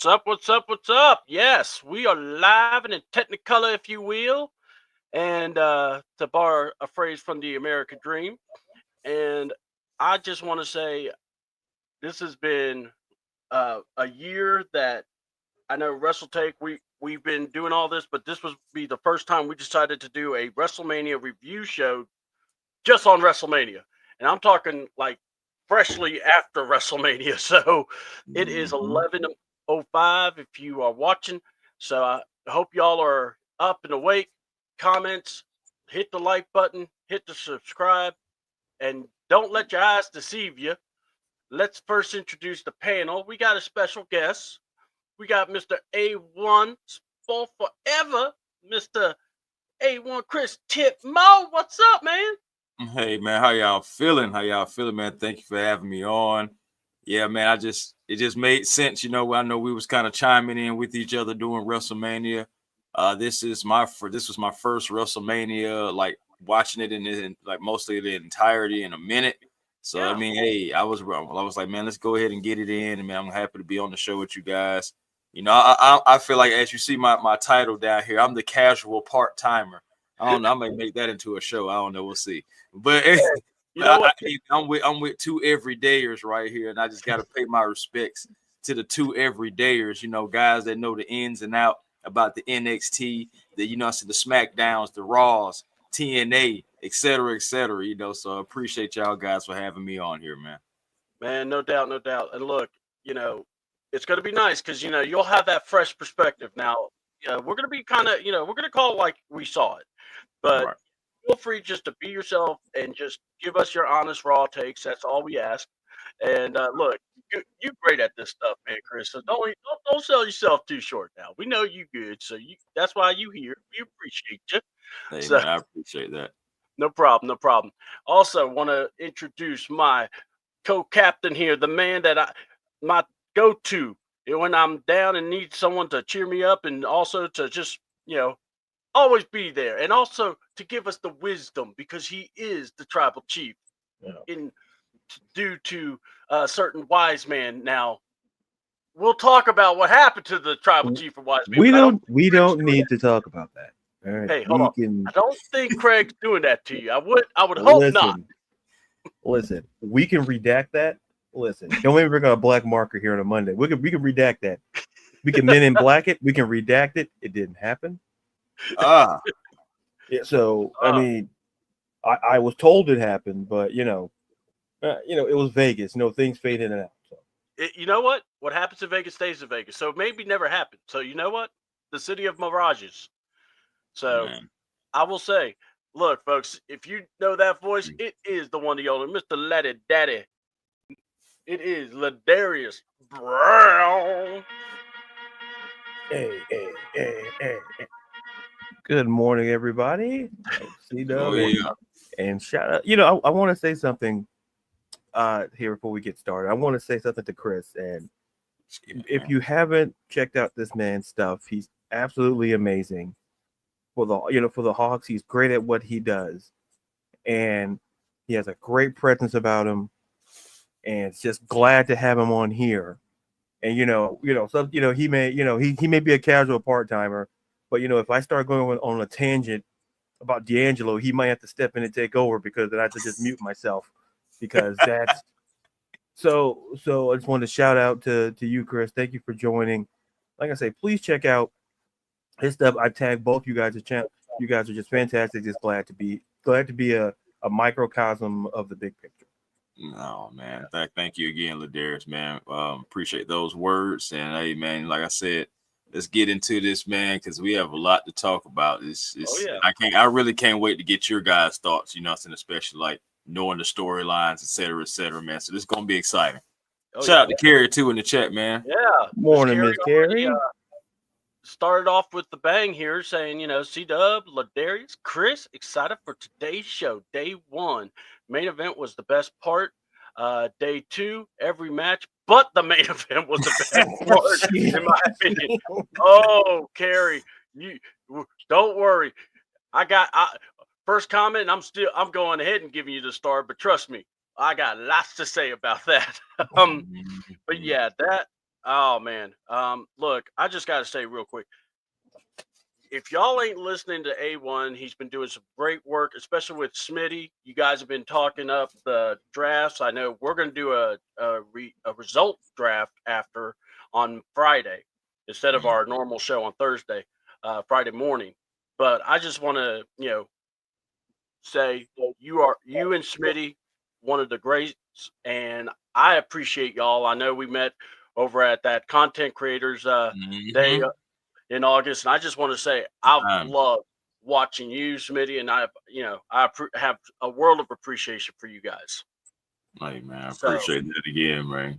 up? What's up? What's up? Yes, we are live and in technicolor, if you will, and to borrow a phrase from the American Dream. And I just want to say this has been a year that I know WrestleTake. We've been doing all this, but this was be the first time we decided to do a WrestleMania review show just on WrestleMania, and I'm talking like freshly after WrestleMania. So it is Mhm. 11:05 if you are watching. So I hope y'all are up and awake. Comments, hit the like button, hit the subscribe, and don't let your eyes deceive you. Let's first introduce the panel. We got a special guest. We got Mr. A1 for forever, Mr. A1 Chris Tip Mo. What's up, man? Hey man, how y'all feeling? How y'all feeling, man? Thank you for having me on. Yeah, man, it just made sense, I know we was kind of chiming in with each other during WrestleMania. This was my first WrestleMania, like watching it in like mostly the entirety in a minute. So I Yeah. mean, hey, I was like, man, let's go ahead and get it in, and man, I'm happy to be on the show with you guys. I feel like as you see my title down here, I'm the casual part timer. I don't know, I might make that into a show. I don't know, we'll see. But You know what? I'm with two everydayers right here, and I just got to pay my respects to the two everydayers. Guys that know the ins and out about the NXT, I see the SmackDowns, the Raws, TNA, et cetera, et cetera. So I appreciate y'all guys for having me on here, man. Man, no doubt, no doubt. And look, it's going to be nice because, you'll have that fresh perspective. Now, we're going to be kind of, we're going to call it like we saw it. But Right. feel free just to be yourself and just give us your honest, raw takes. That's all we ask. And look, you're great at this stuff, man, Chris. So don't sell yourself too short now. We know you good. So that's why you here. We appreciate you. Hey, So man, I appreciate that. no problem, no problem. Also, want to introduce my co-captain here, the man that my go-to when I'm down and need someone to cheer me up, and also to just always be there, and also to give us the wisdom because he is the tribal chief. In due to a certain wise man. Now we'll talk about what happened to the tribal chief of wise man, We but I don't don't think we Craig's don't doing need that. to talk about that. All right. Hey, hold We on. can I don't think Craig's doing that to you. I would hope not. listen. We can redact that. Listen, don't even bring out a black marker here on a Monday. We can redact that. We can men in black it. We can redact it. It didn't happen. Ah, Yeah. So I Uh, mean, I was told it happened, but it was Vegas. Things fade in and out. So you know what? What happens in Vegas stays in Vegas. So maybe never happened. So you know what? The city of mirages. So man. I will say, look, folks, if you know that voice, it is the one, the only Mr. Let It Daddy. It is Ladarius Brown. hey. Good morning, everybody. Oh CDouble yeah. and shout out. I want to say something here before we get started. I want to say something to Chris. And if you haven't checked out this man's stuff, he's absolutely amazing. For the Hawks, he's great at what he does, and he has a great presence about him. And it's just glad to have him on here. And he may be a casual part timer, but if I start going on a tangent about D'Angelo, he might have to step in and take over because then I have to just mute myself because that's so I just wanted to shout out to you, Chris. Thank you for joining. Like I say, please check out his stuff. I tagged both you guys' channel. You guys are just fantastic. Just glad to be a microcosm of the big picture. No, man. Thank you again, Ladarius, man. Appreciate those words. And hey, man, like I said, let's get into this, man, because we have a lot to talk about. Oh yeah. I really can't wait to get your guys' thoughts, and especially like knowing the storylines, et cetera, man. So this is gonna be exciting. Oh Shout yeah. out to Carrie too in the chat, man. Yeah. Miss Morning, Carey Miss already Carrie. started off with the bang here, saying, C-Dub, Ladarius, Chris, excited for today's show. Day one, main event was the best part. Day two, every match, but the main event was the best part, in my opinion. Oh, Carrie, you don't worry. First comment. I'm going ahead and giving you the star, but trust me, I got lots to say about that. But yeah, that Oh man. Look, I just got to say real quick. If y'all ain't listening to A1, he's been doing some great work, especially with Smitty. You guys have been talking up the drafts. I know we're going to do a result draft after on Friday instead of our normal show on Thursday, Friday morning. But I just want to, say you and Smitty, one of the greats, and I appreciate y'all. I know we met over at that content creators day in August, and I just want to say I've loved watching you, Smitty, and have a world of appreciation for you guys. Hey man, I appreciate that again, man.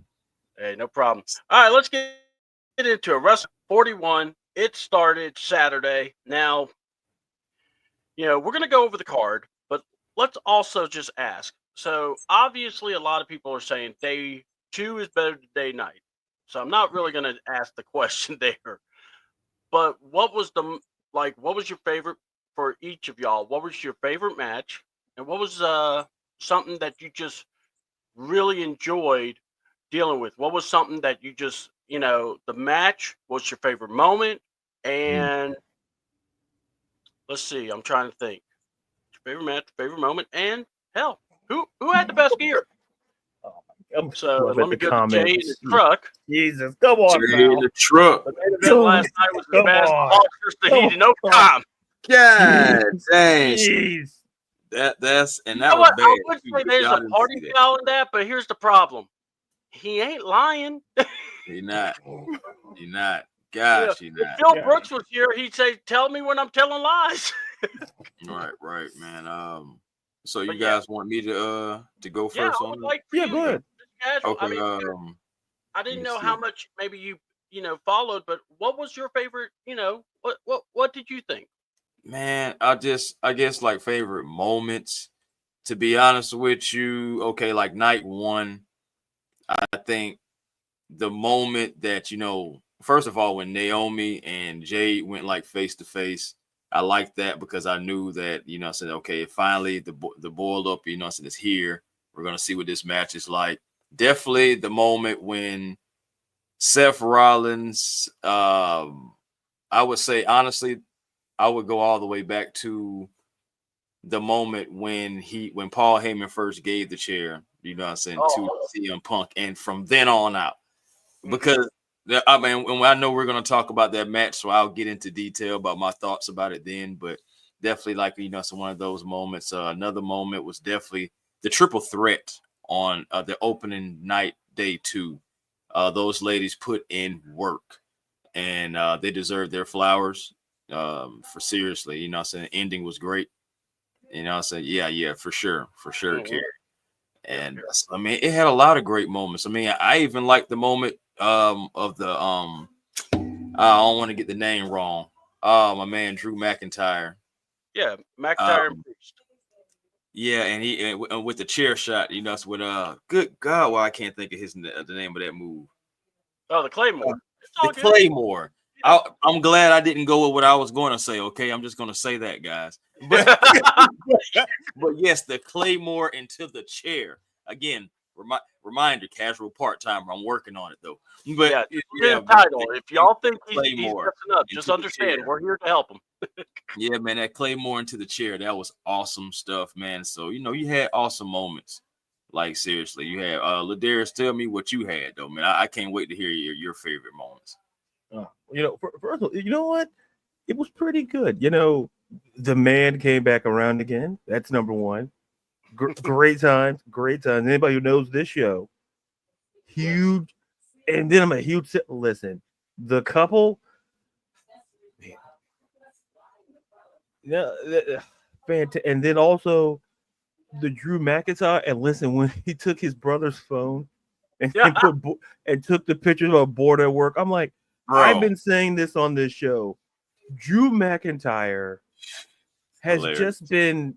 Hey, no problem. All right, let's get into it. Wrestle 41. It started Saturday. Now, we're gonna go over the card, but let's also just ask. So obviously, a lot of people are saying day 2 is better than day 9. So I'm not really gonna ask the question there. But what was your favorite for each of y'all? What was your favorite match? And what was something that you just really enjoyed dealing with? What was something that you just, the match? What's your favorite moment? And let's see, I'm trying to think. Your favorite match, favorite moment, and hell, who had the best gear? So let me go to Jay in the truck. Jesus, come on, Jay in the truck. The main event last night was the best boxers to heat in overtime. God dang. Jeez. That was bad. I would say there's a party foul in that, but here's the problem. He ain't lying. He not. Gosh, he not. If Phil Brooks was here, he'd say, "Tell me when I'm telling lies." Right, man. So you guys want me to go first on that? Go ahead. Casual. Okay. I didn't know how much maybe you followed, but what was your favorite? What did you think? Man, I guess like favorite moments. To be honest with you, okay, like night 1, I think the moment that first of all, when Naomi and Jade went like face to face, I liked that because I knew that I said, okay, finally the boiled up, I said it's here. We're gonna see what this match is like. Definitely the moment when Seth Rollins, I would say honestly, I would go all the way back to the moment when Paul Heyman first gave the chair, to CM Punk, and from then on out, because I know we're going to talk about that match, so I'll get into detail about my thoughts about it then, but definitely so one of those moments. Another moment was definitely the triple threat on the opening night, day 2. Those ladies put in work, and they deserve their flowers. For seriously, the ending was great. Yeah, for sure, Kerry. And it had a lot of great moments. I even liked the moment of the I don't want to get the name wrong. My man Drew McIntyre. Yeah, McIntyre and Priest. Yeah, and he with the chair shot, with good God, I can't think of the name of that move. Oh, the Claymore. Claymore. I'm glad I didn't go with what I was going to say. Okay, I'm just going to say that, guys. But yes, the Claymore into the chair again. Reminder, casual part-timer. I'm working on it though. But title. If y'all think he's messing up, just understand we're here to help him. Yeah, man, that Claymore into the chair, that was awesome stuff, man. So you had awesome moments. Like seriously, you had Ladarius, tell me what you had though, man. I can't wait to hear your favorite moments. First of all, you know what? It was pretty good. The man came back around again. That's number one. Great times. Anybody who knows this show, huge. And then I'm a huge listen. The couple, fantastic. And then also the Drew McIntyre. And listen, when he took his brother's phone and took the pictures of a board at work, I'm like, bro, I've been saying this on this show. Drew McIntyre has just been.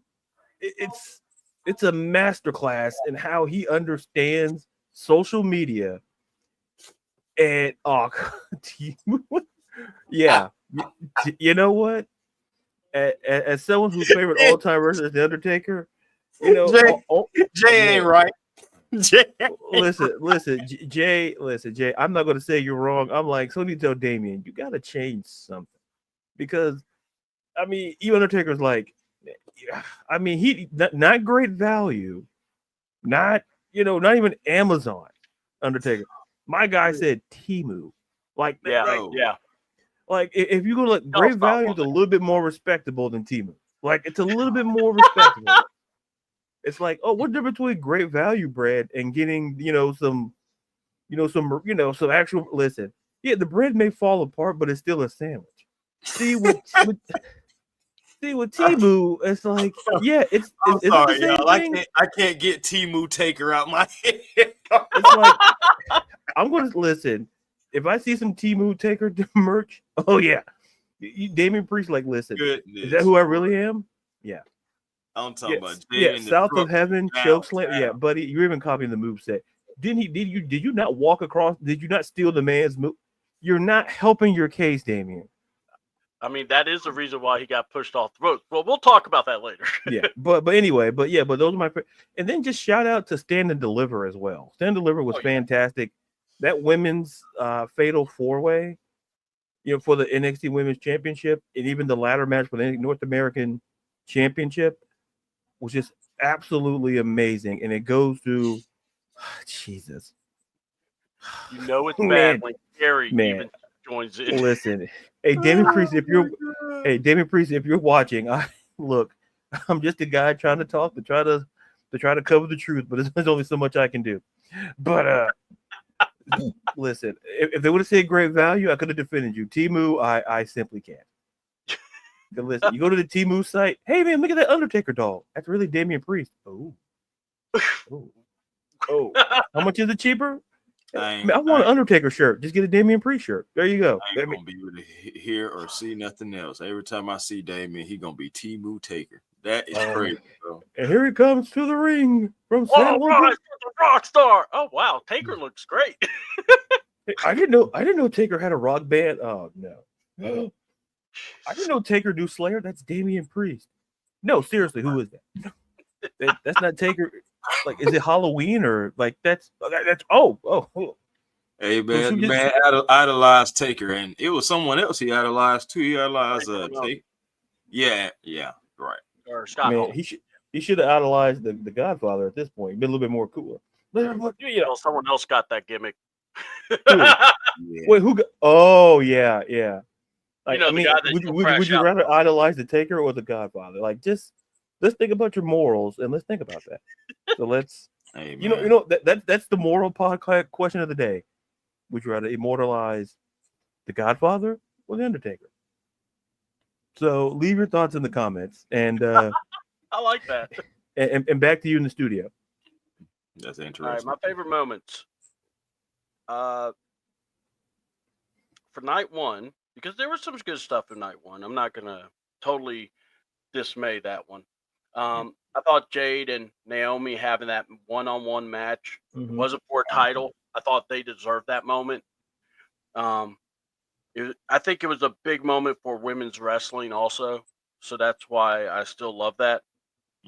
It's a masterclass in how he understands social media. And yeah, you know what? As someone whose favorite all-time wrestler is The Undertaker, Jay ain't right. listen, Jay. Listen, Jay. I'm not going to say you're wrong. I'm like, so need to tell Damien, you got to change something because, I mean, even Undertaker's like, I mean, he not great value, not not even Amazon. Undertaker. My guy said Temu. Like, Yeah, like, yeah. like if you go look, Y'all great stop value on is a that. little bit more respectable than Temu. Like, it's a little bit more respectable. It's like, oh, what difference between great value bread and getting, some actual listen. Yeah, the bread may fall apart, but it's still a sandwich. See with Temu, it's like, yeah, is it the Sorry, same y'all. thing? I can't get Temu Taker out my head. It's like I'm gonna listen. If I see some Temu Taker merch, oh yeah, Damien Priest, like, listen, Goodness. is that who I really am? Yeah. I'm talking about Yeah, Damien the South of Truck Heaven, downtown. choke slam. Yeah, buddy, you're even copying the move set. Did you not walk across? Did you not steal the man's move? You're not helping your case, Damien. I mean, that is the reason why he got pushed off the road. Well, we'll talk about that later. Yeah, but anyway, but those are my and then just shout out to Stand and Deliver as well. Stand and Deliver was fantastic. That women's fatal 4-way, for the NXT Women's Championship and even the ladder match for the North American Championship was just absolutely amazing. And it goes to Jesus. You know it's Man, bad when Gary man. even joins in. Listen, hey Damien Priest, if you're watching, look, I'm just a guy trying to talk to try to cover the truth, but there's only so much I can do. But listen, if they would have said great value, I could have defended you. Temu, I simply can't. Listen, you go to the Temu site. Hey man, look at that Undertaker doll. That's really Damien Priest. Oh. How much is it cheaper? I want an Undertaker shirt. Just get a Damien Priest shirt. There you go. I ain't gonna be able to hear or see nothing else. Every time I see Damien, he gonna be Temu Taker. That is crazy, bro. And here he comes to the ring from San Jose. The rock star. Oh wow, Taker looks great. I didn't know Taker had a rock band. Oh no. I didn't know Taker do Slayer. That's Damien Priest. No, seriously, who is that? That's not Taker. Like, is it Halloween or like that's oh. Hey man, the man idolized Taker, and it was someone else he idolized too. He idolized Taker. Yeah, right. Or Scott. Man, he should have idolized the Godfather at this point. Been a little bit more cooler. Well, someone else got that gimmick. Wait, who? Oh yeah. Like, the guy that would you rather idolize the Taker or the Godfather? Like, just let's think about your morals and let's think about that. So let's, hey, that's the moral podcast question of the day. Would you rather immortalize the Godfather or the Undertaker? So leave your thoughts in the comments, and I like that. And back to you in the studio. That's interesting. All right, my favorite moments. For night one, because there was some good stuff in night one. I'm not gonna totally dismay that one. I thought Jade and Naomi having that one-on-one match wasn't for a title. I thought they deserved that moment. I think it was a big moment for women's wrestling also. So that's why I still love that.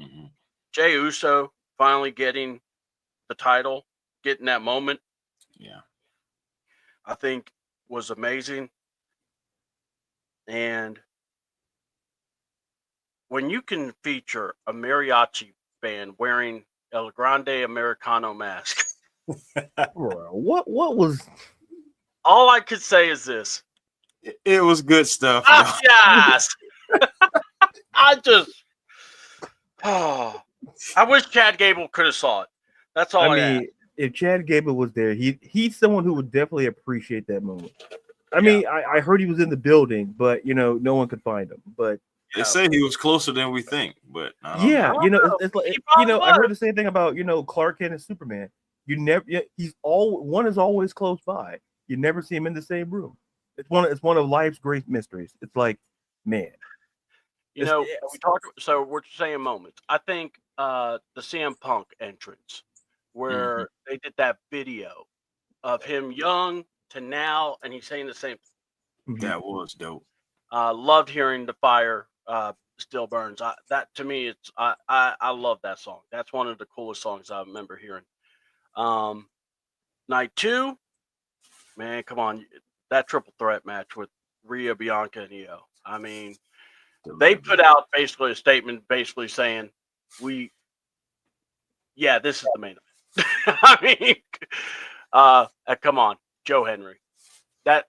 Mm-hmm. Jey Uso finally getting the title, getting that moment. Yeah. I think was amazing. And when you can feature a mariachi band wearing El Grande Americano mask. What was? All I could say is this. It was good stuff. Yes. I wish Chad Gable could have saw it. That's all I mean. If Chad Gable was there, he's someone who would definitely appreciate that moment. I mean, I heard he was in the building, but no one could find him. But they say he was closer than we think. But it's like I heard the same thing about Clark Kent and Superman. You never, one is always close by. You never see him in the same room. It's one of life's great mysteries. It's like, man, we talked. So we're saying moments. I think the CM Punk entrance, where they did that video of him young to now, and he's saying the same thing. That was dope. Loved hearing the fire still burns. That to me, I love that song. That's one of the coolest songs I remember hearing. Night 2, man, come on, that triple threat match with Rhea, Bianca, and Io. I mean, they put out basically a statement, basically saying, this is the main event. I mean, come on, Joe Henry. I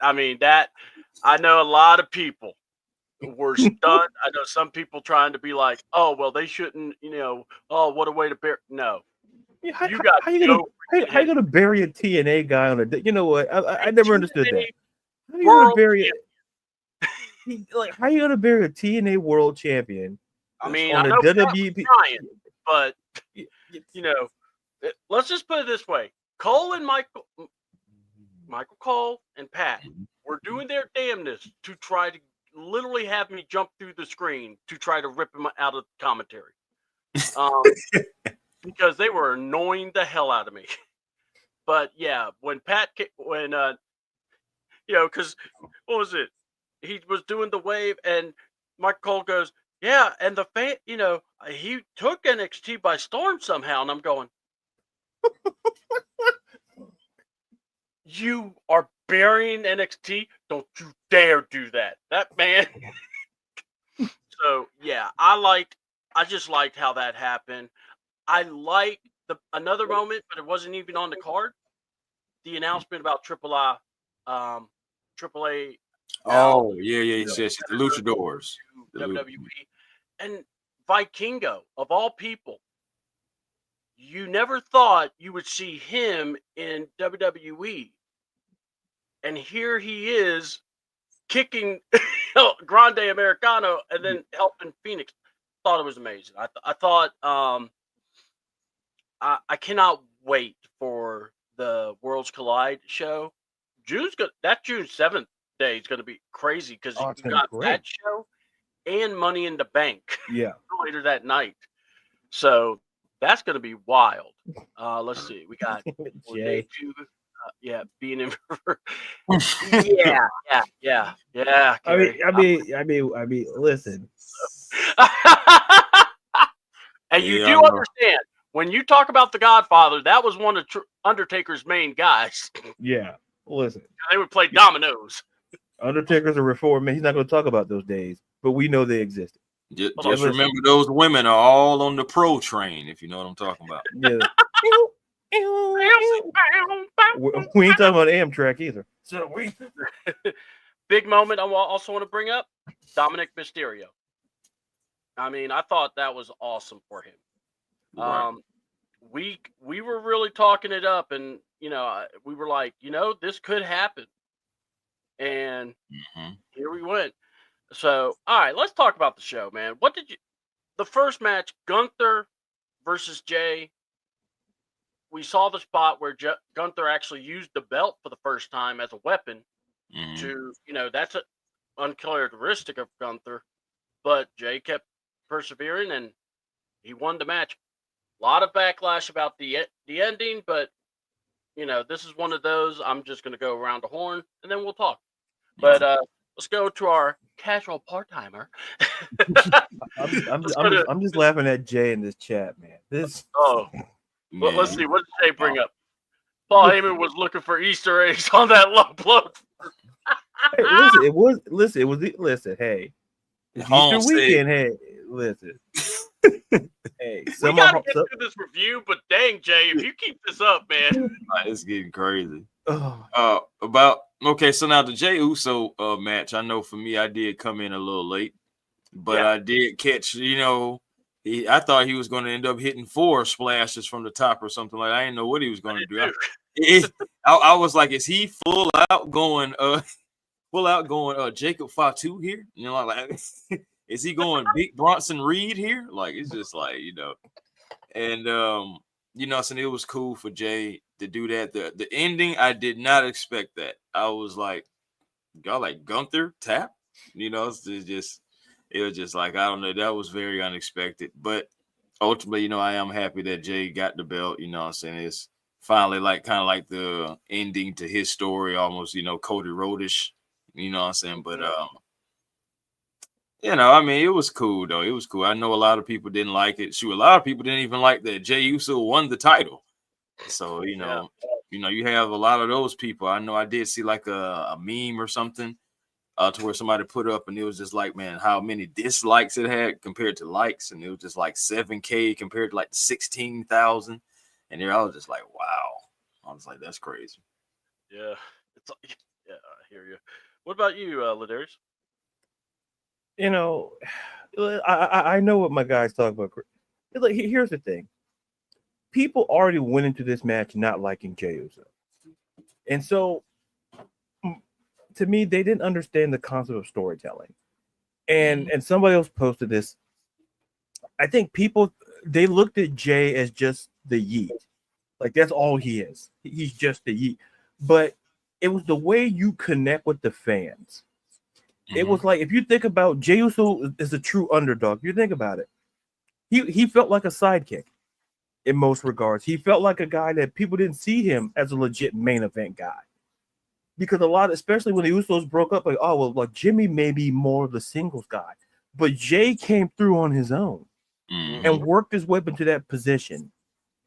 know a lot of people were stunned. I know some people trying to be like, oh, well, they shouldn't, oh, what a way to bear. No. Yeah, how You got you gonna bury a TNA guy on a? You know what? I never understood that. How you gonna bury how you gonna bury a TNA world champion? I mean, on I a know WWE, trying, but let's just put it this way: Michael Cole and Pat were doing their damnness to try to literally have me jump through the screen to try to rip him out of the commentary, because they were annoying the hell out of me. But yeah, when because what was it? He was doing the wave, and Michael Cole goes, "Yeah," and the fan, he took NXT by storm somehow, and I'm going, "You are burying NXT? Don't you dare do that!" That man. So yeah, I just liked how that happened. I like another moment, but it wasn't even on the card. The announcement about AAA. Oh, yeah. He says the Luchadors. WWE. And Vikingo, of all people, you never thought you would see him in WWE. And here he is kicking Grande Americano and then helping Phoenix. Thought it was amazing. I thought I cannot wait for the Worlds Collide show. June 7th day is going to be crazy because you got that show and Money in the Bank later that night. So that's going to be wild. Let's see. We got day 2. Being in. yeah. I mean, listen. And you do understand when you talk about the Godfather, that was one of Undertaker's main guys. Yeah, listen. They would play dominoes. Undertaker's a reform man. He's not going to talk about those days, but we know they existed. Just remember, those women are all on the pro train, if you know what I'm talking about. Yeah. We ain't talking about Amtrak either. So big moment I also want to bring up, Dominic Mysterio. I mean, I thought that was awesome for him. Right. We were really talking it up, and we were like, this could happen, and here we went. So, all right, let's talk about the show, man. The first match, Gunther versus Jay. We saw the spot where Gunther actually used the belt for the first time as a weapon to, that's an uncharacteristic of Gunther, but Jay kept persevering and he won the match. A lot of backlash about the ending, but this is one of those. I'm just going to go around the horn and then we'll talk. But let's go to our casual part-timer. I'm just laughing at Jay in this chat, man. Well, let's see. What did Jay bring up? Paul Heyman was looking for Easter eggs on that low blow. Hey, listen. Hey, it's Easter weekend. Hey, listen. Hey, we gotta get through this review, but dang, Jay, if you keep this up, man, it's getting crazy. Oh. So now the Jey Uso match. I know for me, I did come in a little late, but I did catch. I thought he was going to end up hitting 4 splashes from the top or something like that. I didn't know what he was going to do. I was like, is he full out going Jacob Fatu here? Like is he going Big Bronson Reed here? Like, it's just like, and so it was cool for Jay to do that. The ending, I did not expect that. I was like, y'all like Gunther tap? It was just like, I don't know. That was very unexpected. But ultimately, I am happy that Jay got the belt. It's finally kind of like the ending to his story, almost, Cody Rhodes-ish. But it was cool though. It was cool. I know a lot of people didn't like it. Shoot, a lot of people didn't even like that Jey Uso won the title. So you have a lot of those people. I know I did see like a meme or something to where somebody put up, and it was just like, man, how many dislikes it had compared to likes, and it was just like 7K compared to like 16,000, and I was just like, wow. I was like, that's crazy. Yeah, it's like, yeah, I hear you. What about you, Ladarius? You know, I know what my guys talk about. Like, here's the thing: people already went into this match not liking Jey Uso, and so to me, they didn't understand the concept of storytelling. And somebody else posted this. I think people, they looked at Jay as just the yeet. Like, that's all he is. He's just the yeet. But it was the way you connect with the fans. It was like, if you think about Jey Uso is a true underdog, you think about it. He felt like a sidekick in most regards. He felt like a guy that people didn't see him as a legit main event guy. Because a lot, especially when the Usos broke up, like, oh, well, like Jimmy may be more of the singles guy. But Jay came through on his own and worked his way into that position.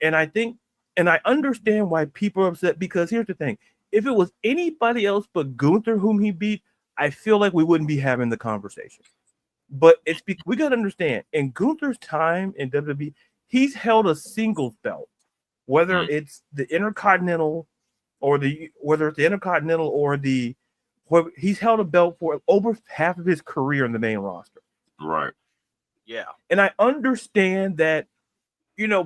And I think, and I understand why people are upset, because here's the thing. If it was anybody else but Gunther whom he beat, I feel like we wouldn't be having the conversation. But we got to understand, in Gunther's time in WWE, he's held a singles belt, whether it's the Intercontinental or he's held a belt for over half of his career in the main roster. Right. Yeah. And I understand that,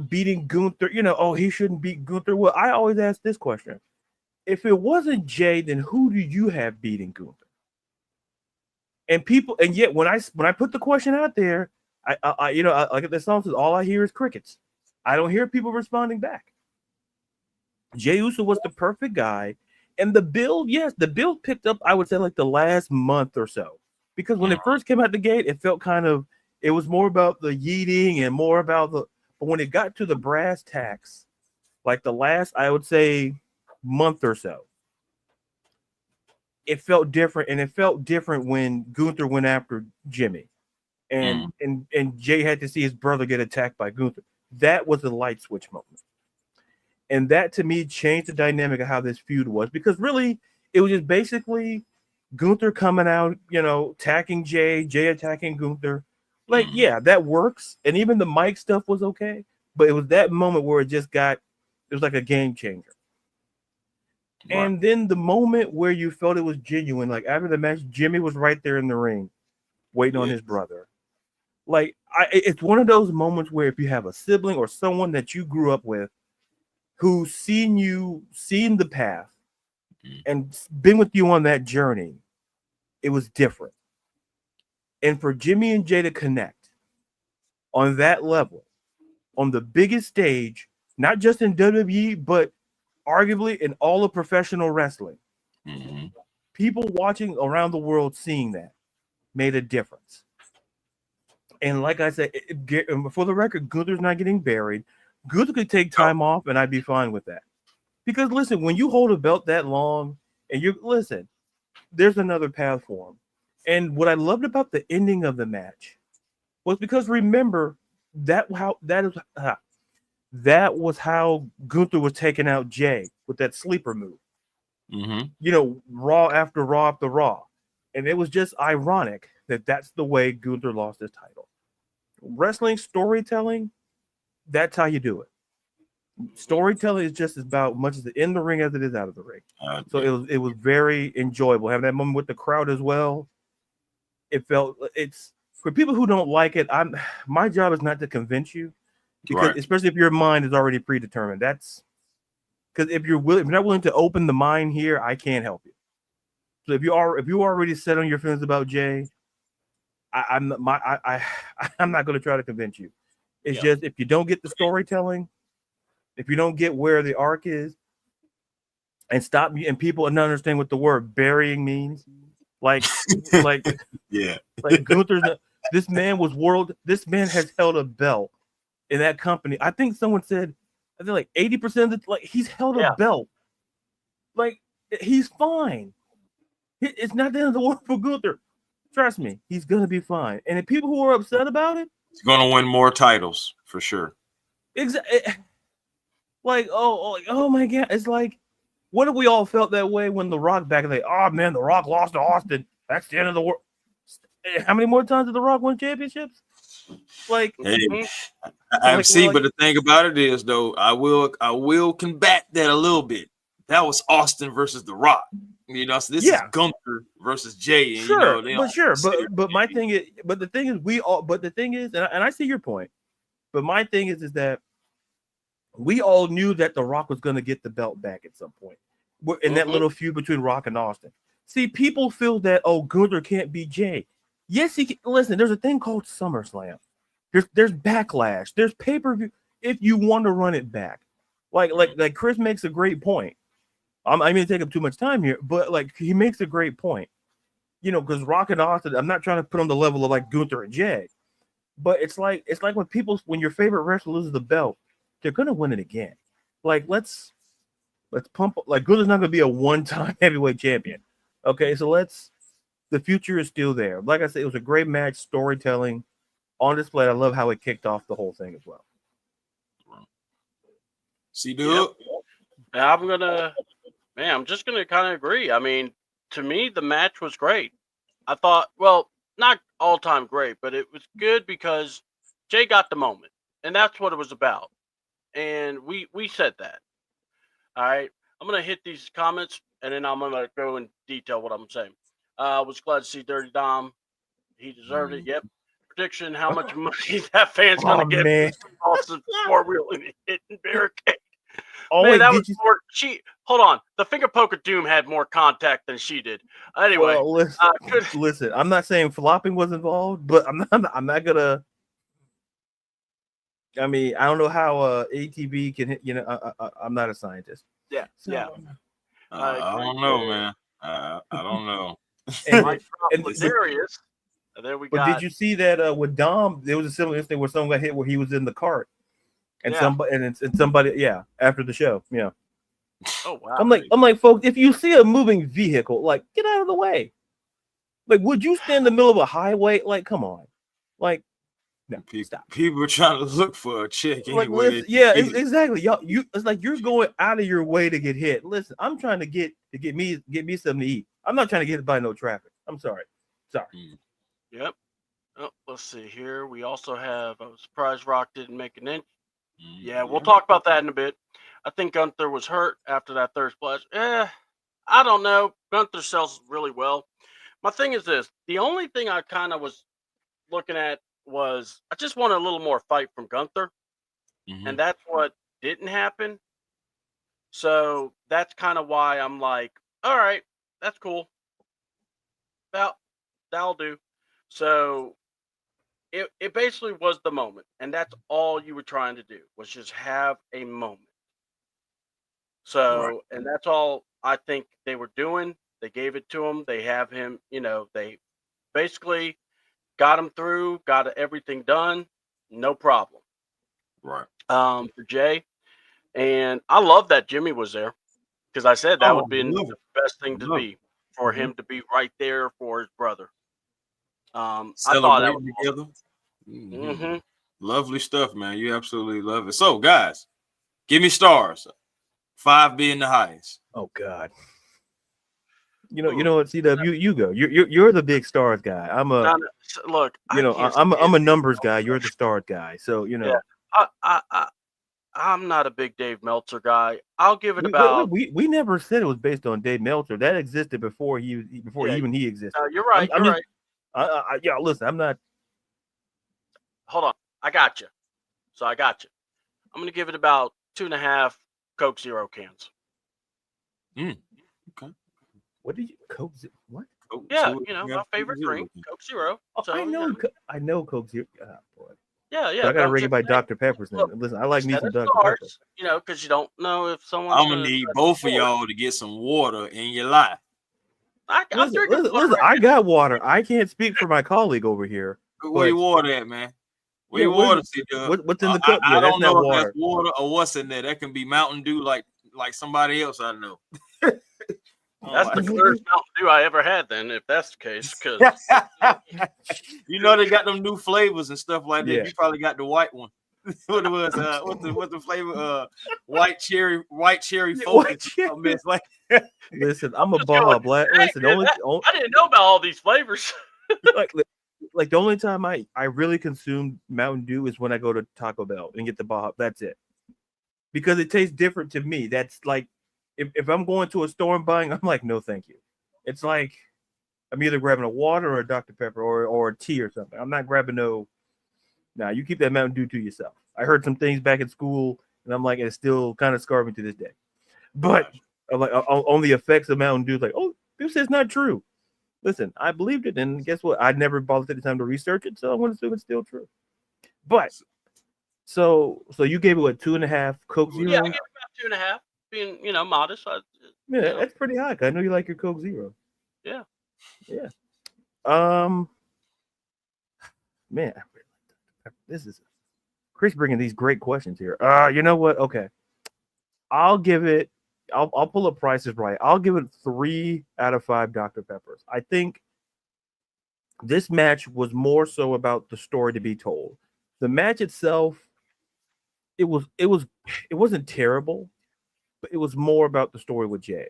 beating Gunther, he shouldn't beat Gunther. Well, I always ask this question. If it wasn't Jay, then who do you have beating Gunther? And yet when I put the question out there, I like the song says, all I hear is crickets. I don't hear people responding back. Jey Uso was the perfect guy. And the build picked up, I would say, like the last month or so. Because when it first came out the gate, it was more about the yeeting and more about but when it got to the brass tacks, like the last, I would say, month or so, it felt different. And it felt different when Gunther went after Jimmy. And Jay had to see his brother get attacked by Gunther. That was a light switch moment. And that, to me, changed the dynamic of how this feud was. Because really, it was just basically Gunther coming out, attacking Jay attacking Gunther. Like, yeah, that works. And even the mic stuff was okay. But it was that moment where it was like a game changer. Right. And then the moment where you felt it was genuine, like after the match, Jimmy was right there in the ring waiting on his brother. Like, it's one of those moments where if you have a sibling or someone that you grew up with, who's seen the path and been with you on that journey, it was different. And for Jimmy and Jay to connect on that level, on the biggest stage, not just in WWE, but arguably in all of professional wrestling, people watching around the world seeing that made a difference. And like I said, for the record, Gunther's not getting buried. Gunther could take time off, and I'd be fine with that. Because listen, when you hold a belt that long, and there's another path for him. And what I loved about the ending of the match was because remember that was how Gunther was taking out Jay with that sleeper move. Raw after Raw after Raw, and it was just ironic that that's the way Gunther lost his title. Wrestling storytelling, that's how you do it. Storytelling is just about much as in the ring as it is out of the ring. So it was very enjoyable having that moment with the crowd as well. It's for people who don't like it. My job is not to convince you, because especially if your mind is already predetermined. That's because if you're not willing to open the mind here, I can't help you. So if you already set on your feelings about Jay, I'm not going to try to convince you. It's just if you don't get the storytelling, if you don't get where the arc is, and people not understand what the word burying means, like Gunther's. This man has held a belt in that company. I think someone said, like 80% of he's held a belt. Like, he's fine. It's not the end of the world for Gunther. Trust me, he's gonna be fine. And if people who are upset about it, he's gonna win more titles for sure. Exactly. Like, oh my God. It's like, what if we all felt that way when The Rock back in the day? Oh man, The Rock lost to Austin. That's the end of the world. How many more times did The Rock win championships? Like, Hey, Mhm. I see, but the thing about it is, though, I will combat that a little bit. That was Austin versus The Rock. You know, so this is Gunther versus Jay, and you know they but my thing is, but the thing is, and I see your point, but my thing is that we all knew that The Rock was going to get the belt back at some point in that little feud between Rock and Austin. See, people feel that Gunther can't beat Jay. Yes, he can. Listen, there's a thing called SummerSlam. There's backlash. There's pay-per-view. If you want to run it back, like Chris makes a great point. I'm going to take up too much time here, but like he makes a great point. You know, because Rock and Austin, I'm not trying to put on the level of like Gunther and Jay, but it's like when your favorite wrestler loses the belt, they're gonna win it again. Like let's pump. Like Gunther's not gonna be a one-time heavyweight champion. Okay, so the future is still there. Like I said, it was a great match, storytelling on display. I love how it kicked off the whole thing as well. CDouble. I'm just gonna kind of agree. I mean, to me, the match was great. I thought, well, not all time great, but it was good because Jay got the moment, and that's what it was about. And we said that. All right, I'm gonna hit these comments, and then I'm gonna go in detail what I'm saying. Was glad to see Dirty Dom. He deserved it. Yep. Prediction: how much money that fan's gonna get for Austin before really hitting barricade. Man, that was more. Hold on. The finger poke of Doom had more contact than she did. Anyway, well, listen. I'm not saying flopping was involved, but I'm not gonna. I mean, I don't know how ATB can hit. You know, I'm not a scientist. Yeah, so, yeah. I don't know, man. I don't know. And Darius. And then we got. Did you see that with Dom? There was a similar incident where someone got hit where he was in the cart. And somebody, after the show, Oh wow! I'm like, folks, if you see a moving vehicle, like, get out of the way. Like, would you stand in the middle of a highway? Like, come on, like, no, stop. People are trying to look for a chick anyway. Like, exactly. It's like you're going out of your way to get hit. Listen, I'm trying to get me something to eat. I'm not trying to get hit by no traffic. I'm sorry. Yep. Oh, let's see here. We also have. I was surprised Rock didn't make an inch. Yeah, we'll talk about that in a bit. I think Gunther was hurt after that third splash. I don't know. Gunther sells really well. My thing is this. The only thing I kind of was looking at was I just want a little more fight from Gunther. And that's what didn't happen. So that's kind of why I'm like, all right, that's cool. That'll do. So it basically was the moment, and that's all you were trying to do was just have a moment. So, and that's all I think they were doing. They gave it to him. They have him, they basically got him through, got everything done, no problem. Right. For Jay, and I love that Jimmy was there because I said that would be the best thing to be for him to be right there for his brother. I thought that was together. Lovely stuff, man. You absolutely love it. So, guys, give me stars. 5 being the highest. Oh God. You know what, CW, you go. You're the big stars guy. I'm a look. I'm a numbers guy. You're the stars guy. So Yeah, I'm not a big Dave Meltzer guy. I'll give it we never said it was based on Dave Meltzer. That existed before he existed. You're right. Right. Listen, I'm not. Hold on. I got you. So I got you. I'm gonna give it about 2.5 Coke Zero cans. Okay. What did you Coke? What? Coke yeah, my favorite drink, Coke Zero. So, I know Coke Zero. Oh, boy. Yeah. So I gotta ring it by Dr. Pepper's now. Listen, I like me some Dr. Pepper. Because you don't know if someone's. I'm gonna need both of y'all to get some water in your life. Listen, I got water. I can't speak for my colleague over here. Where your water at, man? Where your water, what's in the cup? I don't know if that's water or what's in there. That can be Mountain Dew, like somebody else I know. That's the clearest Mountain Dew I ever had. Then, if that's the case, because they got them new flavors and stuff like that. Yeah. You probably got the white one. what it was, what's the flavor? White cherry White focus. cherry. Oh, man, it's like Listen, I'm a just Baja going, Blast. "Dang, Listen, man, I didn't know about all these flavors." like the only time I really consume Mountain Dew is when I go to Taco Bell and get the Baja. That's it. Because it tastes different to me. That's like if I'm going to a store and buying, I'm like, no, thank you. It's like I'm either grabbing a water or a Dr. Pepper or a tea or something. I'm not grabbing no. Nah, you keep that Mountain Dew to yourself. I heard some things back in school, and I'm like, it's still kind of scarring me to this day. But like on the effects of Mountain Dew, like, oh, this is not true. Listen, I believed it, and guess what? I never bothered the time to research it, so I'm going to assume it's still true. But so you gave it what, 2.5 Coke Zero? Yeah, I give it about 2.5. Being modest. Yeah, that's pretty high. I know you like your Coke Zero. Yeah. Man, this is Chris bringing these great questions here. You know what? Okay, I'll give it. I'll pull up Price is Right. I'll give it 3 out of 5 Dr. Peppers. I think this match was more so about the story to be told. The match itself, it wasn't terrible, but it was more about the story with Jay.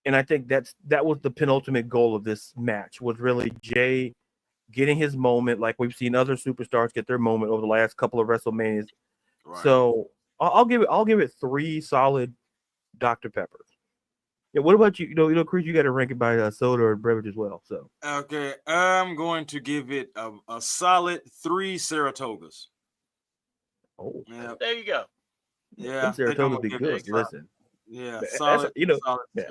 And I think that was the penultimate goal of this match, was really Jay getting his moment, like we've seen other superstars get their moment over the last couple of WrestleManias. Right. So I'll give it 3 solid Dr. Peppers. Yeah. What about you? You know, Chris, you got to rank it by soda or beverage as well. So okay, I'm going to give it a solid 3 Saratogas. Oh, yeah. There you go. Yeah, Saratogas be good. Listen, yeah, solid, solid, yeah,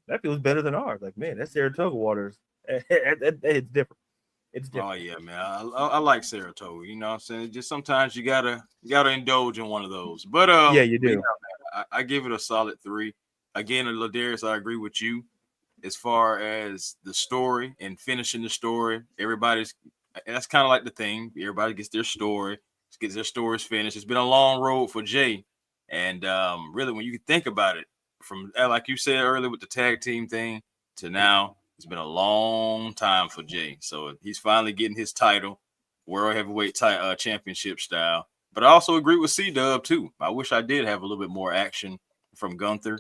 that feels better than ours. Like, man, that Saratoga water it's different. It's different. Oh yeah, man. I like Saratoga. You know what I'm saying? Just sometimes you gotta indulge in one of those. But yeah, you do. Yeah, I give it a solid 3. Again, Ladarius, I agree with you as far as the story and finishing the story. That's kind of like the thing. Everybody gets their story, gets their stories finished. It's been a long road for Jay, and really, when you think about it, from like you said earlier with the tag team thing to now. It's been a long time for Jay. So he's finally getting his title, World Heavyweight Championship style. But I also agree with C-Dub, too. I wish I did have a little bit more action from Gunther.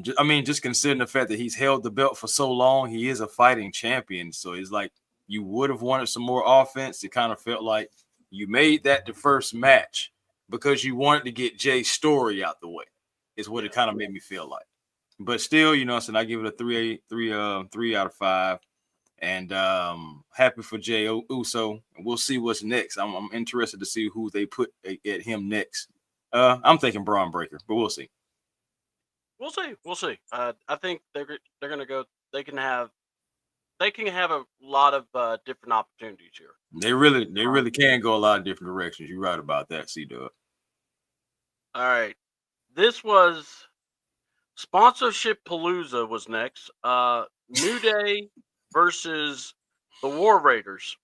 Just considering the fact that he's held the belt for so long, he is a fighting champion. So it's like you would have wanted some more offense. It kind of felt like you made that the first match because you wanted to get Jay's story out the way, is what it kind of made me feel like. But still, I give it a 3 out of 5, and happy for Jay Uso. We'll see what's next. I'm interested to see who they put at him next. I'm thinking Braun Breaker, but we'll see. We'll see. I think they're gonna go. They can have a lot of different opportunities here. They really can go a lot of different directions. You're right about that, C-Dub. All right, this was. Sponsorship Palooza was next. New Day versus the War Raiders.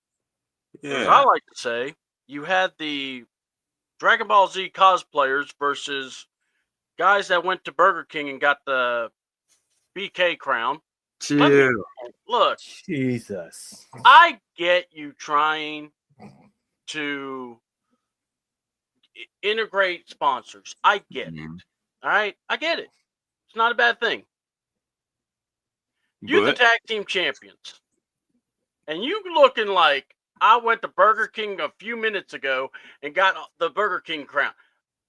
Yeah. As I like to say, you had the Dragon Ball Z cosplayers versus guys that went to Burger King and got the BK crown. Look, Jesus. I get you trying to integrate sponsors. I get it. All right, I get it. It's not a bad thing. You're the tag team champions. And you looking like I went to Burger King a few minutes ago and got the Burger King crown.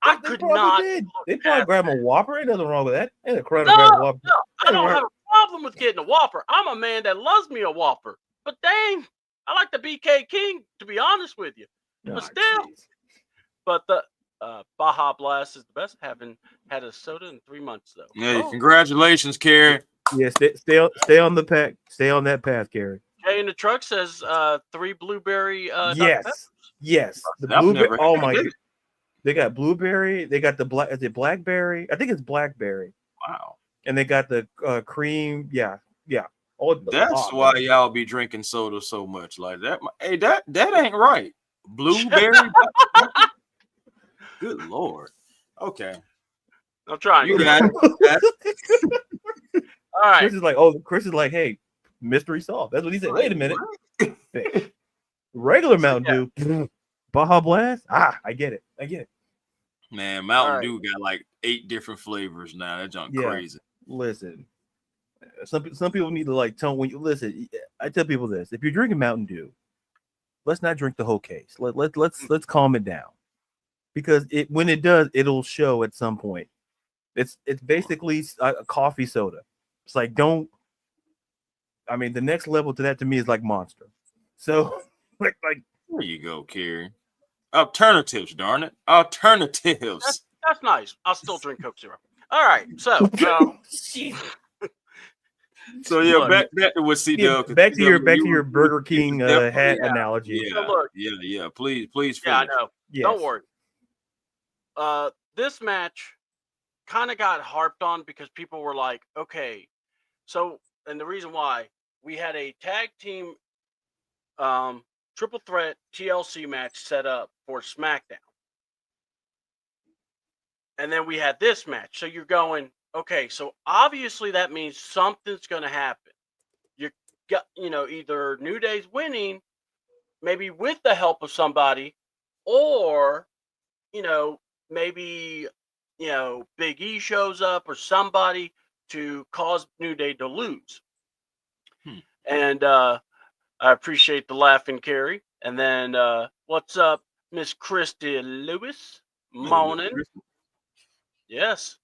I could not. They probably grab a Whopper. Ain't nothing wrong with that. Ain't a crown no, to grab a Whopper. No, I don't have a problem with getting a Whopper. I'm a man that loves me a Whopper. But dang, I like the BK King, to be honest with you. But still. Geez. But the Baja Blast is the best. Haven't had a soda in 3 months though. Hey, congratulations, Kerry. Yeah, stay on the pack. Stay on that path, Kerry. Jay in the truck says 3 blueberry. Yes. The blueberry. Oh my god. They got blueberry. They got the black. Is it blackberry? I think it's blackberry. Wow. And they got the cream. Yeah. Oh, that's why y'all be drinking soda so much like that. Hey, that ain't right. Blueberry. Good Lord. Okay. I'm trying. You got it. All right. Chris is like, hey, mystery solved. That's what he said. Wait a minute. Regular Mountain Dew. Baja Blast. I get it. Man, Mountain right. Dew got like 8 different flavors now. That junk Yeah. crazy. Listen, some people need to like tell when you listen. I tell people this: if you're drinking Mountain Dew, let's not drink the whole case. Let's calm it down, because when it does, it'll show at some point. It's basically a coffee soda. It's like don't. I mean, the next level to that to me is like Monster. So like There you go, Kerry. Alternatives, darn it. Alternatives. That's nice. I'll still drink Coke Zero. All right. So So yeah, Look. back to what yeah, CDouble. back to your Burger King hat yeah. analogy. So look. Yeah. Please Yeah, I finish. know. Yes. Don't worry. This match kind of got harped on because people were like, okay, so, and the reason why we had a tag team triple threat TLC match set up for SmackDown. And then we had this match. So you're going, okay, so obviously that means something's going to happen. You got, either New Day's winning, maybe with the help of somebody, or, maybe, Big E shows up or somebody to cause New Day to lose. And I appreciate the laughing, Carrie. And then what's up, Miss Christy Lewis? Morning. Yes.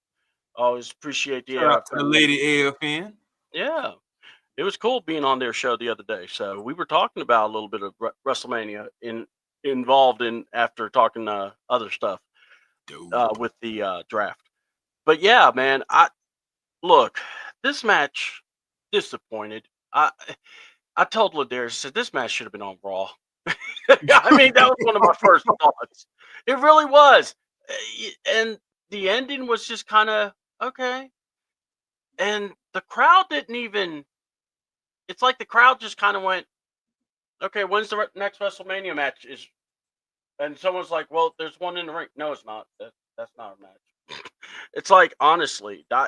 Always appreciate the Shout out to the lady AFN. Yeah. It was cool being on their show the other day. So we were talking about a little bit of WrestleMania involved in after talking other stuff with the draft. But yeah, man, look, this match disappointed. I told Ladarius, I said this match should have been on Raw. I mean, that was one of my first thoughts. It really was. And the ending was just kind of okay. And the crowd didn't even, it's like the crowd just kind of went, okay, when's the next WrestleMania match? And someone's like, well, there's one in the ring. No, it's not. That's not a match. It's like, honestly, I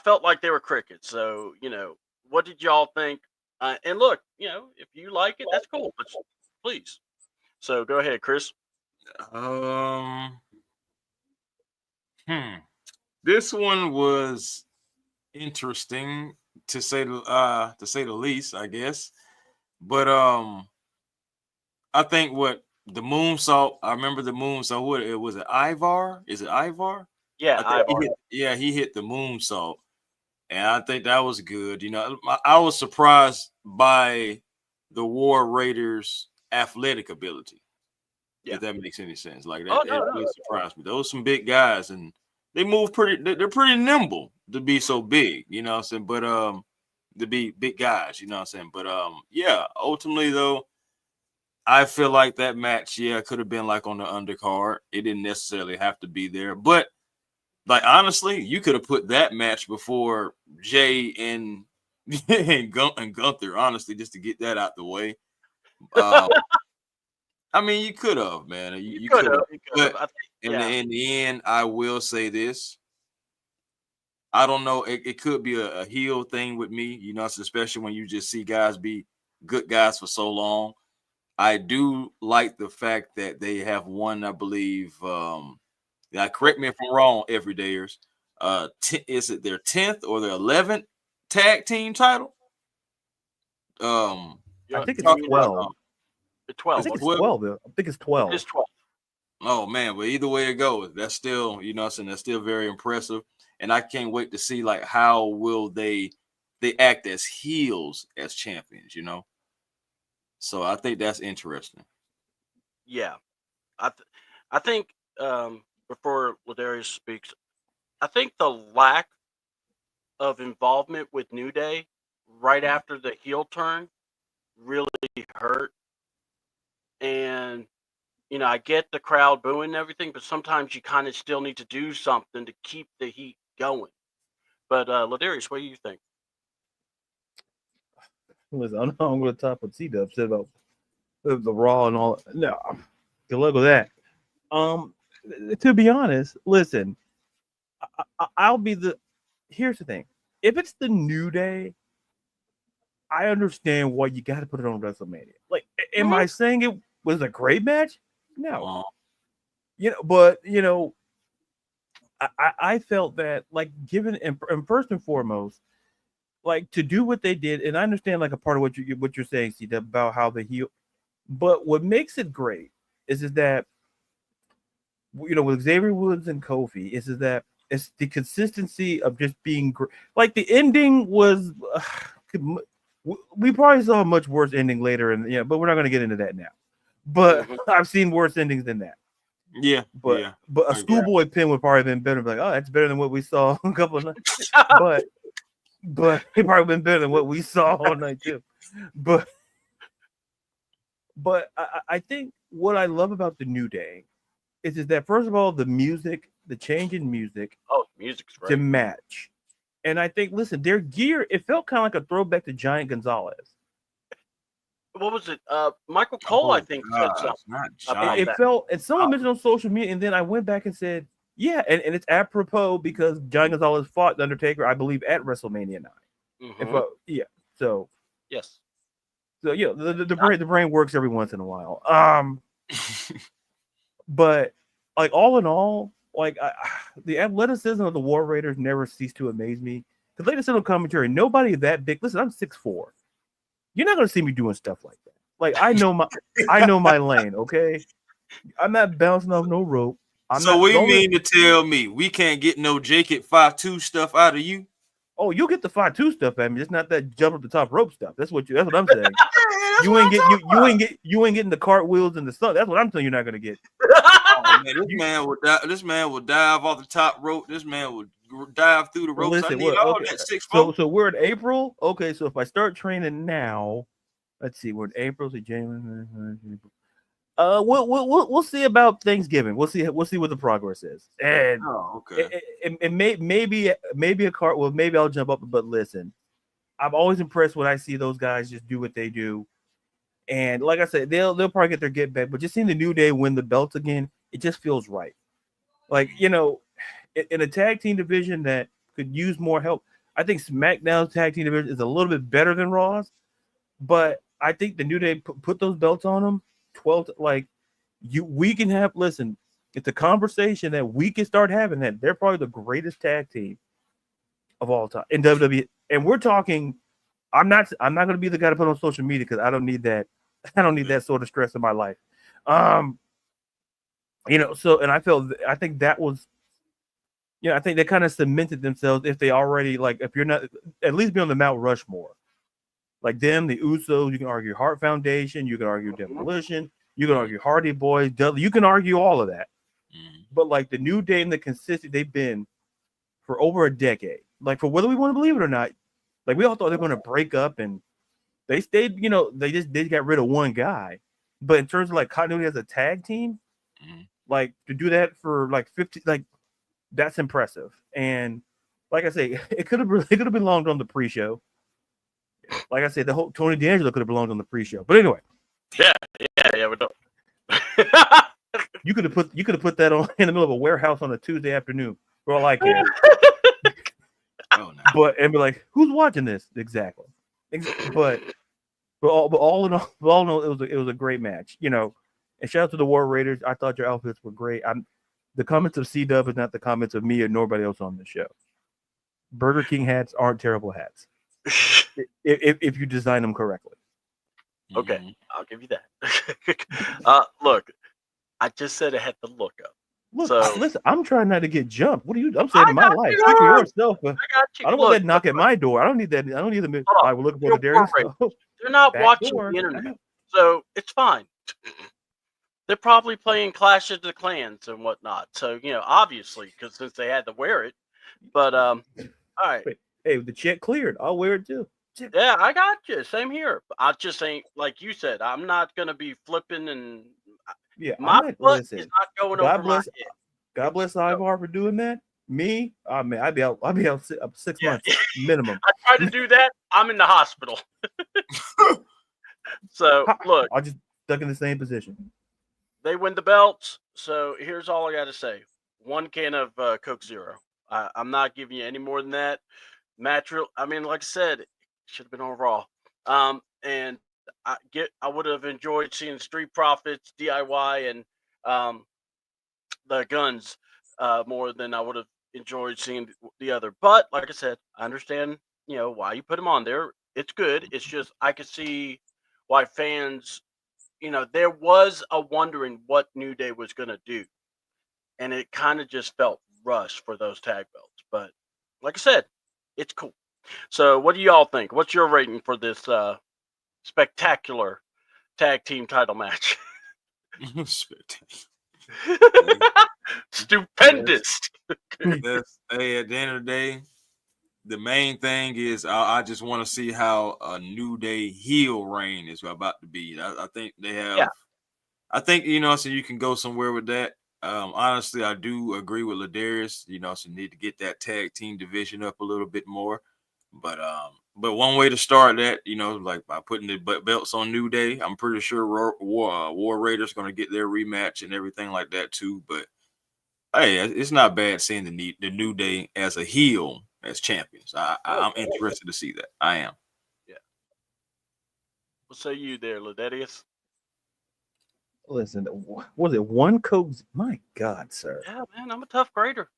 felt like they were crickets. So, what did y'all think? And look, if you like it, that's cool. But please. So go ahead, Chris. This one was interesting to say the least, I guess. But I think what the moonsault. I remember the moonsault. What it was? It Ivar? Is it Ivar? Yeah, Ivar. He hit the moonsault, and I think that was good. I was surprised by the War Raiders' athletic ability. Yeah. If that makes any sense, like that, Oh, it no. really surprised me. Those some big guys, and they move pretty. They're pretty nimble to be so big. You know what I'm saying? But to be big guys. You know what I'm saying? But yeah. Ultimately, though, I feel like that match, could have been like on the undercard. It didn't necessarily have to be there, but like honestly, you could have put that match before Jay and Gunther. Honestly, just to get that out the way. I mean, you could have, man. You could have. But in the end, I will say this. I don't know. It could be a heel thing with me, especially when you just see guys be good guys for so long. I do like the fact that they have won, I believe. Correct me if I'm wrong, everydayers. Is it their 10th or their 11th tag team title? I think it's 12. It's 12. I think it's 12. I think it's 12. It's 12. Oh man, but either way it goes, that's still, that's still very impressive. And I can't wait to see like how will they act as heels as champions, So I think that's interesting. Yeah. I think before Ladarius speaks, I think the lack of involvement with New Day right after the heel turn really hurt. And I get the crowd booing and everything, but sometimes you kind of still need to do something to keep the heat going. But Ladarius, what do you think? Listen, I'm going to top what CDouble said about the Raw and all. No, good luck with that. To be honest, listen, I'll be the. Here's the thing: if it's the New Day, I understand why you got to put it on WrestleMania. Like, am I saying it? Was it a great match? No. Uh, But I felt that, like, given and first and foremost, like, to do what they did, and I understand, like, a part of what you're saying, see, about how the heel, but what makes it great is that with Xavier Woods and Kofi is that it's the consistency of just being great. Like, the ending was, we probably saw a much worse ending later, and but we're not going to get into that now. But I've seen worse endings than that. Yeah, but yeah. a schoolboy pin would probably have been better. Like, oh, that's better than what we saw a couple of nights. but it probably been better than what we saw all night too. But I think what I love about the New Day is that, first of all, the music, the change in music. Oh, music's great. To match. And I think, listen, their gear, it felt kind of like a throwback to Giant Gonzalez. What was it? Michael Cole, I think, said something. It felt, and someone mentioned on social media, and then I went back and said, yeah, and it's apropos because Giant Gonzalez fought the Undertaker, I believe, at WrestleMania 9. So yes. So the brain works every once in a while. But like, all in all, like, the athleticism of the War Raiders never ceased to amaze me. Because latest in the commentary, nobody that big. Listen, I'm 6'4". You're not gonna see me doing stuff like that. Like, I know my lane. Okay, I'm not bouncing off no rope. Mean to tell me we can't get no Jake at 5'2" stuff out of you? Oh, you'll get the 5'2" stuff at me. It's not that jump up the top rope stuff. That's what I'm saying. You ain't getting the cartwheels and the stuff. That's what I'm telling you. You're not gonna get. Oh, man, this man will dive off the top rope. This man will dive through the ropes. Listen, I need all that 6'4". So we're in April. Okay, so if I start training now, let's see, we're in April. So January. We'll see about Thanksgiving. We'll see what the progress is. And maybe a cart. Well, maybe I'll jump up. But listen, I'm always impressed when I see those guys just do what they do. And like I said, they'll probably get their get back. But just seeing the New Day win the belts again, it just feels right. Like, in a tag team division that could use more help, I think SmackDown's tag team division is a little bit better than Raw's. But I think the New Day put those belts on them. 12, like, we can have. Listen, it's a conversation that we can start having. That they're probably the greatest tag team of all time in WWE, and we're talking. I'm not going to be the guy to put on social media because I don't need that. I don't need that sort of stress in my life. So, and I think that was, I think they kind of cemented themselves. If they already, like, if you're not, at least be on the Mount Rushmore. Like them, the Usos, you can argue Hart Foundation, you can argue Demolition, you can argue Hardy Boys, Dudley, you can argue all of that. But like the New Day and the consistency they've been for over a decade, like, for whether we want to believe it or not, like, we all thought they were going to break up, and they stayed, they got rid of one guy. But in terms of like continuity as a tag team, like, to do that for like 50, like, that's impressive. And like I say, it could have belonged on the pre-show. Like I said, the whole Tony D'Angelo could have belonged on the pre-show. But anyway. Yeah, we don't. You could have put that on in the middle of a warehouse on a Tuesday afternoon, for all I care. Oh, no. But and be like, who's watching this? Exactly. But all in all, it was a great match. And shout out to the War Raiders. I thought your outfits were great. The comments of CDouble is not the comments of me or nobody else on the show. Burger King hats aren't terrible hats. if you design them correctly. Okay, I'll give you that. Look, I just said it had to look up. Look, listen, I'm trying not to get jumped. What are you? I'm saving my life. Speak for yourself. I got you. I don't want that knock at my door. I don't need that. I don't need them. I will look for the dairy stuff. They're not watching the internet, so it's fine. They're probably playing Clash of the Clans and whatnot. So, obviously, because since they had to wear it. But all right. Hey, the check cleared. I'll wear it too. Yeah, I got you. Same here. I just ain't, like you said, I'm not gonna be flipping and my butt is not going over my head. God bless Ivar for doing that. Me, man, I'd be out 6 months minimum. I try to do that. I'm in the hospital. So look, I'll just stuck in the same position. They win the belts. So here's all I got to say: 1 can of Coke Zero. I'm not giving you any more than that. Match, like I said, it should have been on Raw. And I would have enjoyed seeing Street Profits, DIY, and the Guns more than I would have enjoyed seeing the other. But like I said, I understand why you put them on there. It's good. It's just I could see why fans, there was a wondering what New Day was gonna do, and it kind of just felt rushed for those tag belts. But like I said, it's cool. So what do y'all think? What's your rating for this spectacular tag team title match? Stupendous. Hey, at the end of the day, the main thing is I just want to see how a New Day heel reign is about to be. I think they have. Yeah. I think so you can go somewhere with that. Honestly, I do agree with Ladarius. So you need to get that tag team division up a little bit more. But one way to start that, like by putting the belts on New Day, I'm pretty sure War Raiders going to get their rematch and everything like that too. But hey, it's not bad seeing the New Day as a heel as champions. I'm interested to see that. I am. Yeah. What say you there, Ladarius? Listen, was it one Coke? My God, sir. Yeah, man, I'm a tough grader.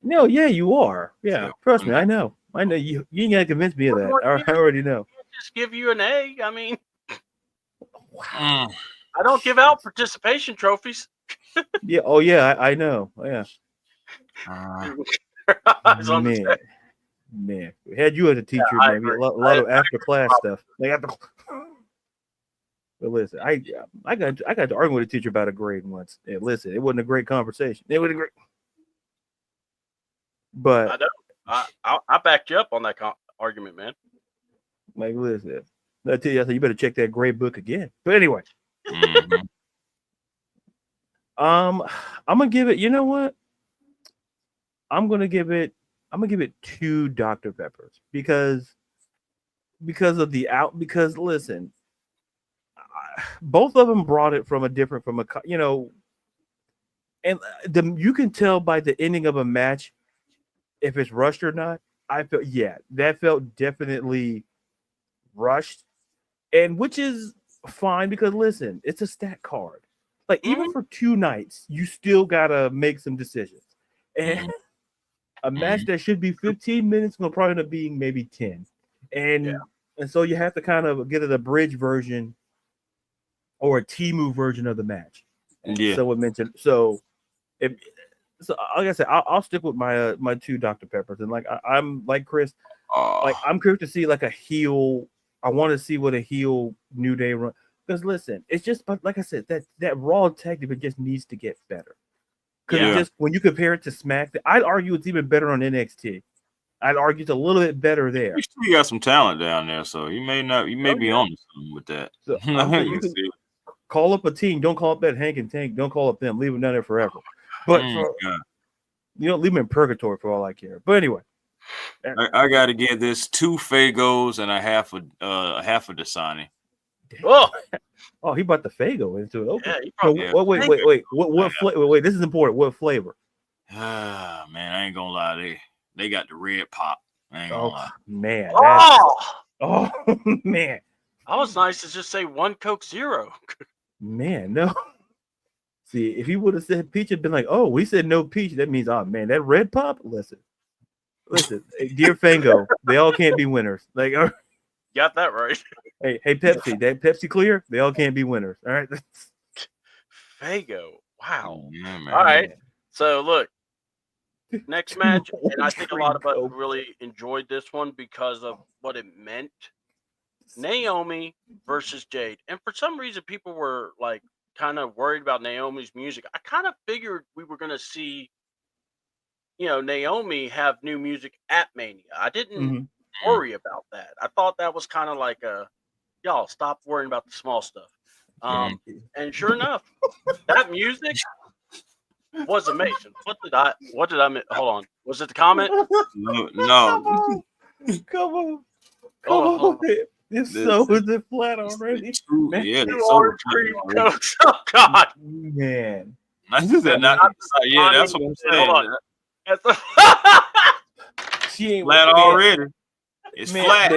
No, yeah, you are. Yeah, So, trust me, I know. You ain't gotta convince me of that. I already know. Just give you an A. I mean, wow. I don't give out participation trophies. Yeah. Oh, yeah. I know. Yeah. Man. We had you as a teacher, man. We had a lot of after class stuff. But listen, I got to argue with a teacher about a grade once. And listen, it wasn't a great conversation. It was a great. But I know. I backed you up on that argument, man. Like, listen, I tell you, I said you better check that grade book again. But anyway, I'm gonna give it. You know what? I'm gonna give it 2 Dr. Peppers because listen, both of them brought it from and you can tell by the ending of a match if it's rushed or not. I felt that felt definitely rushed, and which is fine because listen, it's a stat card. Like even for 2 nights, you still gotta make some decisions, and a match that should be 15 minutes will probably end up being maybe 10, and so you have to kind of get an abridged version or a Temu version of the match. And someone mentioned so like I said, I'll stick with my my 2 Dr. Peppers, and like I'm like Chris, like I'm curious to see like a heel. I want to see what a heel New Day run. Because listen, it's just, but like I said, that Raw tag division just needs to get better. Because just when you compare it to SmackDown, I'd argue it's even better on NXT. I'd argue it's a little bit better there. You still got some talent down there, so you may be on something with that. So you can call up a team. Don't call up that Hank and Tank. Don't call up them. Leave them down there forever. But leave them in purgatory for all I care. But anyway, I got to give this 2 Fagos and a half of Dasani. Oh, he brought the Fago into it. Okay. Yeah, wait. What flavor? Wait, this is important. What flavor? Man, I ain't gonna lie. They got the red pop. I ain't gonna lie. Man. Oh man. I was nice to just say 1 Coke Zero. Man, no. See, if he would have said peach, it'd been like, oh, we said no peach. That means, oh man, that red pop. Listen, dear Fango, they all can't be winners. Like, got that right. Hey, Pepsi, that Pepsi Clear, they all can't be winners. All right. Fago. Wow. Yeah, man. All right. So look, next match, and I think a lot of us really enjoyed this one because of what it meant. Naomi versus Jade. And for some reason, people were like kind of worried about Naomi's music. I kind of figured we were going to see, Naomi have new music at Mania. I didn't worry about that. I thought that was kind of like y'all stop worrying about the small stuff. And sure enough, that music was amazing. What did I miss? Hold on. Was it the comment? No. Come on. Is it flat already? Oh God. Man. That's what I'm saying. Hold on. She ain't flat already. It's flat.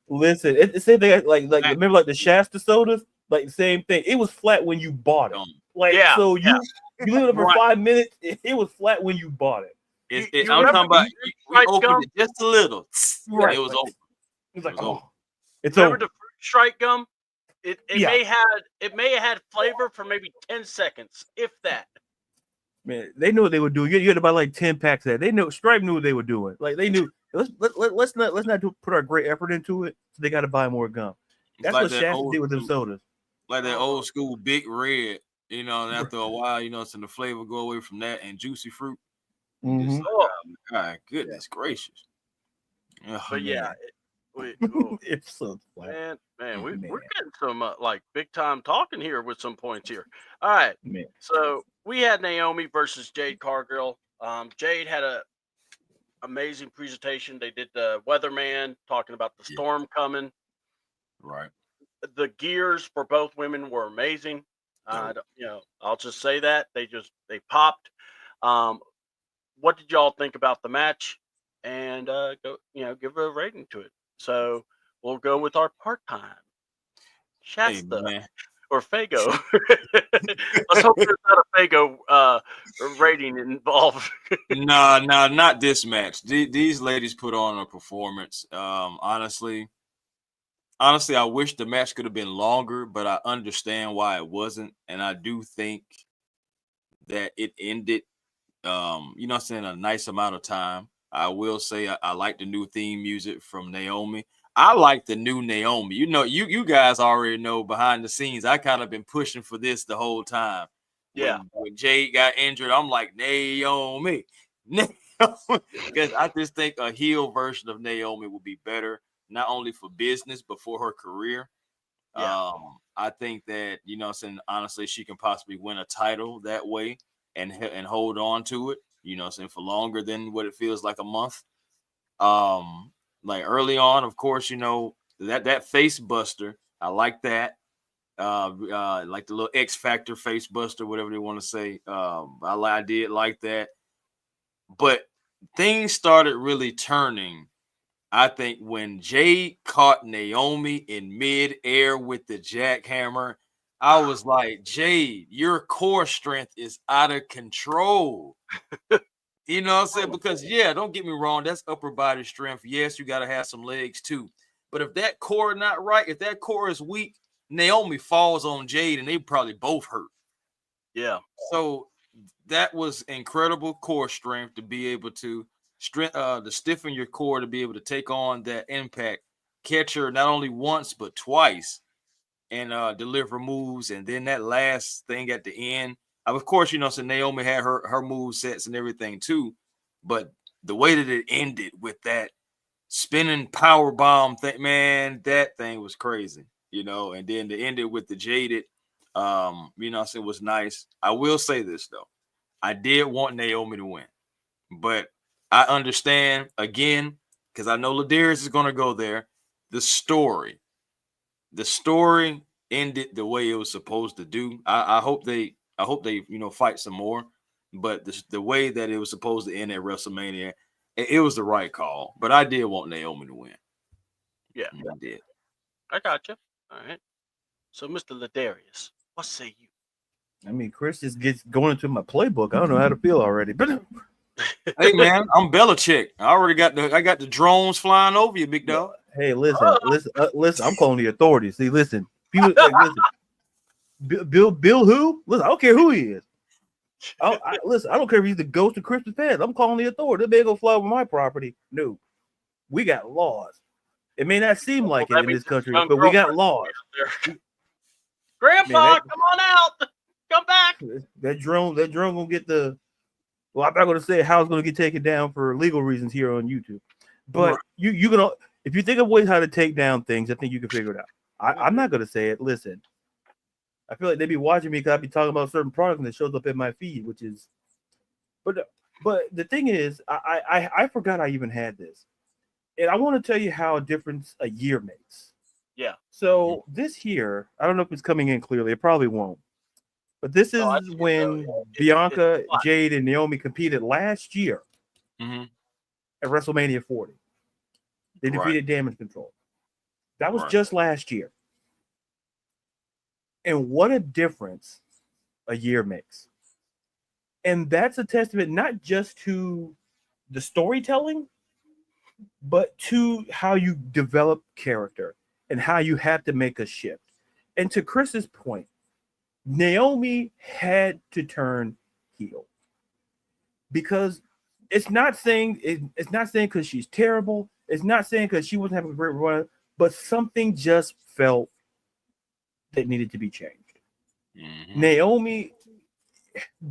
Listen, it same thing. Like remember like the Shasta sodas, like the same thing. It was flat when you bought it. Like so you leave it up for 5 minutes. It was flat when you bought it. I'm talking about we opened it just a little. Right. It was open. It was like, oh, it's remember over. the fruit strike gum? It may have had flavor for maybe 10 seconds, if that. Man, they knew what they were doing. You had to buy like 10 packs of that. They knew Stripe knew what they were doing. Like they knew. Let's not put our great effort into it. So they got to buy more gum. That's like what Shasta did with them sodas. Like that old school Big Red, you know. And after a while, you know, so the flavor go away from that and juicy fruit. Mm-hmm. God, goodness gracious. Oh, but yeah, it's so flat. Man, we're getting some like big time talking here with some points here. All right, so we had Naomi versus Jade Cargill. Jade had a amazing presentation. They did the weatherman talking about the storm coming. Right. The gears for both women were amazing. You know, I'll just say that they popped. What did y'all think about the match? And give a rating to it. So we'll go with our part-time Shasta or Fago. Let's hope there's not a Fago rating involved. No, not this match. These ladies put on a performance. Honestly, I wish the match could have been longer, but I understand why it wasn't, and I do think that it ended. A nice amount of time. I will say I like the new theme music from Naomi. I like the new Naomi. You know, you guys already know behind the scenes. I kind of been pushing for this the whole time. When Jade got injured, I'm like Naomi, because I just think a heel version of Naomi would be better, not only for business but for her career. I think that honestly, she can possibly win a title that way and hold on to it. For longer than what it feels like a month. Like early on, of course, that face buster. I like that. Like the little X Factor face buster, whatever they want to say. I did like that. But things started really turning, I think, when Jade caught Naomi in mid-air with the jackhammer. I was like, Jade, your core strength is out of control. You know what I'm saying? Because, don't get me wrong, that's upper body strength. Yes, you got to have some legs too. But if that core not right, if that core is weak, Naomi falls on Jade and they probably both hurt. Yeah. So that was incredible core strength to be able to stiffen your core to be able to take on that impact, catch her not only once but twice, and deliver moves. And then that last thing at the end, of course, so Naomi had her move sets and everything too, but the way that it ended with that spinning power bomb thing, man, that thing was crazy, and then to end it with the jaded, it was nice. I will say this though, I did want Naomi to win, but I understand again, because I know Ladarius is going to go there. The story ended the way it was supposed to do. I hope they fight some more, but the way that it was supposed to end at WrestleMania, it was the right call. But I did want Naomi to win. Yeah, I did. I got you. All right. So, Mr. Ladarius, what say you? I mean, Chris just gets going into my playbook. I don't know how to feel already, but hey man, I'm Belichick. I got the drones flying over you, big dog. Hey, listen. I'm calling the authorities. See, listen, people, listen. Bill, who? Listen, I don't care who he is. Listen, I don't care if he's the ghost of Christmas past. I'm calling the authorities. They go fly over my property. No, we got laws. It may not seem like it in this country, but we got laws. Grandpa, come on out. Come back. That drone gonna get the. Well, I'm not gonna say how it's gonna get taken down for legal reasons here on YouTube, but you gonna, if you think of ways how to take down things, I think you can figure it out. I'm not gonna say it. Listen, I feel like they be watching me because I be talking about certain products and it shows up in my feed, which is. But the thing is, I forgot I even had this, and I want to tell you how a difference a year makes. Yeah. So this year, I don't know if it's coming in clearly. It probably won't. But this is when Bianca, Jade, and Naomi competed last year at WrestleMania 40. They defeated Damage Control. That was Right. just last year. And what a difference a year makes. And that's a testament not just to the storytelling, but to how you develop character and how you have to make a shift. And to Chris's point, Naomi had to turn heel because it's not saying because she's terrible. It's not saying because she wasn't having a great run, but something just felt that needed to be changed. Mm-hmm. Naomi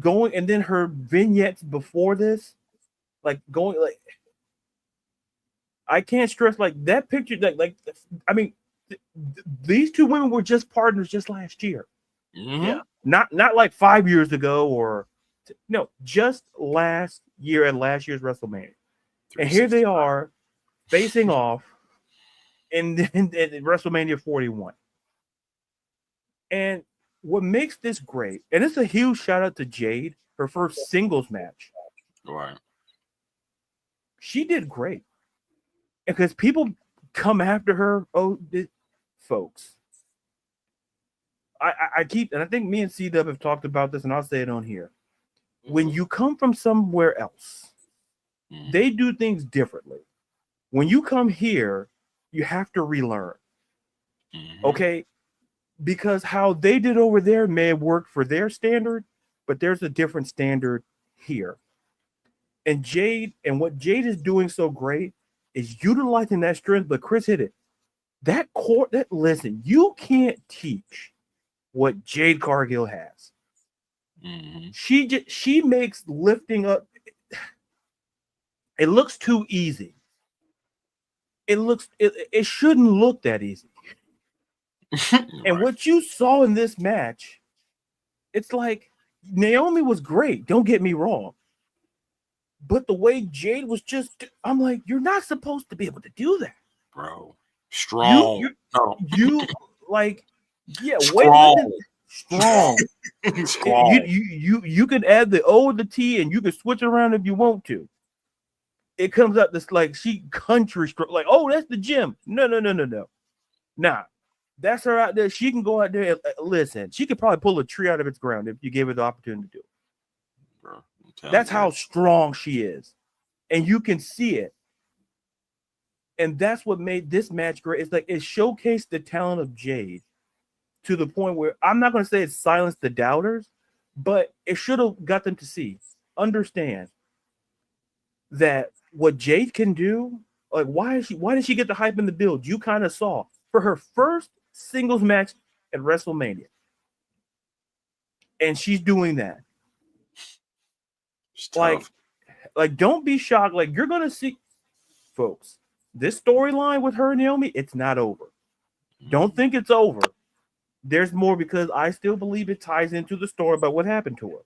going, and then her vignettes before this, like going, like I can't stress like that picture. I mean, these two women were just partners just last year. Mm-hmm. Yeah. Not like 5 years ago or no, just last year at last year's WrestleMania. And here they are facing off in WrestleMania 41. And what makes this great, and it's a huge shout out to Jade, her first singles match. Right. She did great. Because people come after her, folks. I keep, and I think me and CDouble have talked about this, and I'll say it on here. When you come from somewhere else, they do things differently. When you come here, you have to relearn. Okay? Because how they did over there may have worked for their standard, but there's a different standard here. And Jade, and what Jade is doing so great is utilizing that strength, but Chris hit it. That core, listen, you can't teach what Jade Cargill has. Mm-hmm. She makes lifting up. It looks too easy. It shouldn't look that easy. And what you saw in this match, it's like Naomi was great. Don't get me wrong. But the way Jade was just, I'm like, you're not supposed to be able to do that, bro. Strong. You like, yeah, strong. Strong. Strong. You can add the O and the T, and you can switch around if you want to. It comes out this like she country strong. Like, oh, that's the gym. No. Nah, that's her out there. She can go out there and listen. She could probably pull a tree out of its ground if you gave her the opportunity to do it. Bro, that's how strong she is, and you can see it. And that's what made this match great. It's like it showcased the talent of Jade to the point where I'm not going to say it silenced the doubters, but it should have got them to understand that what Jade can do. Like, why did she get the hype in the build? You kind of saw for her first singles match at WrestleMania, and she's doing that. Like, don't be shocked. Like, you're gonna see, folks, this storyline with her and Naomi, it's not over. Don't think it's over. There's more, because I still believe it ties into the story about what happened to her.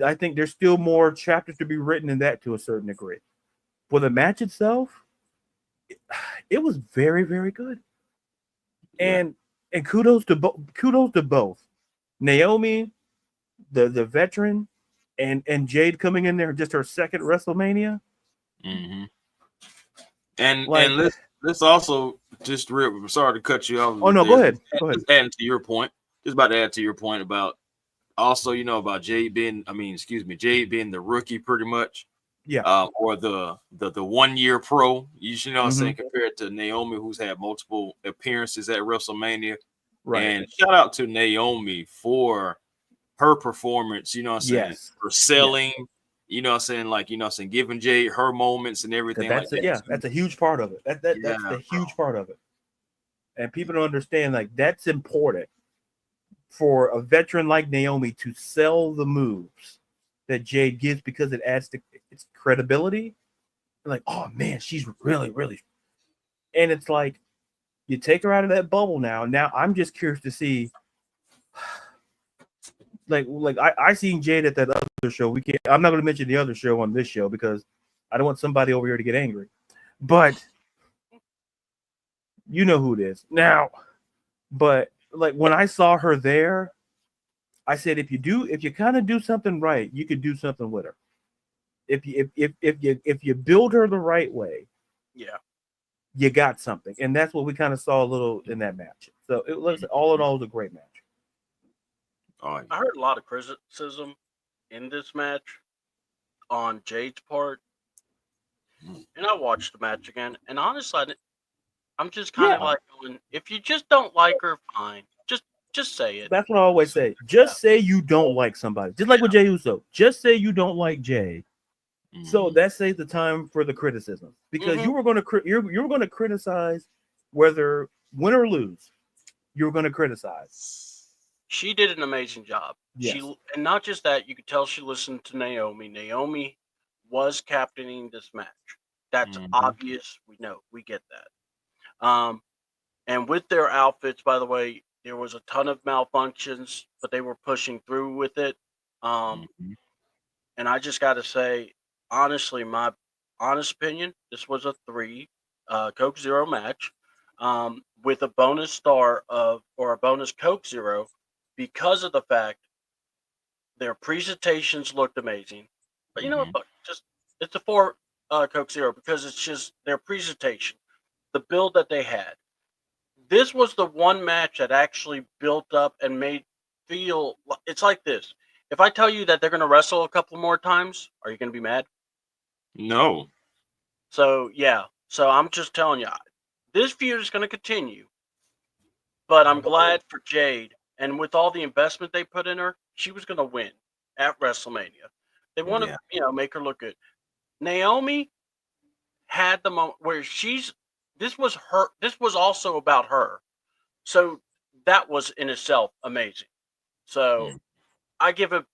I think there's still more chapters to be written in that to a certain degree. For the match itself, it was very, very good. And kudos to both. Naomi, the veteran, and Jade coming in there, just her second WrestleMania. Mm-hmm. And let's also just sorry to cut you off. Oh no, go ahead. Adding to your point, just about to add to your point about also, about Jade being, Jade being the rookie pretty much. Yeah. Or the 1 year pro, you know what I'm saying, compared to Naomi, who's had multiple appearances at WrestleMania. Right. And shout out to Naomi for her performance, you know what I'm saying, for selling, you know what I'm saying, like, you know what I'm saying, giving Jade her moments and everything like that. Yeah, that's a huge part of it. That's the huge part of it. And people don't understand, like, that's important for a veteran like Naomi to sell the moves that Jade gives, because it adds to its credibility. Like, oh man, she's really, really. And it's like, you take her out of that bubble now. Now I'm just curious to see. Like I seen Jade at that other show. I'm not going to mention the other show on this show because I don't want somebody over here to get angry. But you know who it is now. But like when I saw her there, I said, if you kind of do something right, you could do something with her. If you build her the right way, you got something, and that's what we kind of saw a little in that match. So it looks all in all, it was a great match. Oh, yeah. I heard a lot of criticism in this match on Jade's part, and I watched the match again. And honestly, I'm just kind of Yeah. like going, if you just don't like her, fine. Just say it. That's what I always say. Just say you don't like somebody. Just like with Jey Uso. Just say you don't like Jay. So that saves the time for the criticism, because you were going to you were going to criticize whether win or lose. You were going to criticize. She did an amazing job. Yes. And not just that, you could tell she listened to Naomi. Naomi was captaining this match. That's obvious. We know. We get that. And with their outfits, by the way, there was a ton of malfunctions, but they were pushing through with it. And I just got to say, honestly, my honest opinion, this was a 3 Coke Zero match with a bonus star or a bonus Coke Zero, because of the fact their presentations looked amazing. But you know what? Just it's a 4 Coke Zero because it's just their presentation, the build that they had. This was the one match that actually built up and made feel. It's like this. If I tell you that they're going to wrestle a couple more times, are you going to be mad? No. So yeah. So I'm just telling you, this feud is going to continue. But I'm glad for Jade, and with all the investment they put in her, she was going to win at WrestleMania. They want to, make her look good. Naomi had the moment where this was her. This was also about her. So that was in itself amazing. So I give a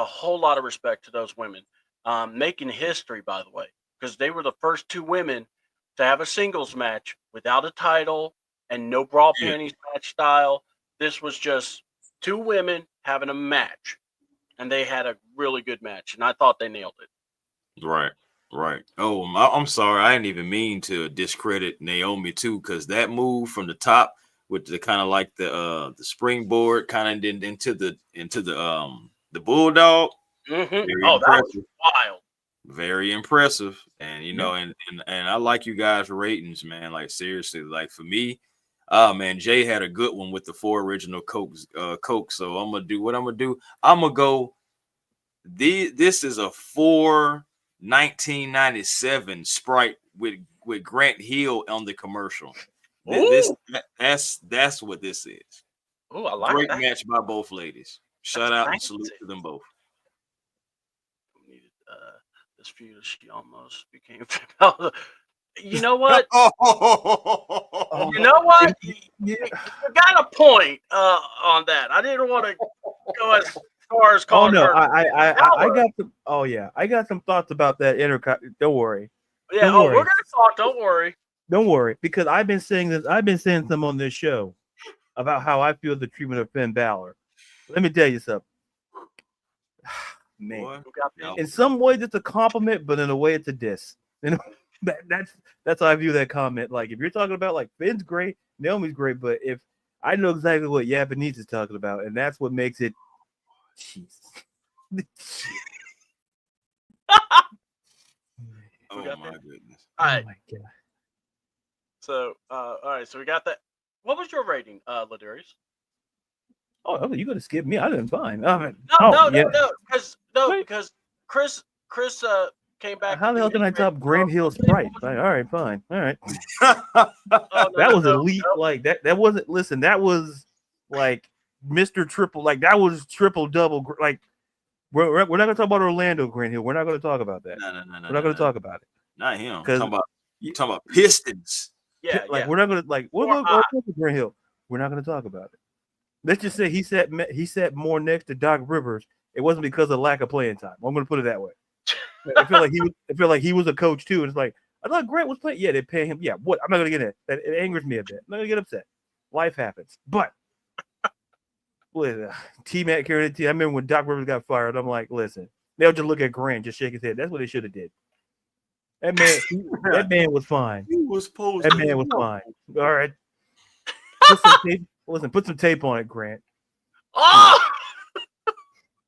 whole lot of respect to those women, making history, by the way, because they were the first 2 women to have a singles match without a title and no bra panties match style. This was just 2 women having a match, and they had a really good match, and I thought they nailed it. Right. Oh, I'm sorry. I didn't even mean to discredit Naomi too, because that move from the top with the kind of like the springboard kind of into the bulldog. That was wild. Very impressive. And and I like you guys' ratings, man. Like seriously, like for me, man, Jay had a good one with the 4 original Coke. So I'm gonna do what I'm gonna do. I'm gonna go. This is a 4 1997 Sprite with Grant Hill on the commercial. That's what this is. Oh, I like Great that. match by both ladies. Shout out and salute to them both. This feud, she almost became. You know what? You know what? You got a point on that. I didn't want to go as far as calling her. I got some thoughts about that Don't worry. Yeah. We're gonna talk. Don't worry. Don't worry, because I've been saying this. I've been saying some on this show about how I feel the treatment of Finn Balor. Let me tell you something. Man, in some ways it's a compliment, but in a way it's a diss. That's how I view that comment. Like if you're talking about like Finn's great, Naomi's great, but if I know exactly what Japanese is talking about, and that's what makes it. Jesus. Oh my goodness! All right. Oh my God. So, all right. So we got that. What was your rating, Ladarius? Oh, you gonna skip me? I didn't find. No, because Chris came back. How the hell can I top Grand Hill Sprite? Like, all right, fine, all right. That was elite. Like that wasn't. Listen, that was like Mr. Triple. Like that was triple double. Like we're not gonna talk about Orlando Grand Hill. We're not gonna talk about that. No. We're not gonna talk about it. Not him. Talking about Pistons. Yeah, we're not gonna we're gonna go to Grand Hill. We're not gonna talk about it. Let's just say he sat more next to Doc Rivers. It wasn't because of lack of playing time. I'm gonna put it that way. I feel like he was a coach too. And it's like I thought Grant was playing. Yeah, they pay him. Yeah, what? I'm not gonna get it. That it angers me a bit. I'm not gonna get upset. Life happens. But T-Mac carrying the team. I remember when Doc Rivers got fired. I'm like, listen, they'll just look at Grant, just shake his head. That's what they should have did. That man was fine. That man was fine. All right. Put some tape on it, Grant. Oh!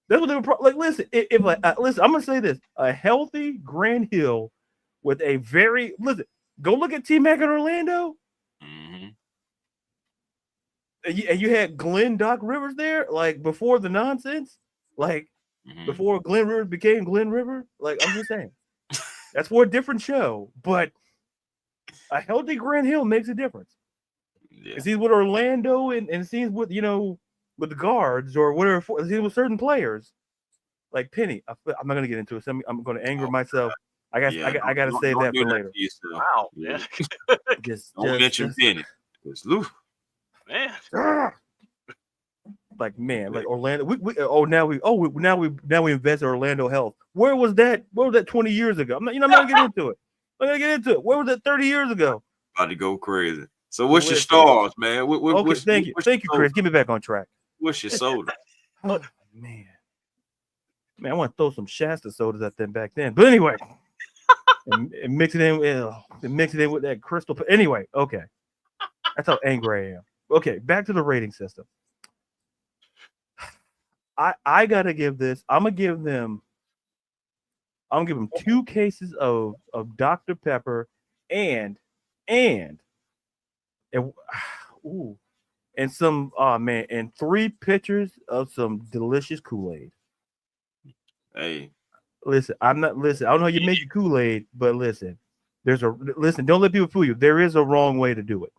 That's what they were like. Listen, listen, I'm gonna say this: a healthy Grant Hill with a very Go look at T-Mac in Orlando. Mm-hmm. And you had Glenn Doc Rivers there, like before the nonsense, like before Glenn Rivers became Glenn Rivers. Like, I'm just saying, that's for a different show. But a healthy Grant Hill makes a difference. Yeah. It seems with Orlando and it seems with with the guards or whatever. It seems with certain players, like Penny. I'm not gonna get into it. I'm gonna anger myself. I got to save that for later. Wow, yeah. Just Don't mention Penny. Man. Like man, like Orlando. Now we invest in Orlando Health. Where was that? Where was that 20 years ago? I'm not gonna get into it. I'm gonna get into it. Where was that 30 years ago? About to go crazy. So what's your stars, man? Okay, thank you, Chris. Get me back on track. What's your soda? Oh, man, I want to throw some Shasta sodas at them back then. But anyway, and mix it in with that crystal. Anyway, okay, that's how angry I am. Okay, back to the rating system. I gotta give this. I'm gonna give them 2 cases of Dr. Pepper and ooh, and some and 3 pitchers of some delicious Kool-Aid. Hey, listen, I don't know how you make your Kool-Aid, but listen, don't let people fool you. There is a wrong way to do it.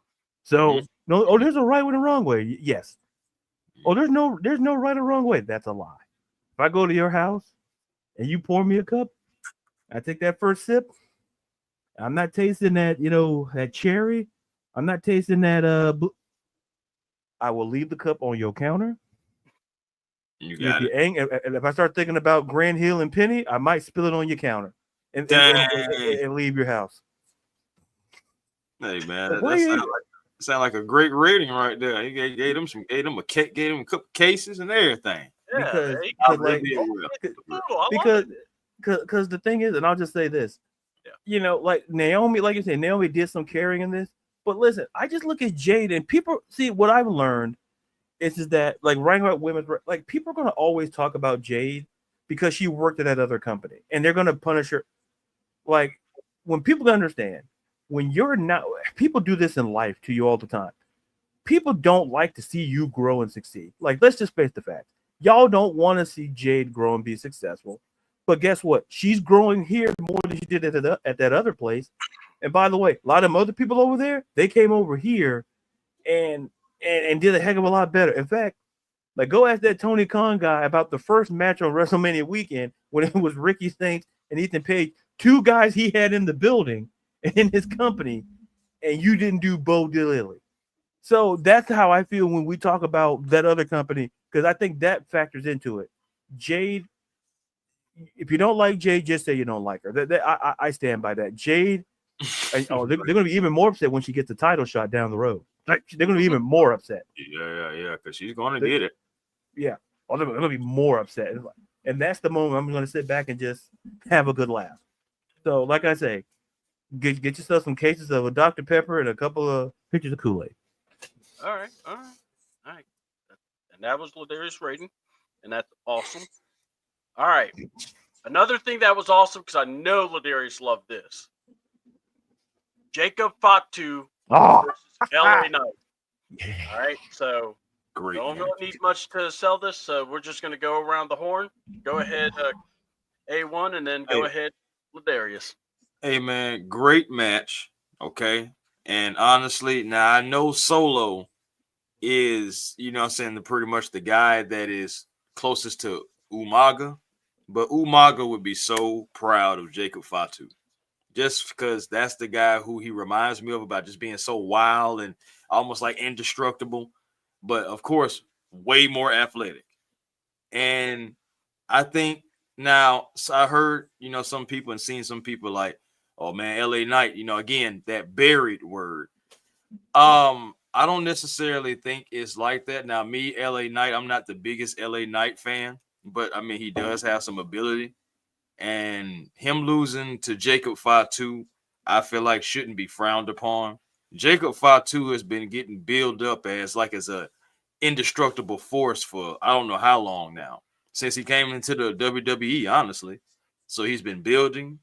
So there's a right way and a wrong way. Yes. Oh, there's no right or wrong way. That's a lie. If I go to your house and you pour me a cup, I take that first sip. I'm not tasting that, that cherry. I'm not tasting that. I will leave the cup on your counter. You got it. And if I start thinking about Grant Hill and Penny, I might spill it on your counter and leave your house. Hey man, that sound like a great rating right there. He gave them a couple cases and everything. Yeah, because the thing is, and I'll just say this, like Naomi, like you said, Naomi did some carrying in this. But listen, I just look at Jade and people see what I've learned is that like writing about women's, like people are going to always talk about Jade because she worked at that other company and they're going to punish her. Like when people understand, when you're not, people do this in life to you all the time. People don't like to see you grow and succeed. Like, let's just face the fact. Y'all don't want to see Jade grow and be successful. But guess what? She's growing here more than she did at that other place. And by the way, a lot of them other people over there, they came over here and did a heck of a lot better. In fact, like go ask that Tony Khan guy about the first match on WrestleMania weekend when it was Ricky Saints and Ethan Page, 2 guys he had in the building in his company, and you didn't do Bo Diddley. So that's how I feel when we talk about that other company, because I think that factors into it. Jade, if you don't like Jade, just say you don't like her. I stand by that. Jade, they're going to be even more upset when she gets the title shot down the road. Like, they're going to be even more upset. Yeah, because she's going to get it. Yeah, they're going to be more upset. And that's the moment I'm going to sit back and just have a good laugh. So, like I say, get yourself some cases of a Dr. Pepper and a couple of pictures of Kool-Aid. All right. And that was Ladarius' rating, and that's awesome. All right. Another thing that was awesome, because I know Ladarius loved this. Jacob Fatu versus LA Knight. All right. So great. Don't really need much to sell this, so we're just going to go around the horn. Go ahead, A1, and then go ahead, Ladarius. Hey, man, great match, okay? And honestly, now I know Solo is, I'm saying, pretty much the guy that is closest to Umaga, but Umaga would be so proud of Jacob Fatu just because that's the guy who he reminds me of about just being so wild and almost like indestructible, but of course, way more athletic. And I think now, so I heard, some people and seen some people like, oh man, LA Knight, again, that buried word. I don't necessarily think it's like that. Now, me, LA Knight, I'm not the biggest LA Knight fan, but I mean, he does have some ability. And him losing to Jacob Fatu, I feel like shouldn't be frowned upon. Jacob Fatu has been getting built up as a indestructible force for I don't know how long now, since he came into the WWE, honestly. So he's been building.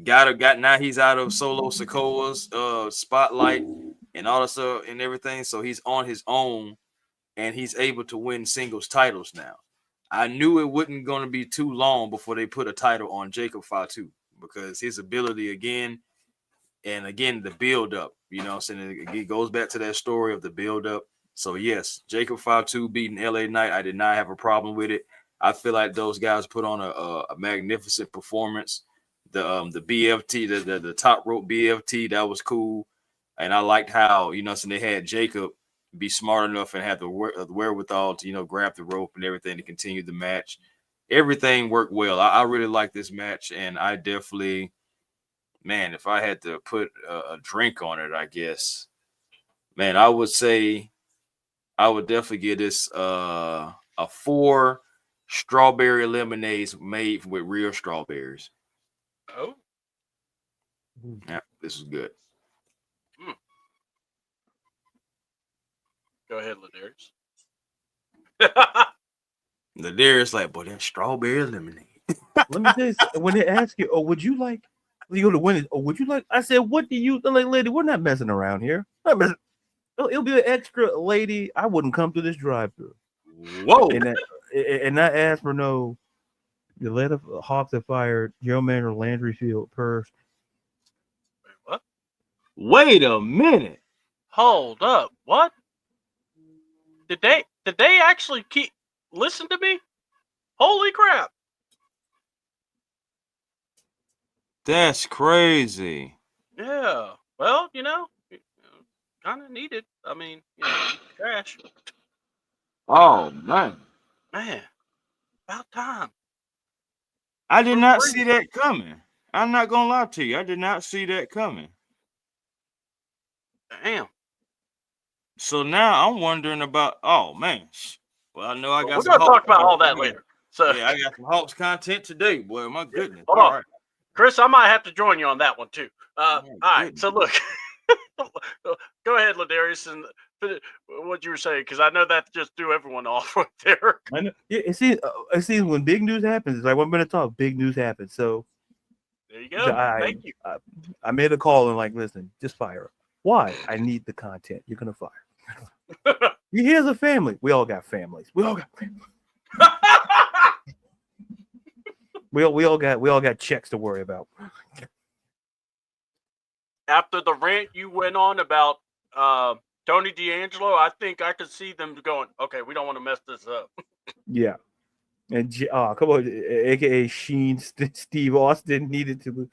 got now he's out of Solo Sikoa's spotlight and all this stuff and everything. So he's on his own and he's able to win singles titles now. I knew it wasn't going to be too long before they put a title on Jacob Fatu because his ability again the build up, you know what I'm saying? It goes back to that story of the build up. So yes, Jacob Fatu beating LA Knight, I did not have a problem with it. I feel like those guys put on a magnificent performance. The BFT, the top rope BFT, that was cool. And I liked how, you know, so they had Jacob be smart enough and have the wherewithal to, you know, grab the rope and everything to continue the match. Everything worked well. I really like this match, and I definitely, man, if I had to put a drink on it, I guess, man, I would say I would definitely give this a 4 strawberry lemonades made with real strawberries. Oh, yeah, this is good. Go ahead, Ladarius. Ladarius like, boy, that strawberry lemonade. Let me tell you, when they ask you, "Oh, would you like?" You go to win it. "Oh, would you like?" I said, "What do you?" I'm like, "Lady, we're not messing around here. Not messing. It'll be an extra, lady. I wouldn't come through this drive-through." Whoa! And I asked for no. The lead of Hawks have fired Joe Manor Landry Field first. What? Wait a minute. Hold up. What? Did they actually listen to me? Holy crap. That's crazy. Yeah. Well, you know, kind of needed. I mean, you know, trash. Oh man. Man, about time. I did not see that coming. I'm not gonna lie to you. I did not see that coming. Damn. So now I'm wondering about. Oh man. Well, I know I got. We're gonna talk about all that later. So yeah, I got some Hawks content today, boy. My goodness. Hold on. Right. Chris, I might have to join you on that one too. All right. So look, go ahead, Ladarius, and what you were saying, because I know that just threw everyone off right there. I know. Yeah, it seems when big news happens, it's like, when I'm going to talk, big news happens. So there you go. Thank you. I made a call and like, listen, just fire her. Why? I need the content. You're gonna fire. Here's a family. We all got families. We all got families. we all got checks to worry about. After the rant you went on about Tony D'Angelo, I think I could see them going, okay, we don't want to mess this up. Yeah. And come on, aka Sheen, Steve Austin needed to.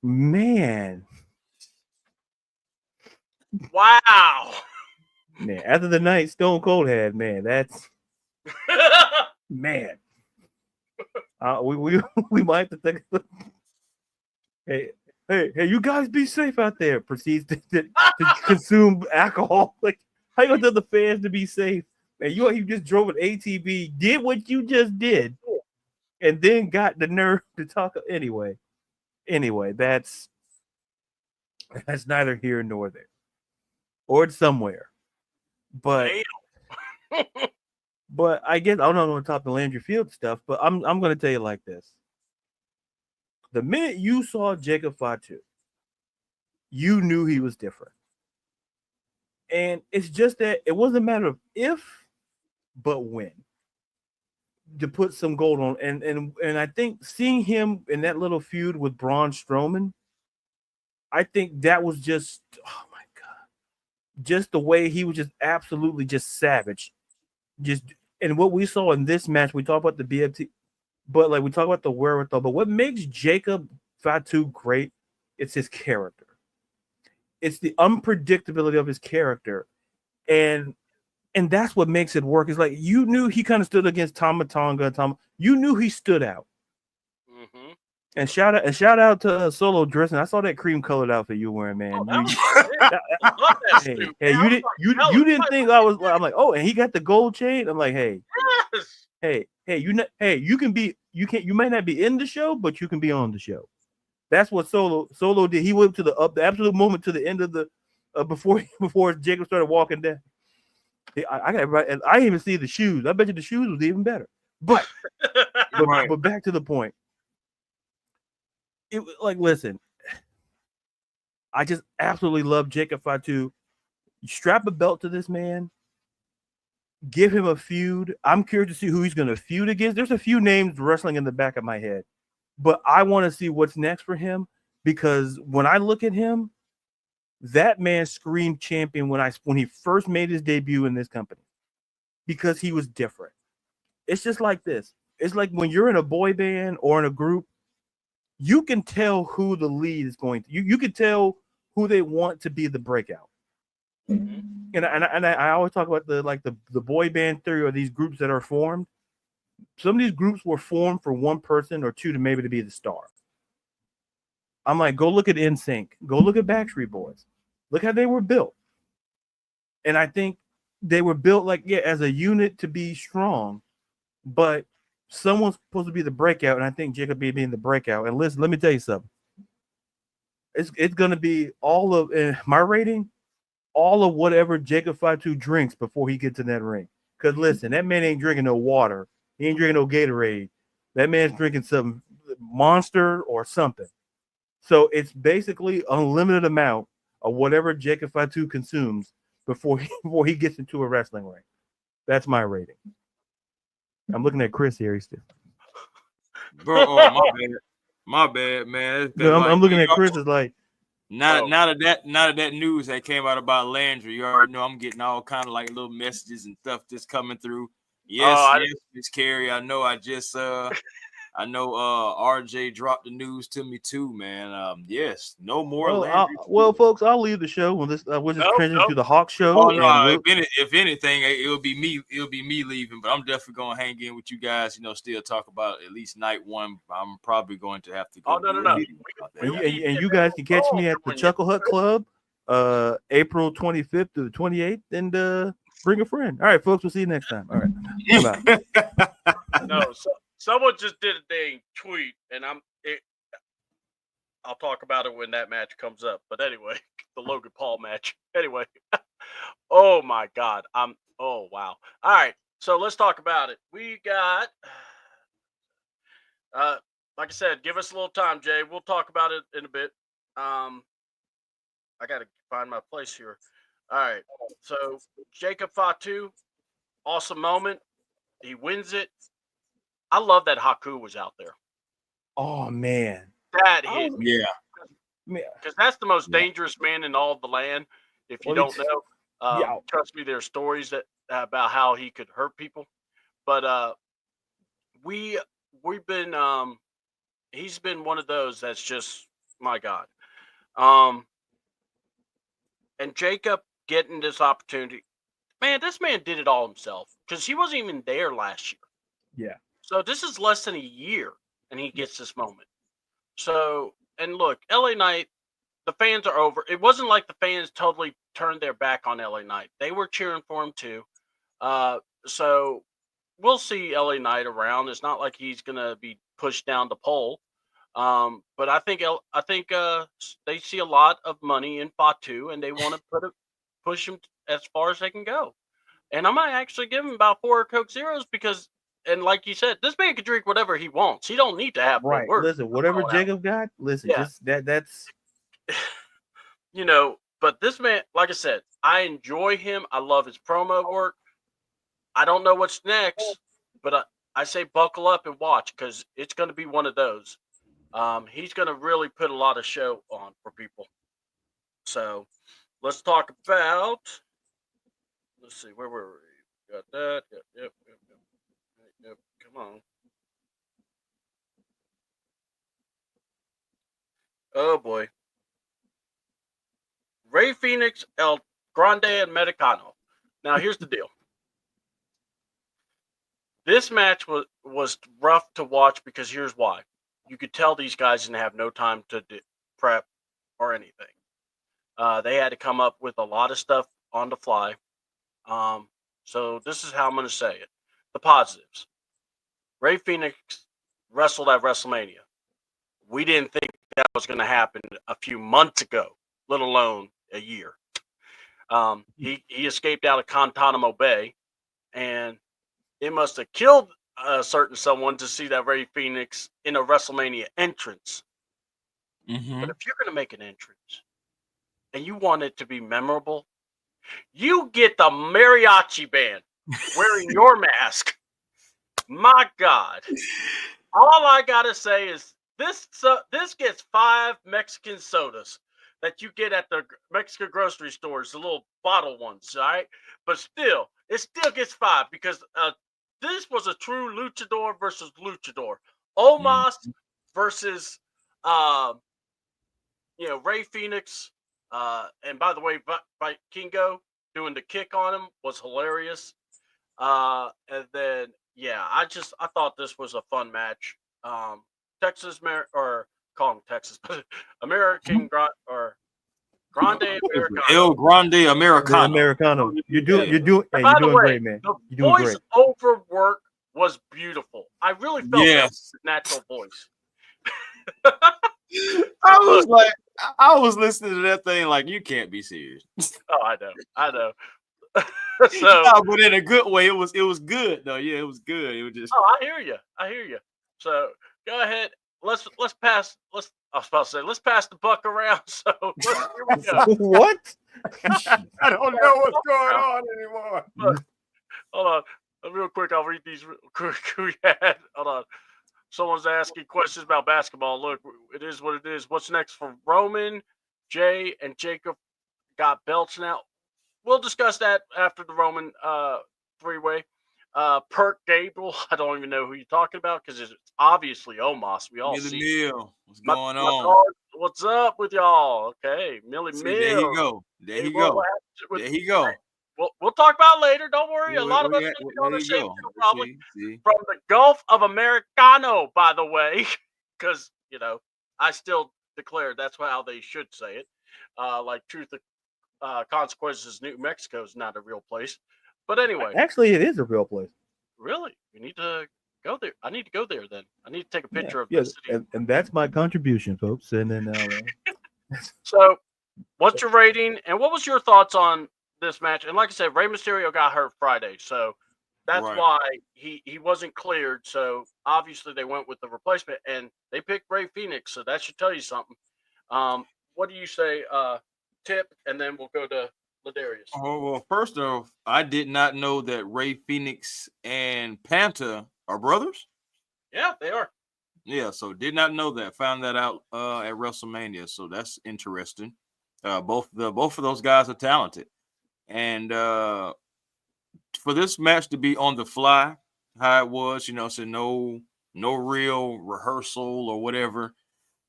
Man. Wow. Man, after the night Stone Cold had, man, that's man. We might have to think. Hey, you guys be safe out there. Proceeds to consume alcohol. Like, how you gonna tell the fans to be safe? Man, you just drove an ATV, did what you just did, and then got the nerve to talk anyway. Anyway, that's neither here nor there, or it's somewhere. But but I guess I don't know on top of the Landry Field stuff, but I'm gonna tell you like this. The minute you saw Jacob Fatu, you knew he was different. And it's just that it wasn't a matter of if, but when. To put some gold on. And I think seeing him in that little feud with Braun Strowman, I think that was just, oh my God. Just the way he was just absolutely just savage. And what we saw in this match, we talk about the BFT, but like we talk about the wherewithal, but what makes Jacob Fatu great, it's his character. It's the unpredictability of his character. And that's what makes it work. It's like you knew he kind of stood against Tama Tonga. You knew he stood out. Mm-hmm. And shout out to Solo dressing. I saw that cream colored outfit you were wearing, man. You didn't think I was. I'm like, oh, and he got the gold chain. I'm like, hey, yes. You might not be in the show, but you can be on the show. That's what Solo did. He went to the absolute moment to the end of the before Jacob started walking down. I got right, and I didn't even see the shoes. I bet you the shoes was even better. But back to the point. Listen, I just absolutely love Jacob Fatu. Strap a belt to this man. Give him a feud. I'm curious to see who he's going to feud against. There's a few names wrestling in the back of my head, but I want to see what's next for him because when I look at him, that man screamed champion when he first made his debut in this company because he was different. It's just like this. It's like when you're in a boy band or in a group, you can tell who the lead is going to. You can tell who they want to be the breakout. Mm-hmm. And I always talk about the boy band theory or these groups that are formed. Some of these groups were formed for one person or two to maybe to be the star. I'm like, go look at NSYNC. Go look at Backstreet Boys. Look how they were built. And I think they were built as a unit to be strong, but someone's supposed to be the breakout, and I think Jacob B being the breakout. And listen, let me tell you something. It's going to be all of my rating, all of whatever Jacob Fatu drinks before he gets in that ring. Because listen, that man ain't drinking no water. He ain't drinking no Gatorade. That man's drinking some Monster or something. So it's basically unlimited amount of whatever Jacob Fatu consumes before he gets into a wrestling ring. That's my rating. I'm looking at Chris here. He's still. Bro, oh my bad, man. No, I'm looking at Chris. Is like now that that news that came out about Landry, you already know I'm getting all kind of like little messages and stuff just coming through. Yes, Miss Carrie. I know. I know RJ dropped the news to me too, man. Yes, no more Landry. Well, folks, I'll leave the show when this we'll just transition to the Hawk show. Oh no, if anything, it'll be me leaving, but I'm definitely gonna hang in with you guys, still talk about at least night one. I'm probably going to have to go. Oh no. And you guys can catch me at the Chuckle Hut Club, April 25th to the 28th, and bring a friend. All right, folks, we'll see you next time. All right. No, someone just did a dang tweet, and I'll talk about it when that match comes up. But anyway, the Logan Paul match. Anyway, oh my God, oh wow. All right, so let's talk about it. We got, like I said, give us a little time, Jay. We'll talk about it in a bit. I got to find my place here. All right, so Jacob Fatu, awesome moment. He wins it. I love that Haku was out there. Oh man, that hit me. Yeah, because that's the most dangerous man in all of the land. If you don't know, trust me, there's stories about how he could hurt people. But we've been he's been one of those that's just my God. And Jacob getting this opportunity, man, this man did it all himself because he wasn't even there last year. Yeah. So this is less than a year, and he gets this moment. So, and look, LA Knight, the fans are over. It wasn't like the fans totally turned their back on LA Knight. They were cheering for him too. So we'll see LA Knight around. It's not like he's gonna be pushed down the pole. But I think they see a lot of money in Fatu, and they want to push him as far as they can go. And I might actually give him about 4 Coke Zeros because. And like you said, this man can drink whatever he wants. He don't need to have right. No work. Listen, whatever Jacob got, listen, just that's But this man, like I said, I enjoy him. I love his promo work. I don't know what's next, but I say buckle up and watch because it's going to be one of those. He's going to really put a lot of show on for people. So let's talk about. Let's see, where were we? Got that. Yep. Come on. Oh boy. Rey Fenix, El Grande, and Mexicano. Now here's the deal. This match was rough to watch because here's why. You could tell these guys didn't have no time to prep or anything. They had to come up with a lot of stuff on the fly. So this is how I'm going to say it. The positives. Rey Fenix wrestled at WrestleMania. We didn't think that was going to happen a few months ago, let alone a year. He escaped out of Guantanamo Bay, and it must have killed a certain someone to see that Rey Fenix in a WrestleMania entrance. Mm-hmm. But if you're going to make an entrance and you want it to be memorable, you get the mariachi band wearing your mask. My God. All I got to say is this gets 5 Mexican sodas that you get at the Mexican grocery stores, the little bottle ones, all right? But still, it still gets 5 because this was a true luchador versus luchador. Omos versus Ray Phoenix. And by the way, Kingo doing the kick on him was hilarious. And then I thought this was a fun match. Texas or call him Texas, but American Grande Americano. El Grande The Americano. Americano. You're doing By the way, great, man. the You're doing voice great. over work was beautiful. I really felt that was his natural voice. I was listening to that thing like, you can't be serious. Oh, I know. So, no, but in a good way, it was good though. Yeah, it was good. It was just. Oh, I hear you. So go ahead. Let's pass. I was about to say, let's pass the buck around. So here we go. What? I don't know what's going on anymore. Look, hold on, real quick. I'll read these real quick. Hold on. Someone's asking questions about basketball. Look, it is what it is. What's next for Roman, Jay, and Jacob? Got belts now. We'll discuss that after the Roman 3-way. Perk Gable, I don't even know who you're talking about because it's obviously Omos. We all see. Mill. What's going on? What's up with y'all? Okay, Millie Mill. There he go. There he go. There he go. We'll talk about it later. Don't worry. A lot of us will be on the same too, probably. From the Gulf of Americano, by the way, because I still declare that's how they should say it. Like truth of consequences, New Mexico is not a real place. But anyway, actually, it is a real place. Really, you need to go there. I need to go there then. I need to take a picture of the city. And that's my contribution, folks. And then So, what's your rating? And what was your thoughts on this match? And like I said, Rey Mysterio got hurt Friday, so that's why he wasn't cleared. So obviously they went with the replacement, and they picked Rey Phoenix. So that should tell you something. What do you say, Tip? And then we'll go to Ladarius. Oh, well, first off, I did not know that Rey Phoenix and Panta are brothers. Yeah, they are. Yeah, so did not know that. Found that out at WrestleMania. So that's interesting. Both of those guys are talented. And for this match to be on the fly, how it was, so no real rehearsal or whatever.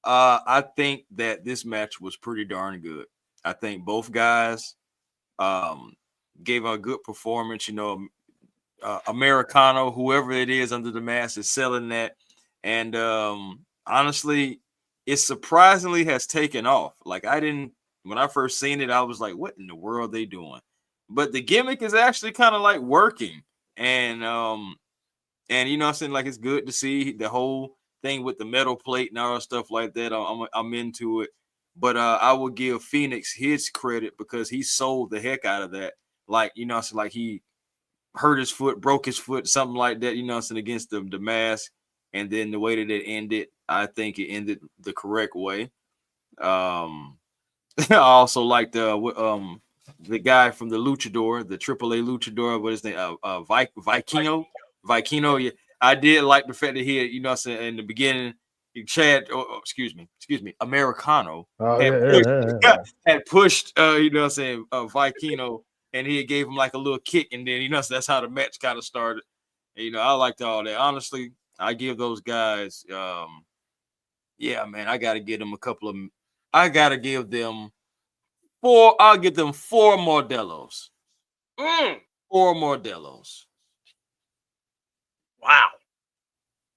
I think that this match was pretty darn good. I think both guys gave a good performance. Americano, whoever it is under the mask, is selling that. And honestly, it surprisingly has taken off. Like when I first seen it, I was like, what in the world are they doing? But the gimmick is actually kind of like working. And I'm saying, like, it's good to see the whole thing with the metal plate and all that stuff like that. I'm into it. But I will give Phoenix his credit because he sold the heck out of that. Like, like he hurt his foot, broke his foot, something like that, against the mask. And then the way that it ended, I think it ended the correct way. I also like the guy from the Luchador, the AAA Luchador, what is his name? Vikino. Yeah, I did like the fact that he had, in the beginning, excuse me, Americano had pushed Vikino, and he gave him like a little kick, and then so that's how the match kind of started. And, I liked all that. Honestly, I give those guys, man, I gotta give them four. I'll give them 4 Modelos. 4 Modelos. Wow.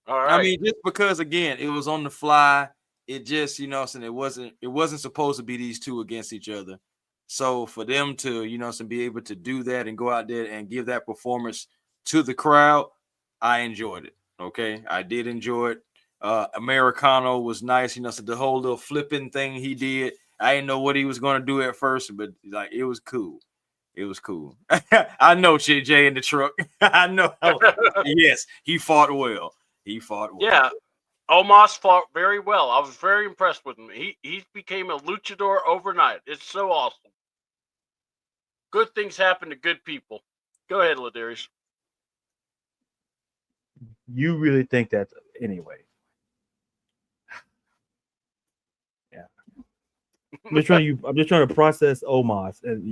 All right. I mean, just because again, it was on the fly. It just, it wasn't supposed to be these two against each other. So for them to, be able to do that and go out there and give that performance to the crowd, I enjoyed it. Okay, I did enjoy it. Americano was nice, so the whole little flipping thing he did. I didn't know what he was going to do at first, but like it was cool. It was cool. I know Jay in the truck. I know. Yes, he fought well. Yeah. Omos fought very well. I was very impressed with him. He became a luchador overnight. It's so awesome. Good things happen to good people. Go ahead, Ladarius. You really think that's anyway? Yeah. I'm just trying to process Omos, and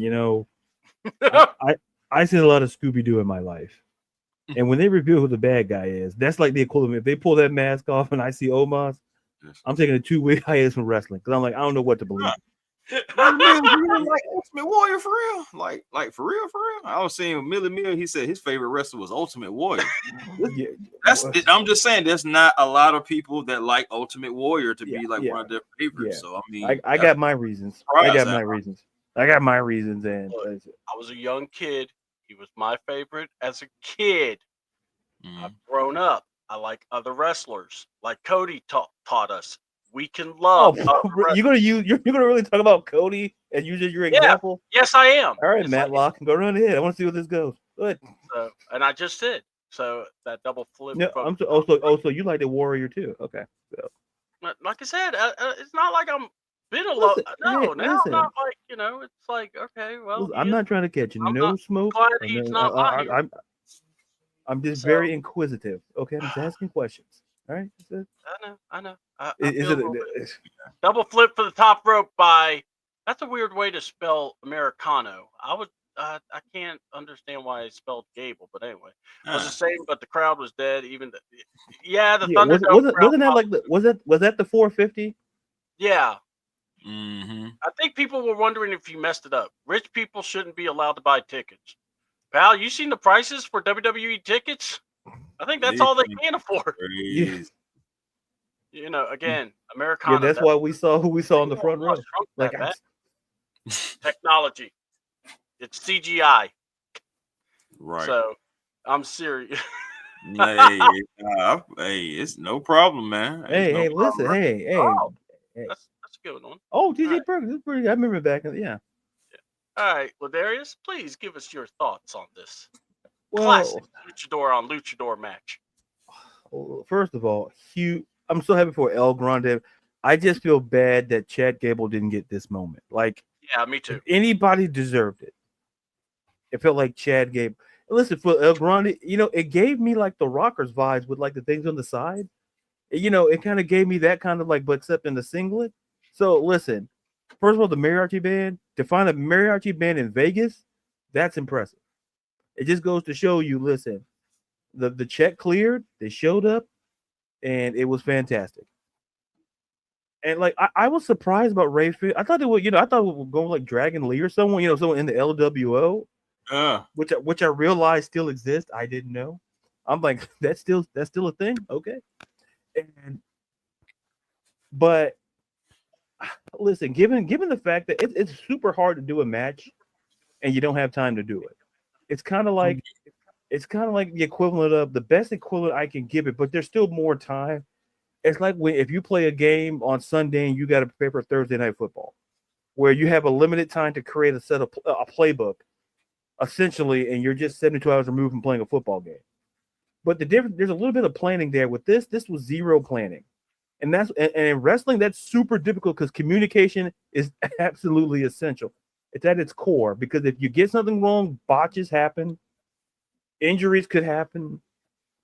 I seen a lot of Scooby Doo in my life, and when they reveal who the bad guy is, that's like the equivalent. If they pull that mask off and I see Omos, I'm taking a 2-week hiatus from wrestling because I'm like, I don't know what to believe. Like Ultimate Warrior for real, like for real. I was seeing Millie Mill. He said his favorite wrestler was Ultimate Warrior. I'm just saying, there's not a lot of people that like Ultimate Warrior to be like one of their favorites. Yeah. So I mean, I got my reasons. I got my reasons, and look, I was a young kid. He was my favorite as a kid. I've grown up. I like other wrestlers, like Cody taught us. We can love. You're gonna really talk about Cody and use your example? Yes, I am. All right, Matlock, go run ahead. I want to see where this goes. Go ahead. So, and I just did. So that double flip. No, also you like the Warrior too. Okay. So. Like I said, it's not like I'm been alone. No, now I'm not like It's like okay, well. Listen, I'm not trying to catch no smoke. I'm just very inquisitive. Okay, I'm just asking questions. All right. I know. Is it double flip for the top rope by? That's a weird way to spell Americano. I can't understand why I spelled Gable, but anyway, it was the same. But the crowd was dead. Even the Thunderdome. Wasn't that like was that the 450? Yeah. Mm-hmm. I think people were wondering if you messed it up. Rich people shouldn't be allowed to buy tickets. Pal, you seen the prices for WWE tickets? I think that's all they can afford. Again, Americana. Yeah, that's why we saw who we saw in the front row. Like technology. It's CGI. Right. So I'm serious. hey, it's no problem, man. Hey, listen, hey. Oh, that's a good one. Oh, TJ Perkins, that's pretty. I remember back. Yeah. All right, Ladarius, please give us your thoughts on this classic luchador on luchador match. First of all, I'm so happy for El Grande. I just feel bad that Chad Gable didn't get this moment. Like, yeah, me too. If anybody deserved it, it felt like Chad Gable. Listen, for El Grande, it gave me like the Rockers vibes with like the things on the side. It kind of gave me that kind of like, but except in the singlet. So listen, first of all, the mariachi band, to find a mariachi band in Vegas, that's impressive. It just goes to show you, listen, the check cleared, they showed up, and it was fantastic. And like I was surprised about Ray Finn. I thought it would, I thought it would go like Dragon Lee or someone, someone in the LWO, which I realized still exists. I didn't know. I'm like, that's still a thing, okay. But listen, given the fact that it's super hard to do a match, and you don't have time to do it, it's kind of like the equivalent of the best equivalent I can give it, but there's still more time. It's like if you play a game on Sunday and you got to prepare for Thursday Night Football, where you have a limited time to create a playbook, essentially, and you're just 72 hours removed from playing a football game. But the difference, there's a little bit of planning there. With this was zero planning, and in wrestling that's super difficult because communication is absolutely essential. It's at its core, because if you get something wrong, botches happen, injuries could happen,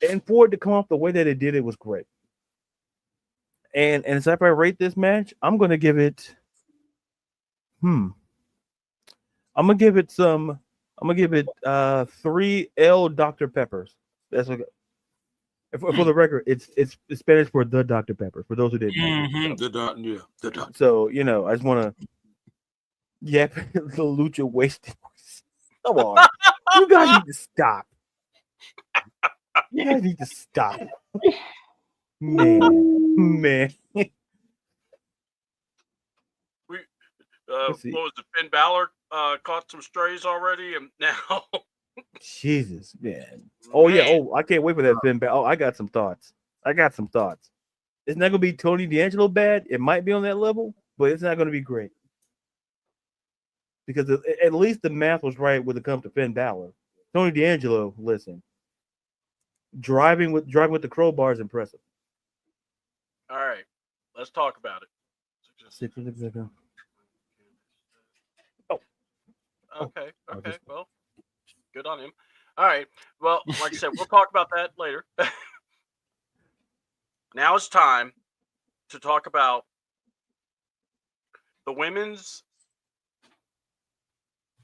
and for it to come off the way that it did, it was great. And so if I rate this match, I'm gonna give it. I'm gonna give it 3 L Dr. Peppers. That's okay. For the record, it's Spanish for the Dr. Pepper. For those who didn't know. The doctor. So I just want to. Yeah, the lucha wasted. Come on, you guys need to stop. Man. What was it? Finn Balor caught some strays already, and now. Jesus, man. Oh, man. Yeah. Oh, I can't wait for that Finn Balor. Oh, I got some thoughts. It's not going to be Tony D'Angelo bad. It might be on that level, but it's not going to be great. Because at least the math was right when it comes to Finn Balor. Tony D'Angelo, listen. Driving with the crowbar is impressive. All right, let's talk about it. Oh, Okay, oh, okay. just Well, good on him. All right. Well, like I said, we'll talk about that later. Now it's time to talk about the women's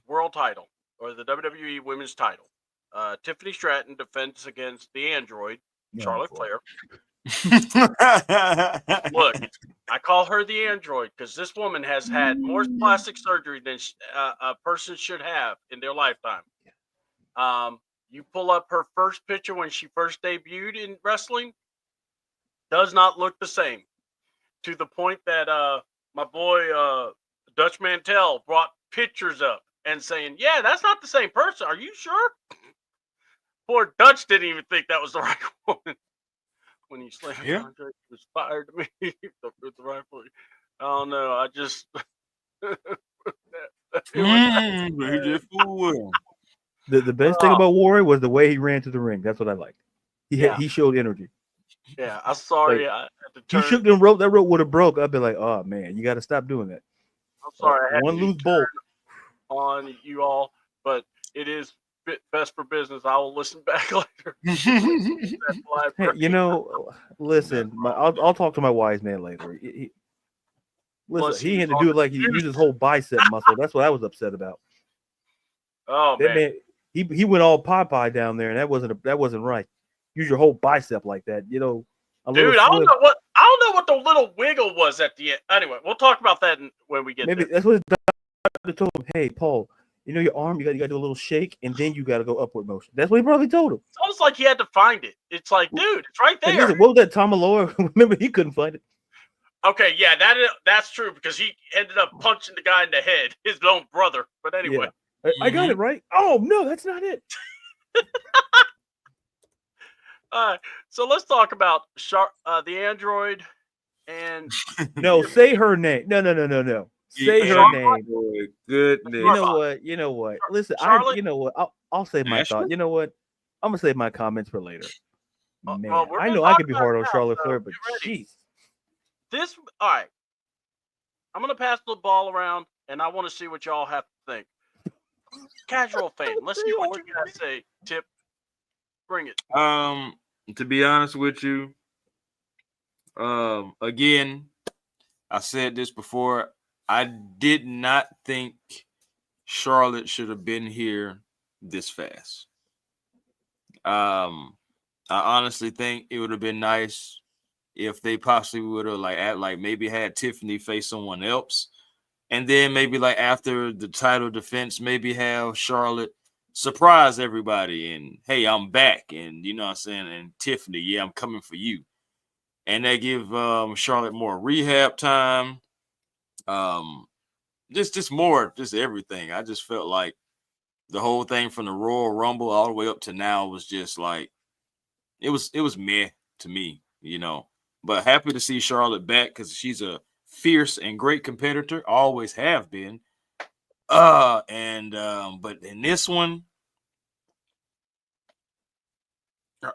world title, or the WWE women's title. Tiffany Stratton defends against the android, Charlotte Flair. Look, I call her the android because this woman has had more plastic surgery than a person should have in their lifetime. You pull up her first picture when she first debuted in wrestling, does not look the same. To the point that my boy Dutch Mantel brought pictures up and saying, "Yeah, that's not the same person. Are you sure?" Poor Dutch didn't even think that was the right woman when he slammed Andre. He was fired to me. With the right point. I don't know. I just He just fooled with him. the best thing about Warrior was the way he ran to the ring. That's what I liked. He showed energy. Yeah, I'm sorry. Like, I had to turn. he shook them rope. That rope would have broke. I'd be like, oh man, you got to stop doing that. I'm sorry. I had One to loose bolt on you all, but it is best for business. I will listen back later. Hey, listen, I'll talk to my wise man later. Listen, he had to do it like he used his whole bicep muscle. That's what I was upset about. Oh that man, he went all Popeye down there, and that wasn't right. Use your whole bicep like that, dude. I don't know what the little wiggle was at the end. Anyway, we'll talk about that when we get Maybe there. that's what the doctor told him. Hey, Paul, your arm, you got to do a little shake, and then you got to go upward motion. That's what he probably told him. It's almost like he had to find it. It's like, dude, it's right there. Hey, listen, what was that Tom Aloha? Remember, he couldn't find it. Okay, yeah, that's true because he ended up punching the guy in the head, his own brother. But anyway, I got it right. Oh no, that's not it. All right, so let's talk about the android and no, say her name. No. Say her name. Goodness. You know what? Listen, Charlotte. You know what? I'll save my thought. You know what? I'm gonna save my comments for later. Man, well, I know I could be hard on Charlotte Flair, but jeez. All right. I'm gonna pass the ball around, and I want to see what y'all have to think. Casual fan, let's see what you guys say. Tip, bring it. To be honest with you, again, I said this before. I did not think Charlotte should have been here this fast. I honestly think it would have been nice if they possibly would have maybe had Tiffany face someone else, and then maybe like after the title defense, maybe have Charlotte surprise everybody and hey, I'm back, and you know what I'm saying, and Tiffany, yeah, I'm coming for you, and they give Charlotte more rehab time, just more, just everything. I just felt like the whole thing from the Royal Rumble all the way up to now was just like it was meh to me, But happy to see Charlotte back because she's a fierce and great competitor, always have been. But in this one,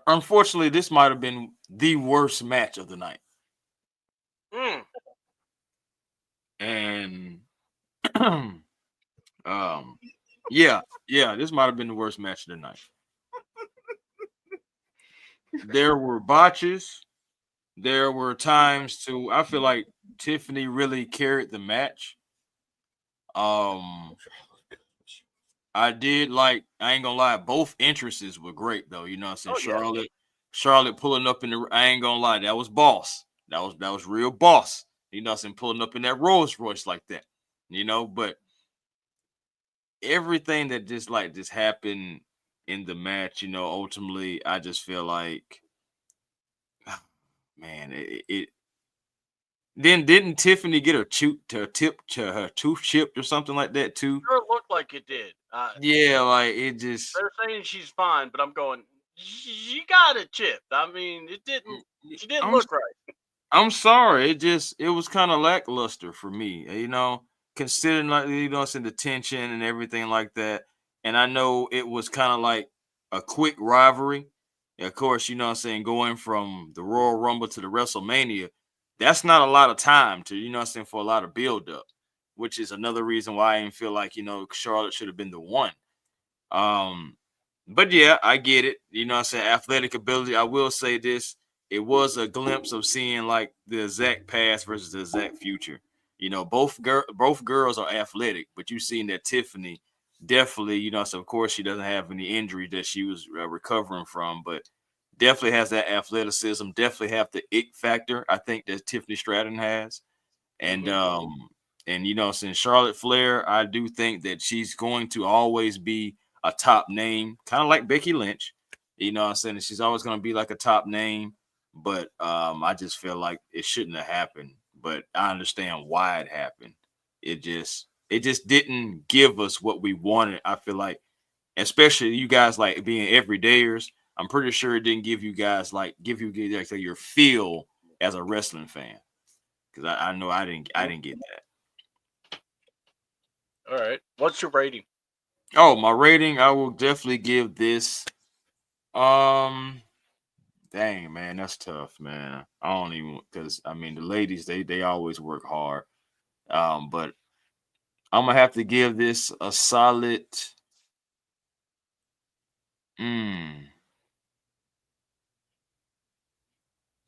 unfortunately, this might have been the worst match of the night. And yeah, this might have been the worst match of the night. There were botches. There were times I feel like Tiffany really carried the match. I did like, I ain't gonna lie, both entrances were great though. You know what I'm saying? Charlotte pulling up I ain't gonna lie, that was boss. That was real boss. You know what I'm saying? Pulling up in that Rolls Royce like that. But everything that just happened in the match, ultimately I just feel like, man, it then didn't Tiffany get her tip to her tooth chipped or something like that too? Sure looked like it did. Yeah, like it just. They're saying she's fine, but I'm going, she got it chipped. I mean, she didn't look right. I'm sorry. It was kind of lackluster for me, considering it's in the tension and everything like that. And I know it was kind of like a quick rivalry. Of course, going from the Royal Rumble to the WrestleMania, that's not a lot of time to, you know what I'm saying, for a lot of build up, which is another reason why I didn't feel like, you know, Charlotte should have been the one. But yeah, I get it. You know what I'm saying? Athletic ability. I will say this. It was a glimpse of seeing like the exact past versus the exact future. You know, both girls are athletic, but you've seen that Tiffany definitely, you know, so of course she doesn't have any injury that she was recovering from, but definitely has that athleticism, definitely have the it factor, I think, that Tiffany Stratton has. And and you know, since Charlotte Flair, I do think that she's going to always be a top name, kind of like Becky Lynch. You know what I'm saying? She's always going to be like a top name, but I just feel like it shouldn't have happened. But I understand why it happened. It just didn't give us what we wanted. I feel like, especially you guys like being everydayers, I'm pretty sure it didn't give you guys like your feel as a wrestling fan. Because I know I didn't get that. All right. What's your rating? Oh, my rating, I will definitely give this. Dang, man, that's tough, man. I don't even, because I mean the ladies, they always work hard. But I'm gonna have to give this a solid 2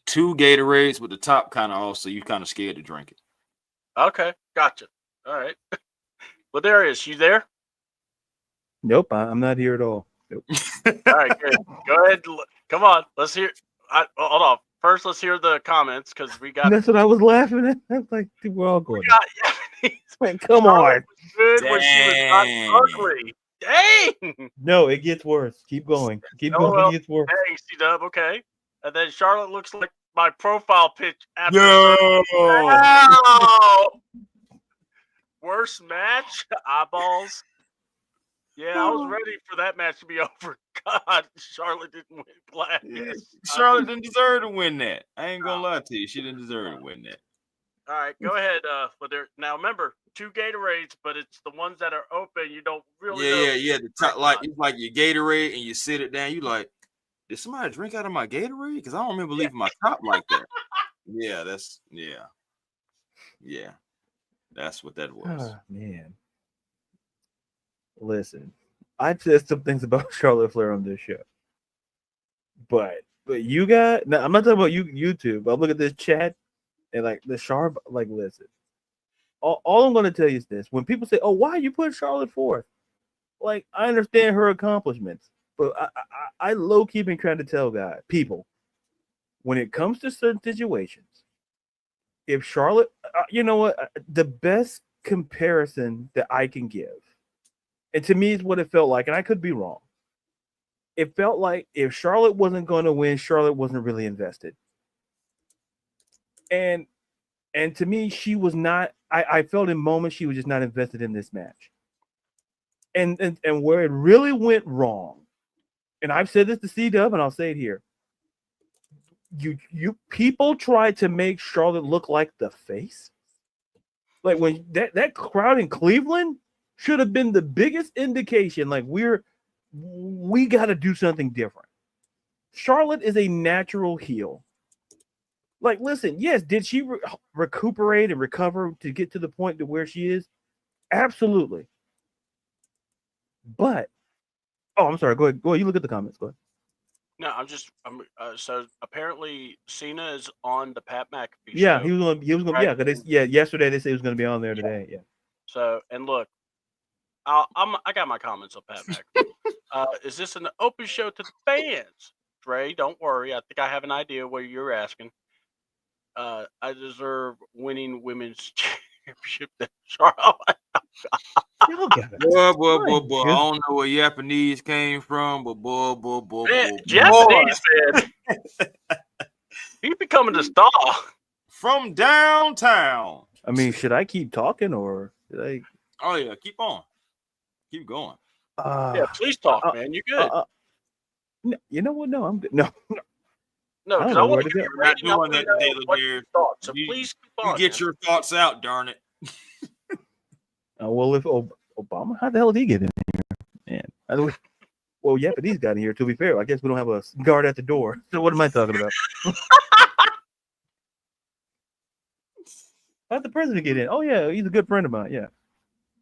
Gatorades with the top kind of off, so you kind of scared to drink it. Okay, gotcha. All right. Well, there is. You there? Nope, I'm not here at all. Nope. All right, good. Go ahead. Come on. Let's hear. Hold on. First, let's hear the comments because we got. That's what I was laughing at. I was like, dude, we're all going. Man, come on. Was good when she was not ugly. Dang. No, it gets worse. Keep going. Keep going. Well, It gets worse. Hey, C-Dub, okay. And then Charlotte looks like my profile pitch after. No. Wow. Worst match, eyeballs. Yeah, I was ready for that match to be over. God, Charlotte didn't win last. Yeah, Charlotte didn't deserve to win that. I ain't gonna lie to you. She didn't deserve to win that. All right, go ahead. Now remember, 2 Gatorades, but it's the ones that are open. You don't really. Yeah. The top, like it's like your Gatorade, and you sit it down. You like, did somebody drink out of my Gatorade? Because I don't remember leaving my top like that. Yeah, that's that's what that was. Oh, man. Listen, I've said some things about Charlotte Flair on this show, but you got now. I'm not talking about YouTube. But look at this chat and like the sharp. Like, listen, all I'm going to tell you is this: when people say, "Oh, why you put Charlotte fourth?" Like, I understand her accomplishments, but I low key been trying to tell people when it comes to certain situations, if Charlotte, you know what, the best comparison that I can give. And to me, it's what it felt like, and I could be wrong. It felt like if Charlotte wasn't going to win, Charlotte wasn't really invested. And to me, she was not. I felt in moments she was just not invested in this match. And where it really went wrong, and I've said this to CDouble, and I'll say it here. You people tried to make Charlotte look like the face. Like when that crowd in Cleveland should have been the biggest indication, like we got to do something different. Charlotte is a natural heel. Like, listen, yes, did she recuperate and recover to get to the point to where she is? Absolutely. But, I'm sorry. Go ahead. You look at the comments. Go ahead. No, so apparently Cena is on the Pat McAfee show. He was going. Right? Yesterday they said he was going to be on there today. Yeah. So, and look, I got my comments on Pat McAfee. Is this an open show to the fans? Dre, don't worry. I think I have an idea what you're asking. I deserve winning women's championship. Charlotte. Boy. I don't know where Japanese came from, but boy. Japanese man. He's becoming a star. From downtown. I mean, should I keep talking or should I? Oh yeah, keep on. Keep going. Yeah, please talk, man. You're good. No, you know what? No, I'm good. No, because I want to get not doing that daily thoughts. So please keep on. You get your thoughts out, darn it. Well, if Obama, how the hell did he get in here? Man, well, yeah, but he's got in here. To be fair, I guess we don't have a guard at the door. So what am I talking about? How'd the president get in? Oh yeah, he's a good friend of mine. Yeah,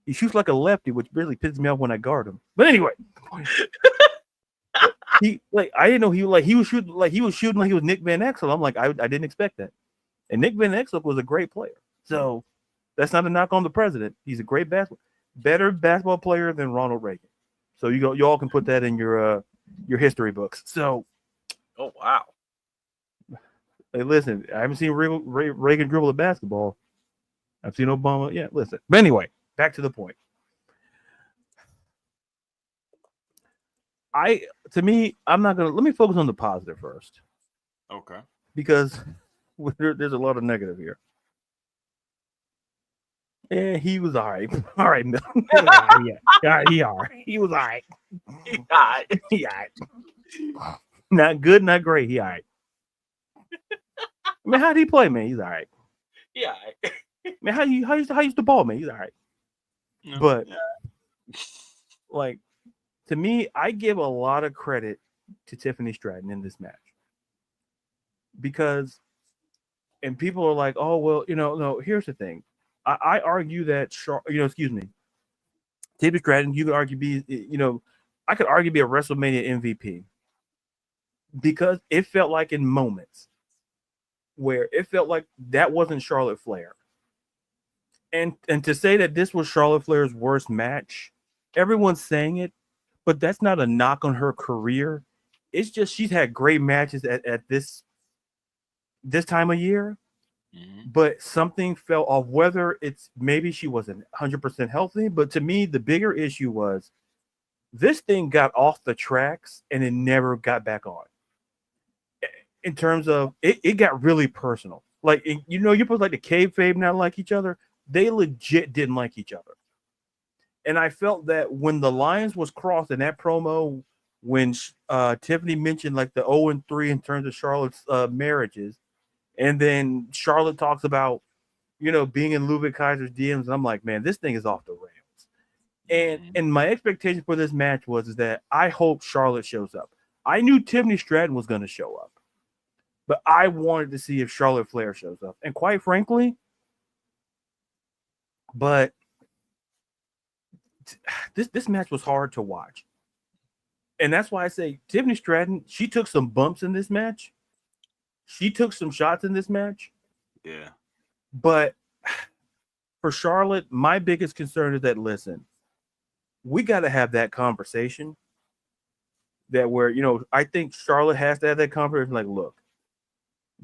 he shoots like a lefty, which really pisses me off when I guard him. But anyway, I didn't know he was shooting like he was Nick Van Exel. I'm like I didn't expect that. And Nick Van Exel was a great player. So that's not a knock on the president. He's a great better basketball player than Ronald Reagan. So you all can put that in your history books. So, Oh wow. Hey, listen, I haven't seen Reagan dribble a basketball. I've seen Obama. Yeah, listen. But anyway, back to the point. Let me focus on the positive first. Okay. Because there's a lot of negative here. Yeah, he was all right. All right, Mil. He all right. He was all right. He died. He all right. Not good, not great. He all right. I mean, how did he play, man? He's all right. Yeah. Man, how you the ball, man? He's all right. No. But like, to me, I give a lot of credit to Tiffany Stratton in this match. Because, and people are like, oh, well, no, here's the thing. I argue that, Tiffany Stratton, you could argue I could argue be a WrestleMania MVP. Because it felt like in moments where it felt like that wasn't Charlotte Flair. And to say that this was Charlotte Flair's worst match, everyone's saying it, but that's not a knock on her career. It's just she's had great matches at this time of year, but something fell off. Whether it's maybe she wasn't 100% healthy, but to me, the bigger issue was this thing got off the tracks and it never got back on. In terms of it got really personal. Like, you're supposed to like the kayfabe not like each other. They legit didn't like each other. And I felt that when the lines was crossed in that promo, when Tiffany mentioned like the 0-3 in terms of Charlotte's marriages, and then Charlotte talks about, being in Ludwig Kaiser's DMs, and I'm like, man, this thing is off the rails. And my expectation for this match was that I hope Charlotte shows up. I knew Tiffany Stratton was going to show up, but I wanted to see if Charlotte Flair shows up. And quite frankly, but this match was hard to watch. And that's why I say Tiffany Stratton, she took some bumps in this match. She took some shots in this match. Yeah. But for Charlotte, my biggest concern is that, listen, we got to have that conversation that where, I think Charlotte has to have that conversation. Like, look,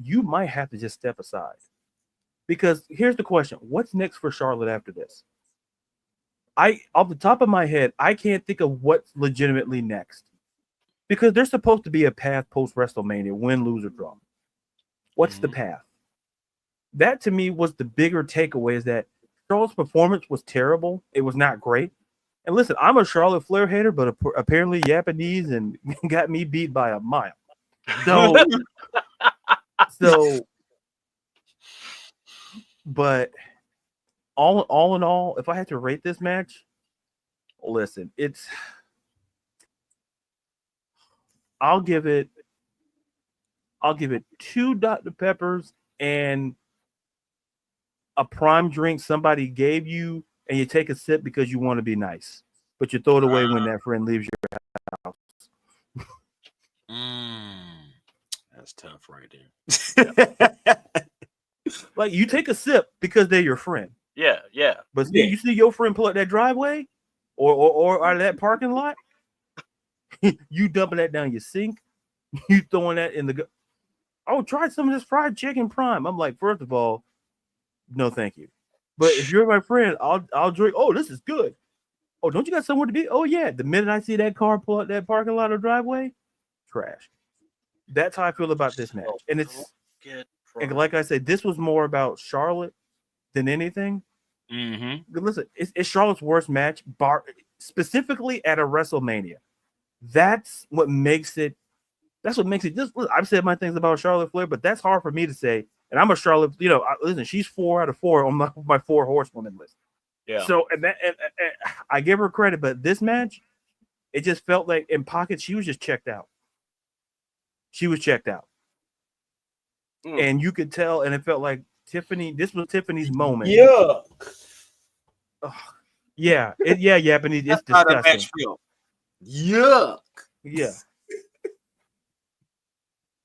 you might have to just step aside. Because here's the question. What's next for Charlotte after this? Off the top of my head, I can't think of what's legitimately next. Because there's supposed to be a path post WrestleMania, win, lose, or draw. What's the path? That to me was the bigger takeaway, is that Charlotte's performance was terrible. It was not great. And listen, I'm a Charlotte Flair hater, but apparently Japanese and got me beat by a mile. So, but all in all, if I had to rate this match, listen, I'll give it 2 Dr. Peppers and a prime drink somebody gave you, and you take a sip because you want to be nice, but you throw it away when that friend leaves your house. That's tough right there. Like, you take a sip because they're your friend. Yeah. But you see your friend pull up that driveway or out of that parking lot, you dumping that down your sink, you throwing that in the try some of this fried chicken prime. I'm like, first of all, no thank you. But if you're my friend, I'll drink. Oh, this is good. Oh, don't you got somewhere to be? Oh yeah. The minute I see that car pull up that parking lot or driveway, trash. That's how I feel about this match. And and like I said, this was more about Charlotte than anything. Listen, it's Charlotte's worst match, specifically at a WrestleMania. That's what makes it. I've said my things about Charlotte Flair, but that's hard for me to say. And I'm a Charlotte. Listen, she's 4 out of 4 on my 4 horsewomen list. Yeah. So and I give her credit, but this match, it just felt like in pockets she was just checked out. She was checked out. And you could tell, and it felt like Tiffany. This was Tiffany's moment. Yeah. Yeah, Japanese. It's That's how the disgusting. match felt. Yuck. Yeah.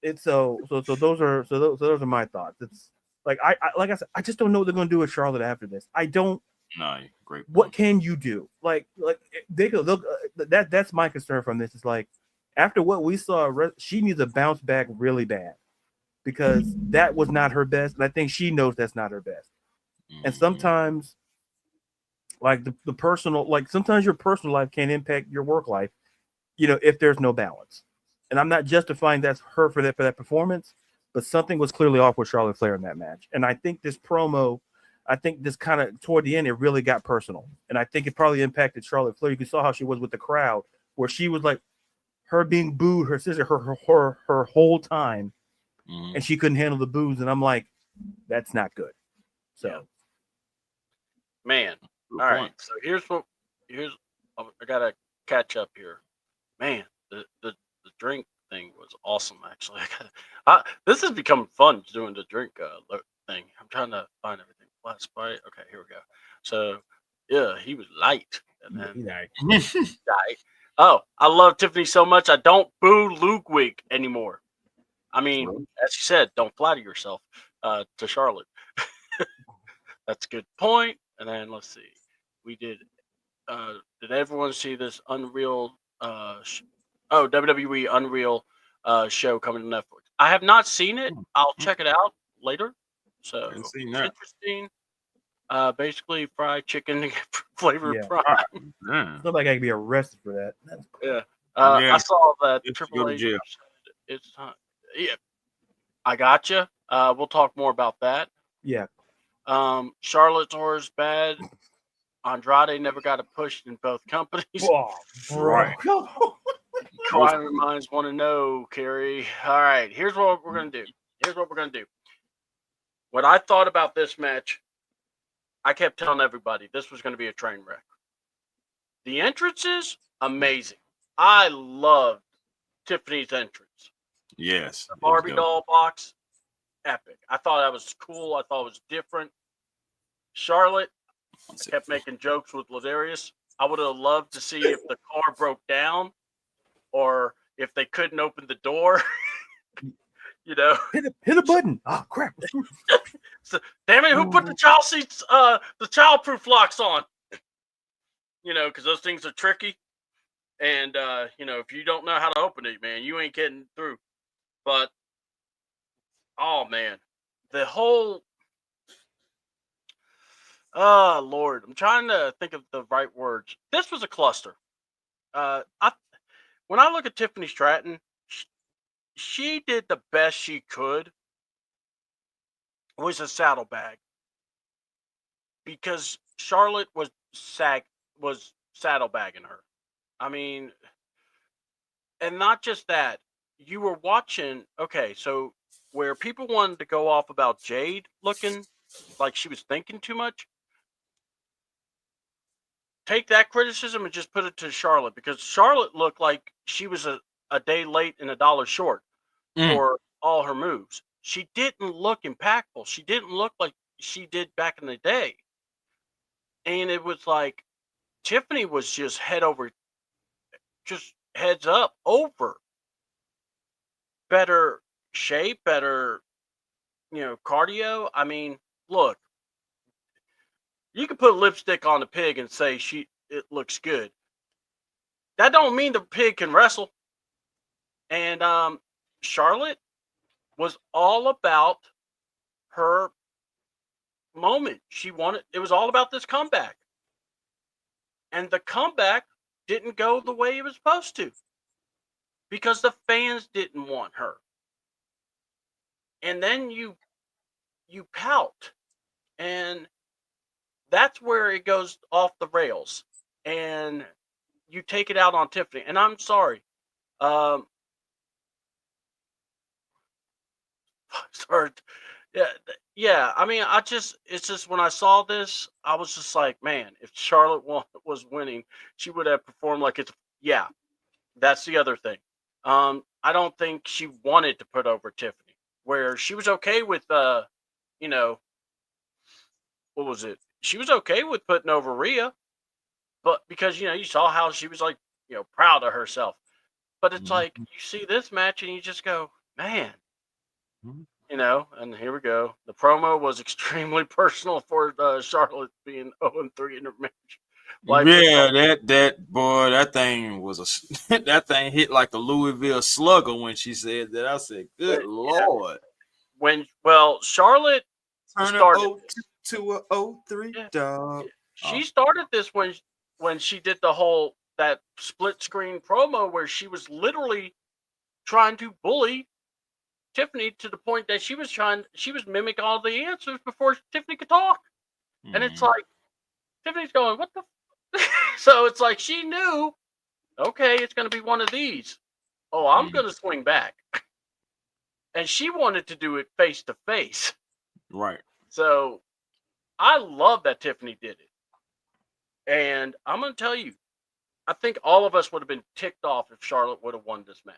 It's so those are my thoughts. It's like I like I said, I just don't know what they're gonna do with Charlotte after this. I don't. No, great. What can you do? Like they could look. That's my concern from this. Is like after what we saw, she needs to bounce back really bad because that was not her best, and I think she knows that's not her best. And sometimes, like the personal, like sometimes your personal life can impact your work life. If there's no balance. And I'm not justifying that's her for that performance, but something was clearly off with Charlotte Flair in that match. And I think this promo, this kind of toward the end, it really got personal. And I think it probably impacted Charlotte Flair. You saw how she was with the crowd, where she was like her being booed, her sister, her whole time, and she couldn't handle the boos. And I'm like, that's not good. So, man, all right. So I gotta catch up here. Man, the drink thing was awesome. Actually, this has become fun doing the drink thing. I'm trying to find everything. Last bite. Okay, here we go. So yeah, he was light, and then died. Oh, I love Tiffany so much. I don't boo Ludwig anymore. I mean, as you said, don't flatter yourself. To Charlotte, that's a good point. And then let's see, we did. Did everyone see this Unreal? WWE Unreal show coming to Netflix. I have not seen it. I'll check it out later. So it's interesting. Basically fried chicken flavored prime. Somebody can be arrested for that. That's cool. Yeah. I saw that Triple H. It's time. Yeah. I gotcha. We'll talk more about that. Yeah. Charlotte's horse bad. Andrade never got a push in both companies. Oh, right. Inquiring minds want to know, Kerry. All right, here's what we're gonna do. What I thought about this match, I kept telling everybody this was gonna be a train wreck. The entrances, amazing. I loved Tiffany's entrance. Yes. The Barbie doll box, epic. I thought that was cool. I thought it was different. Charlotte, I kept making jokes with Ladarius. I would have loved to see if the car broke down or if they couldn't open the door. Hit a button. Oh crap. So, damn it, who put the child seats, the childproof locks on? Because those things are tricky. And if you don't know how to open it, man, you ain't getting through. But oh man, the whole Lord, I'm trying to think of the right words. This was a cluster. When I look at Tiffany Stratton, she did the best she could. Was a saddlebag because Charlotte was saddlebagging her. I mean, and not just that. You were watching. Okay, so where people wanted to go off about Jade looking like she was thinking too much. Take that criticism and just put it to Charlotte because Charlotte looked like she was a day late and $1 short for all her moves. She didn't look impactful. She didn't look like she did back in the day. And it was like Tiffany was just heads up over. Better shape, better, cardio. I mean, look. You can put lipstick on the pig and say it looks good. That don't mean the pig can wrestle. And Charlotte was all about her moment. It was all about this comeback. And the comeback didn't go the way it was supposed to. Because the fans didn't want her. And then you pout. And that's where it goes off the rails, and you take it out on Tiffany. And I'm sorry, sorry, yeah. I mean, it's just when I saw this, I was just like, man, if Charlotte was winning, she would have performed like it's. Yeah, that's the other thing. I don't think she wanted to put over Tiffany, where she was okay with was it? She was okay with putting over Rhea, but because you saw how she was like proud of herself. But it's like you see this match and you just go, man, and here we go. The promo was extremely personal for Charlotte being 0-3 in her match. That thing was that thing hit like a Louisville Slugger when she said that. I said, "Good Lord!" Charlotte started to a 0-3 dog. She started this when she did that split screen promo where she was literally trying to bully Tiffany to the point that she was mimic all the answers before Tiffany could talk. And it's like Tiffany's going, what the so it's like she knew, okay, it's gonna be one of these. Oh, I'm gonna swing back. And she wanted to do it face to face. Right. So I love that Tiffany did it. And I'm gonna tell you, I think all of us would have been ticked off if Charlotte would have won this match.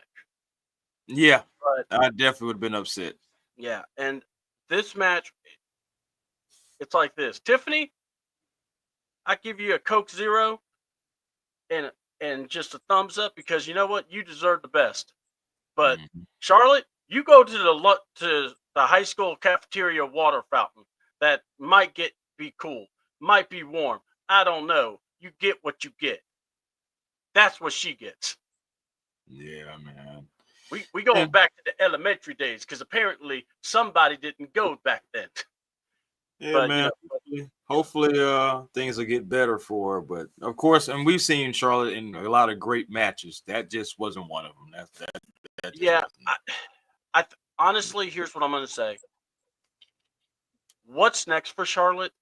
Yeah, but I definitely would have been upset. Yeah, and this match, it's like this. Tiffany, I give you a Coke Zero and just a thumbs up because you know what? You deserve the best. But Charlotte, you go to the high school cafeteria water fountain that might be cool, might be warm. I don't know. You get what you get. That's what she gets. Yeah, man. We going back to the elementary days because apparently somebody didn't go back then. Yeah, but, man. Hopefully things will get better for her. But of course, and we've seen Charlotte in a lot of great matches. That just wasn't one of them. That I honestly, here's what I'm going to say. What's next for Charlotte?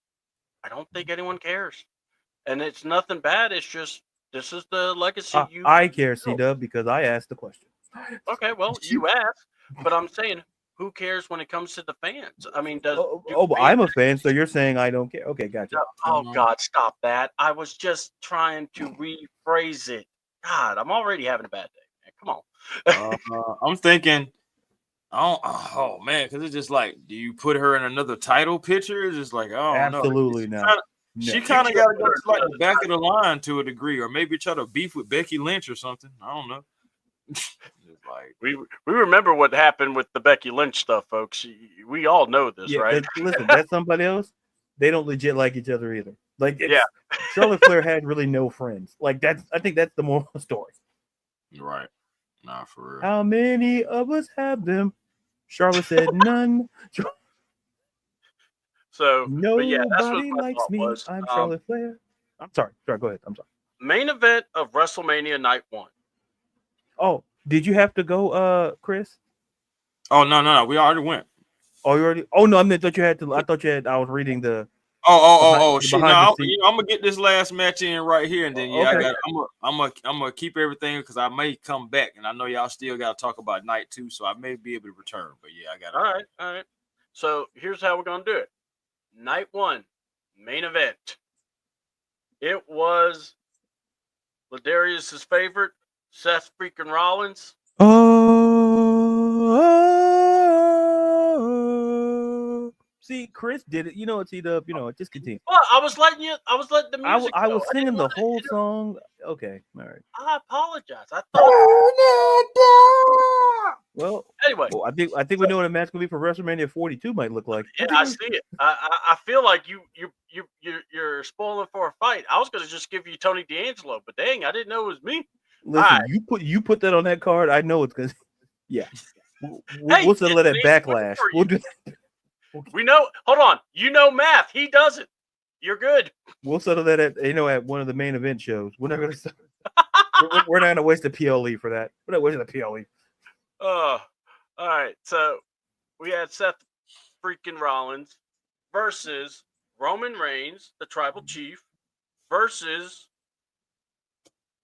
I don't think anyone cares, and it's nothing bad. It's just this is the legacy I care, CDouble, because I asked the question. Okay, well, you asked, but I'm saying, who cares when it comes to the fans? I mean, I'm a fan, so you're saying I don't care. Okay, gotcha. Oh, God, stop that. I was just trying to rephrase it. God, I'm already having a bad day, man. Come on. I'm thinking, oh man, because it's just like, do you put her in another title picture? It's just like, oh, absolutely no. not. She kind of got to go to like the back of the line to a degree, or maybe try to beef with Becky Lynch or something. I don't know. Like we remember what happened with the Becky Lynch stuff, folks. We all know this, right? Listen, that's somebody else. They don't legit like each other either. Like, Charlotte Flair had really no friends. Like I think that's the moral story. Right. Nah, for real. How many of us have them? Charlotte said none. So nobody likes me. I'm Charlotte Flair. I'm sorry. Go ahead. I'm sorry. Main event of WrestleMania Night 1. Oh, did you have to go, Chris? Oh no. We already went. Oh, you already? Oh no, I thought you had to. I thought you had. I was reading the. Shit! No, I'm gonna get this last match in right here, and then I'm gonna keep everything because I may come back, and I know y'all still got to talk about night 2, so I may be able to return. But yeah, I got. All right. So here's how we're gonna do it. Night 1, main event. It was Ladarius's favorite, Seth freaking Rollins. See, Chris did it. You know it's up. Just continue. Well, I was letting the music. I was singing the whole song. Okay, all right. I apologize. I thought. Well, anyway, I think we know what a match gonna be for WrestleMania 42 might look like. Yeah, I see it. I feel like you're spoiling for a fight. I was gonna just give you Tony D'Angelo, but dang, I didn't know it was me. Listen, you put that on that card. I know it's because we'll settle that backlash. We'll do that. We know. Hold on. You know math. He doesn't. You're good. We'll settle that at one of the main event shows. We're not going to. We're not going to waste a PLE for that. We're not wasting a PLE. All right. So we had Seth freaking Rollins versus Roman Reigns, the Tribal Chief, versus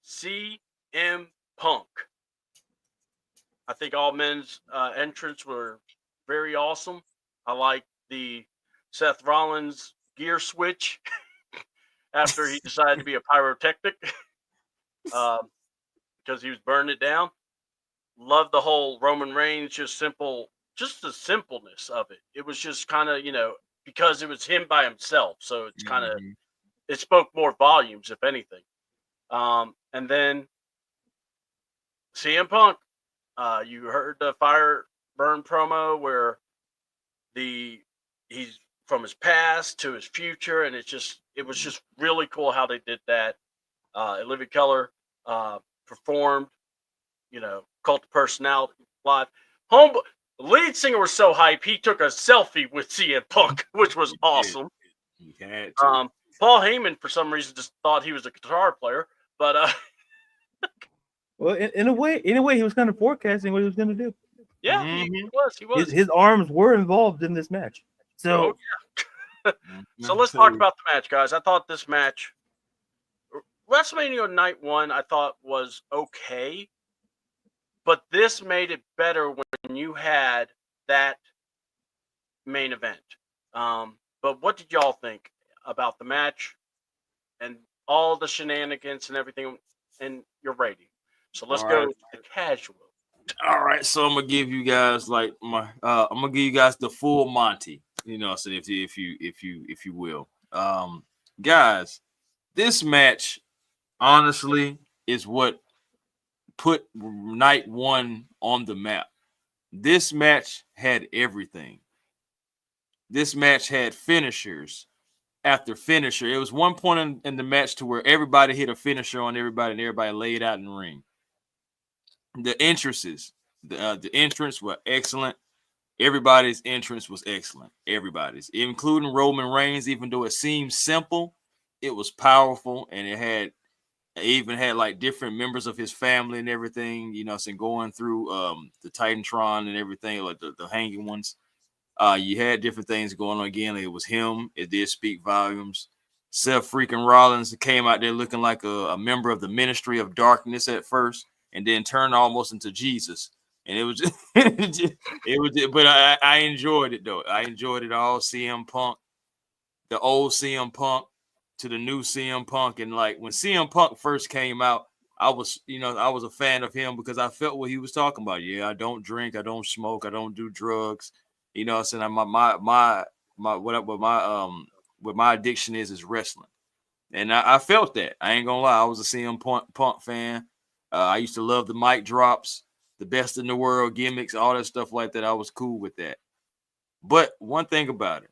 CM Punk. I think all men's entrants were very awesome. I like the Seth Rollins gear switch after he decided to be a pyrotechnic because he was burning it down. Love the whole Roman Reigns, just the simpleness of it. It was just kind of, because it was him by himself. So it's kind of Mhm. it spoke more volumes, if anything. And then CM Punk, you heard the fire burn promo where he's from his past to his future, and it was just really cool how they did that. Olivia Keller performed, Cult of Personality live. Home the lead singer was so hype he took a selfie with CM Punk, which was awesome. He had to. Paul Heyman for some reason just thought he was a guitar player, but Well, in a way, he was kind of forecasting what he was going to do. yeah, he was. His arms were involved in this match. So, So let's talk about the match, guys. I thought this match, WrestleMania Night 1, I thought was okay, but this made it better when you had that main event. But what did y'all think about the match and all the shenanigans and everything and your rating? So let's go to the casual. All right, so I'm gonna give you guys like I'm gonna give you guys the full Monty, so if you will. Guys, this match honestly is what put night 1 on the map. This match had everything. This match had finishers after finisher. It was one point in the match to where everybody hit a finisher on everybody and everybody laid out in the ring. The entrances, the entrance were excellent. Everybody's entrance was excellent. Everybody's, including Roman Reigns, even though it seemed simple, it was powerful, and it even had like different members of his family and everything, going through the Titantron and everything, like the hanging ones. You had different things going on. Again, it was him. It did speak volumes. Seth freaking Rollins came out there looking like a member of the Ministry of Darkness at first, and then turned almost into Jesus. And it was just, but I enjoyed it though. I enjoyed it all. CM Punk, the old CM Punk to the new CM Punk. And like when CM Punk first came out, I was a fan of him because I felt what he was talking about. Yeah, I don't drink, I don't smoke, I don't do drugs. I'm saying what my addiction is wrestling. And I felt that. I ain't gonna lie. I was a CM Punk fan. I used to love the mic drops, the best in the world gimmicks, all that stuff like that. I was cool with that. But one thing about it,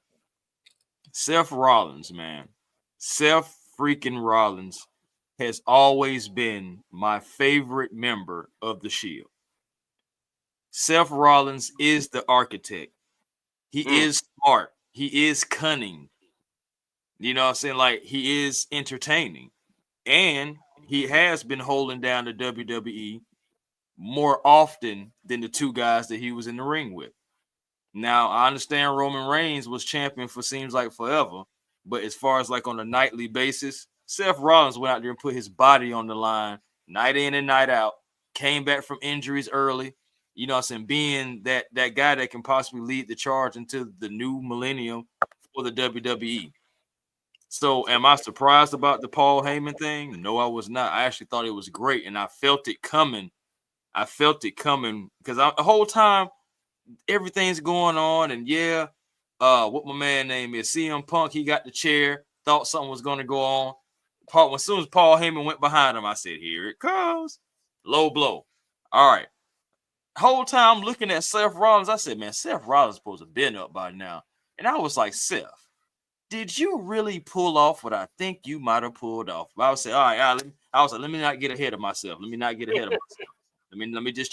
Seth Rollins, man, Seth freaking Rollins has always been my favorite member of the Shield. Seth Rollins is the architect. He is smart. He is cunning. You know what I'm saying? Like, he is entertaining. And he has been holding down the WWE more often than the two guys that he was in the ring with. Now, I understand Roman Reigns was champion for seems like forever, but as far as like on a nightly basis, Seth Rollins went out there and put his body on the line night in and night out, came back from injuries early, being that guy that can possibly lead the charge into the new millennium for the WWE. So am I surprised about the Paul Heyman thing? No, I was not. I actually thought it was great, and I felt it coming. Because the whole time everything's going on, and what my man name is, CM Punk, he got the chair, thought something was going to go on. As soon as Paul Heyman went behind him, I said, here it comes. Low blow. All right. Whole time looking at Seth Rollins, I said, man, Seth Rollins supposed to have been up by now. And I was like, Seth, did you really pull off what I think you might have pulled off? I would say, all right, let me not get ahead of myself. Let me just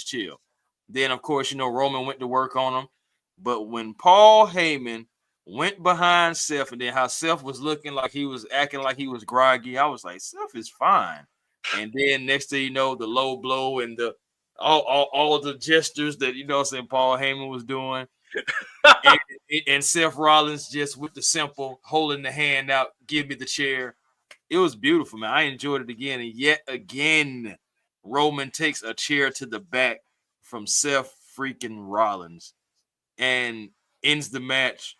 chill. Then, of course, Roman went to work on him. But when Paul Heyman went behind Seth, and then how Seth was looking like he was acting like he was groggy, I was like, Seth is fine. And then next thing you know, the low blow and the all the gestures that Paul Heyman was doing, and Seth Rollins just with the simple holding the hand out, give me the chair. It was beautiful, man. I enjoyed it again, and yet again, Roman takes a chair to the back from Seth freaking Rollins and ends the match.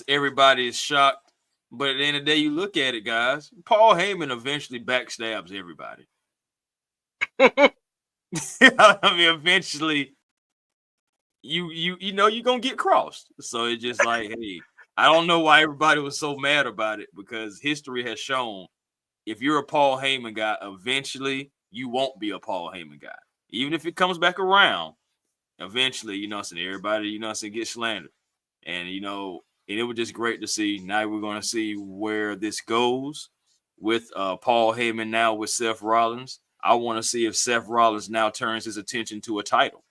Everybody is shocked, but at the end of the day, you look at it, guys. Paul Heyman eventually backstabs everybody. I mean, eventually, you know you're gonna get crossed. So it's just like, hey, I don't know why everybody was so mad about it, because history has shown if you're a Paul Heyman guy, eventually you won't be a Paul Heyman guy. Even if it comes back around, eventually, everybody, gets slandered. And and it was just great to see. Now we're gonna see where this goes with Paul Heyman now with Seth Rollins. I want to see if Seth Rollins now turns his attention to a title,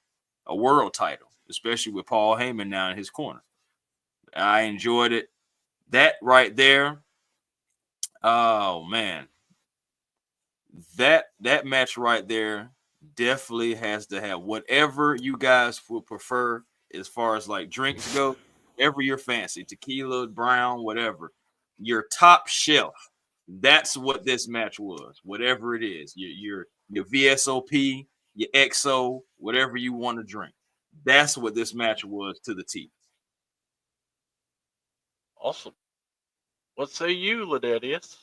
a world title, especially with Paul Heyman now in his corner. I enjoyed it. That right there. Oh man. That match right there definitely has to have whatever you guys would prefer as far as like drinks go, whatever your fancy, tequila, brown, whatever. Your top shelf. That's what this match was. Whatever it is. Your VSOP, your XO, whatever you want to drink. That's what this match was to the T. Awesome. What say you, Ladarius?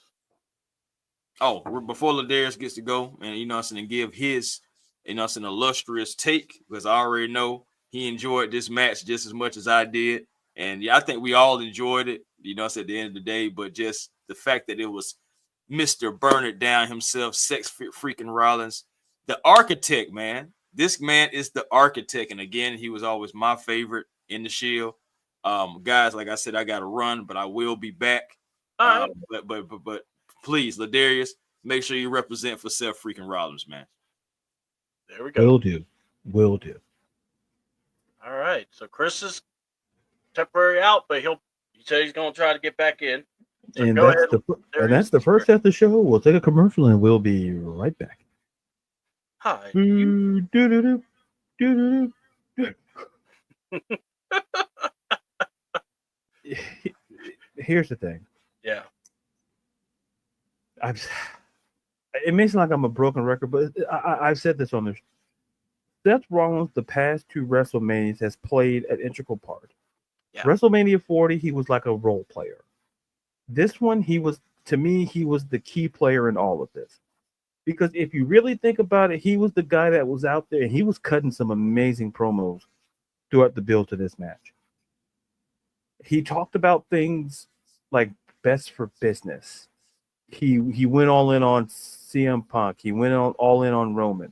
Oh, before Ladarius gets to go and and give his an illustrious take, because I already know he enjoyed this match just as much as I did. And yeah, I think we all enjoyed it, at the end of the day, but just the fact that it was Mr. Burn It Down himself, Sex Freaking Rollins, the architect, man. This man is the architect. And again, he was always my favorite in the Shield. Guys, like I said, I got to run, but I will be back. But please, Ladarius, make sure you represent for Seth Freaking Rollins, man. There we go. Will do. All right. So Chris is temporary out, but he said he's going to try to get back in. So And go that's ahead. that's the first set of the show. We'll take a commercial and we'll be right back. Hi. Here's the thing. Yeah. It may sound like I'm a broken record, but I've said this on this. Seth Rollins, the past two WrestleManias, has played an integral part. Yeah. WrestleMania 40, he was like a role player. This one, he was the key player in all of this. Because if you really think about it, he was the guy that was out there and he was cutting some amazing promos throughout the build to this match. He talked about things like best for business. He went all in on CM Punk. He went all in on Roman.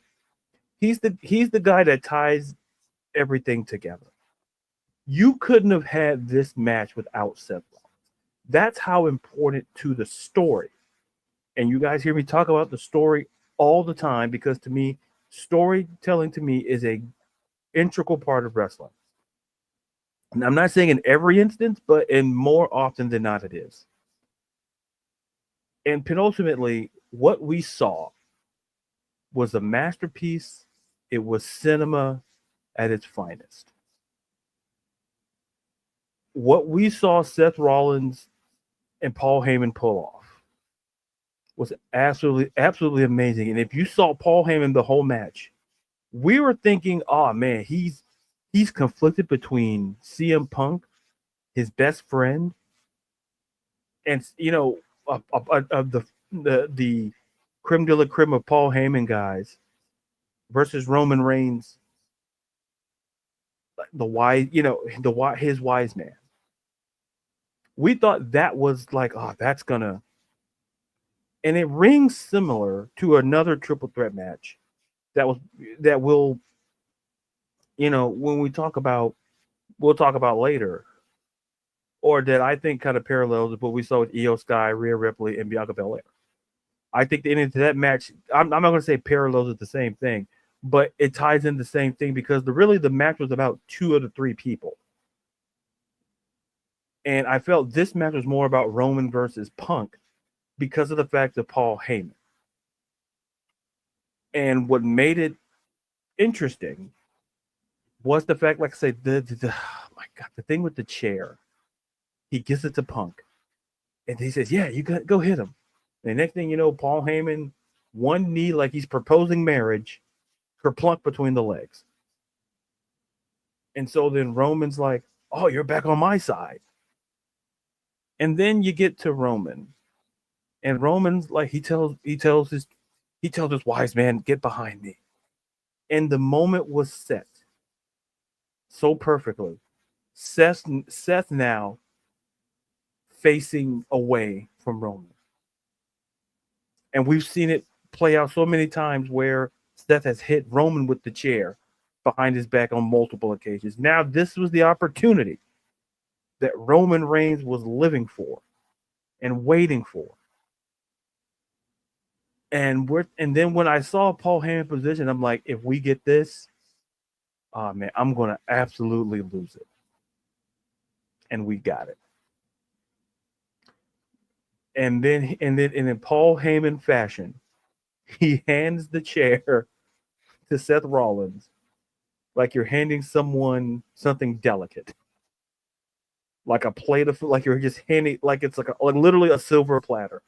He's the guy that ties everything together. You couldn't have had this match without Seth Rollins. That's how important to the story. And you guys hear me talk about the story all the time, because to me, storytelling to me is a integral part of wrestling. And I'm not saying in every instance, but in more often than not, it is. And penultimately, what we saw was a masterpiece. It was cinema at its finest. What we saw Seth Rollins and Paul Heyman pull off was absolutely amazing. And if you saw Paul Heyman the whole match, we were thinking, oh man, he's conflicted between CM Punk, his best friend, and the creme de la creme of Paul Heyman guys versus Roman Reigns, his wise man. We thought that was like, oh, that's gonna, and it rings similar to another triple threat match that will, when we'll talk about later, or that I think kind of parallels what we saw with Io Sky, Rhea Ripley, and Bianca Belair. I think the ending to that match, I'm not going to say parallels is the same thing, but it ties in the same thing, because the match was about two of the three people. And I felt this match was more about Roman versus Punk because of the fact of Paul Heyman. And what made it interesting was the fact, like I say, oh my God, the thing with the chair. He gives it to Punk. And he says, yeah, you go hit him. And the next thing you know, Paul Heyman, one knee like he's proposing marriage, kerplunk between the legs. And so then Roman's like, oh, you're back on my side. And then you get to Roman. And Roman's like, he tells his wise man, get behind me. And the moment was set. so perfectly. Seth now facing away from Roman. And we've seen it play out so many times where Seth has hit Roman with the chair behind his back on multiple occasions. Now, this was the opportunity that Roman Reigns was living for and waiting for. And then when I saw Paul Heyman position, I'm like, if we get this, oh man, I'm gonna absolutely lose it. And we got it. And then in Paul Heyman fashion, he hands the chair to Seth Rollins like you're handing someone something delicate. Like a plate of food, like you're just handing, like it's like literally a silver platter,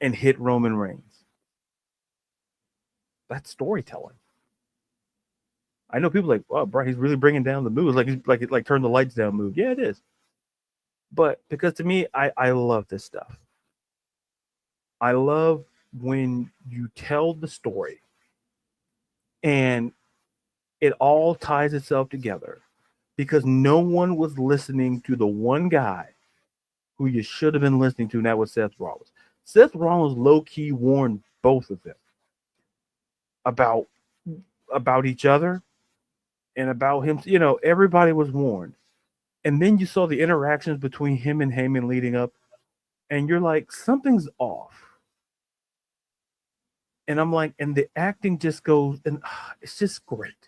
and hit Roman Reigns. That's storytelling. I know people like, oh, bro, he's really bringing down the moves, like turn the lights down move. Yeah, it is. But because to me, I love this stuff. I love when you tell the story and it all ties itself together because no one was listening to the one guy who you should have been listening to, and that was Seth Rollins. Seth Rollins low-key warned both of them about each other and about him. You know, everybody was warned. And then you saw the interactions between him and Heyman leading up, and you're like, something's off. And I'm like, and the acting just goes, and it's just great.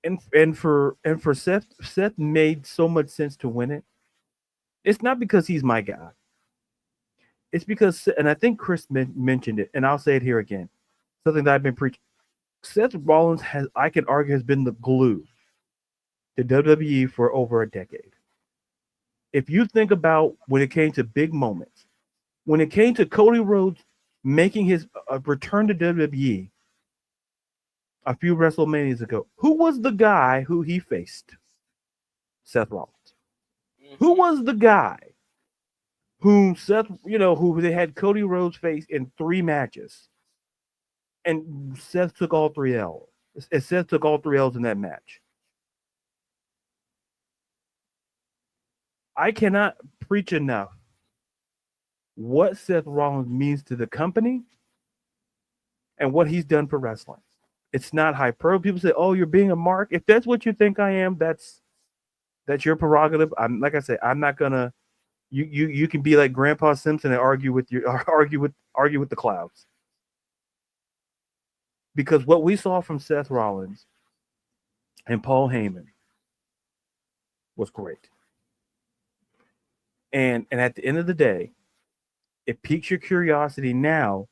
And for Seth made so much sense to win it. It's not because he's my guy. It's because, and I think Chris mentioned it, and I'll say it here again. Something that I've been preaching. Seth Rollins has, I can argue, has been the glue to WWE for over a decade. If you think about when it came to big moments, when it came to Cody Rhodes making his return to WWE a few WrestleManias ago, who was the guy who he faced? Seth Rollins. Mm-hmm. Who was the guy who they had Cody Rhodes face in 3 matches? And Seth took all 3 L's. Seth took all 3 L's in that match. I cannot preach enough what Seth Rollins means to the company and what he's done for wrestling. It's not hyperbole. People say, "Oh, you're being a mark." If that's what you think I am, that's your prerogative. I'm like I say, I'm not gonna. You can be like Grandpa Simpson and argue with the clouds. Because what we saw from Seth Rollins and Paul Heyman was great. And at the end of the day, it piques your curiosity now.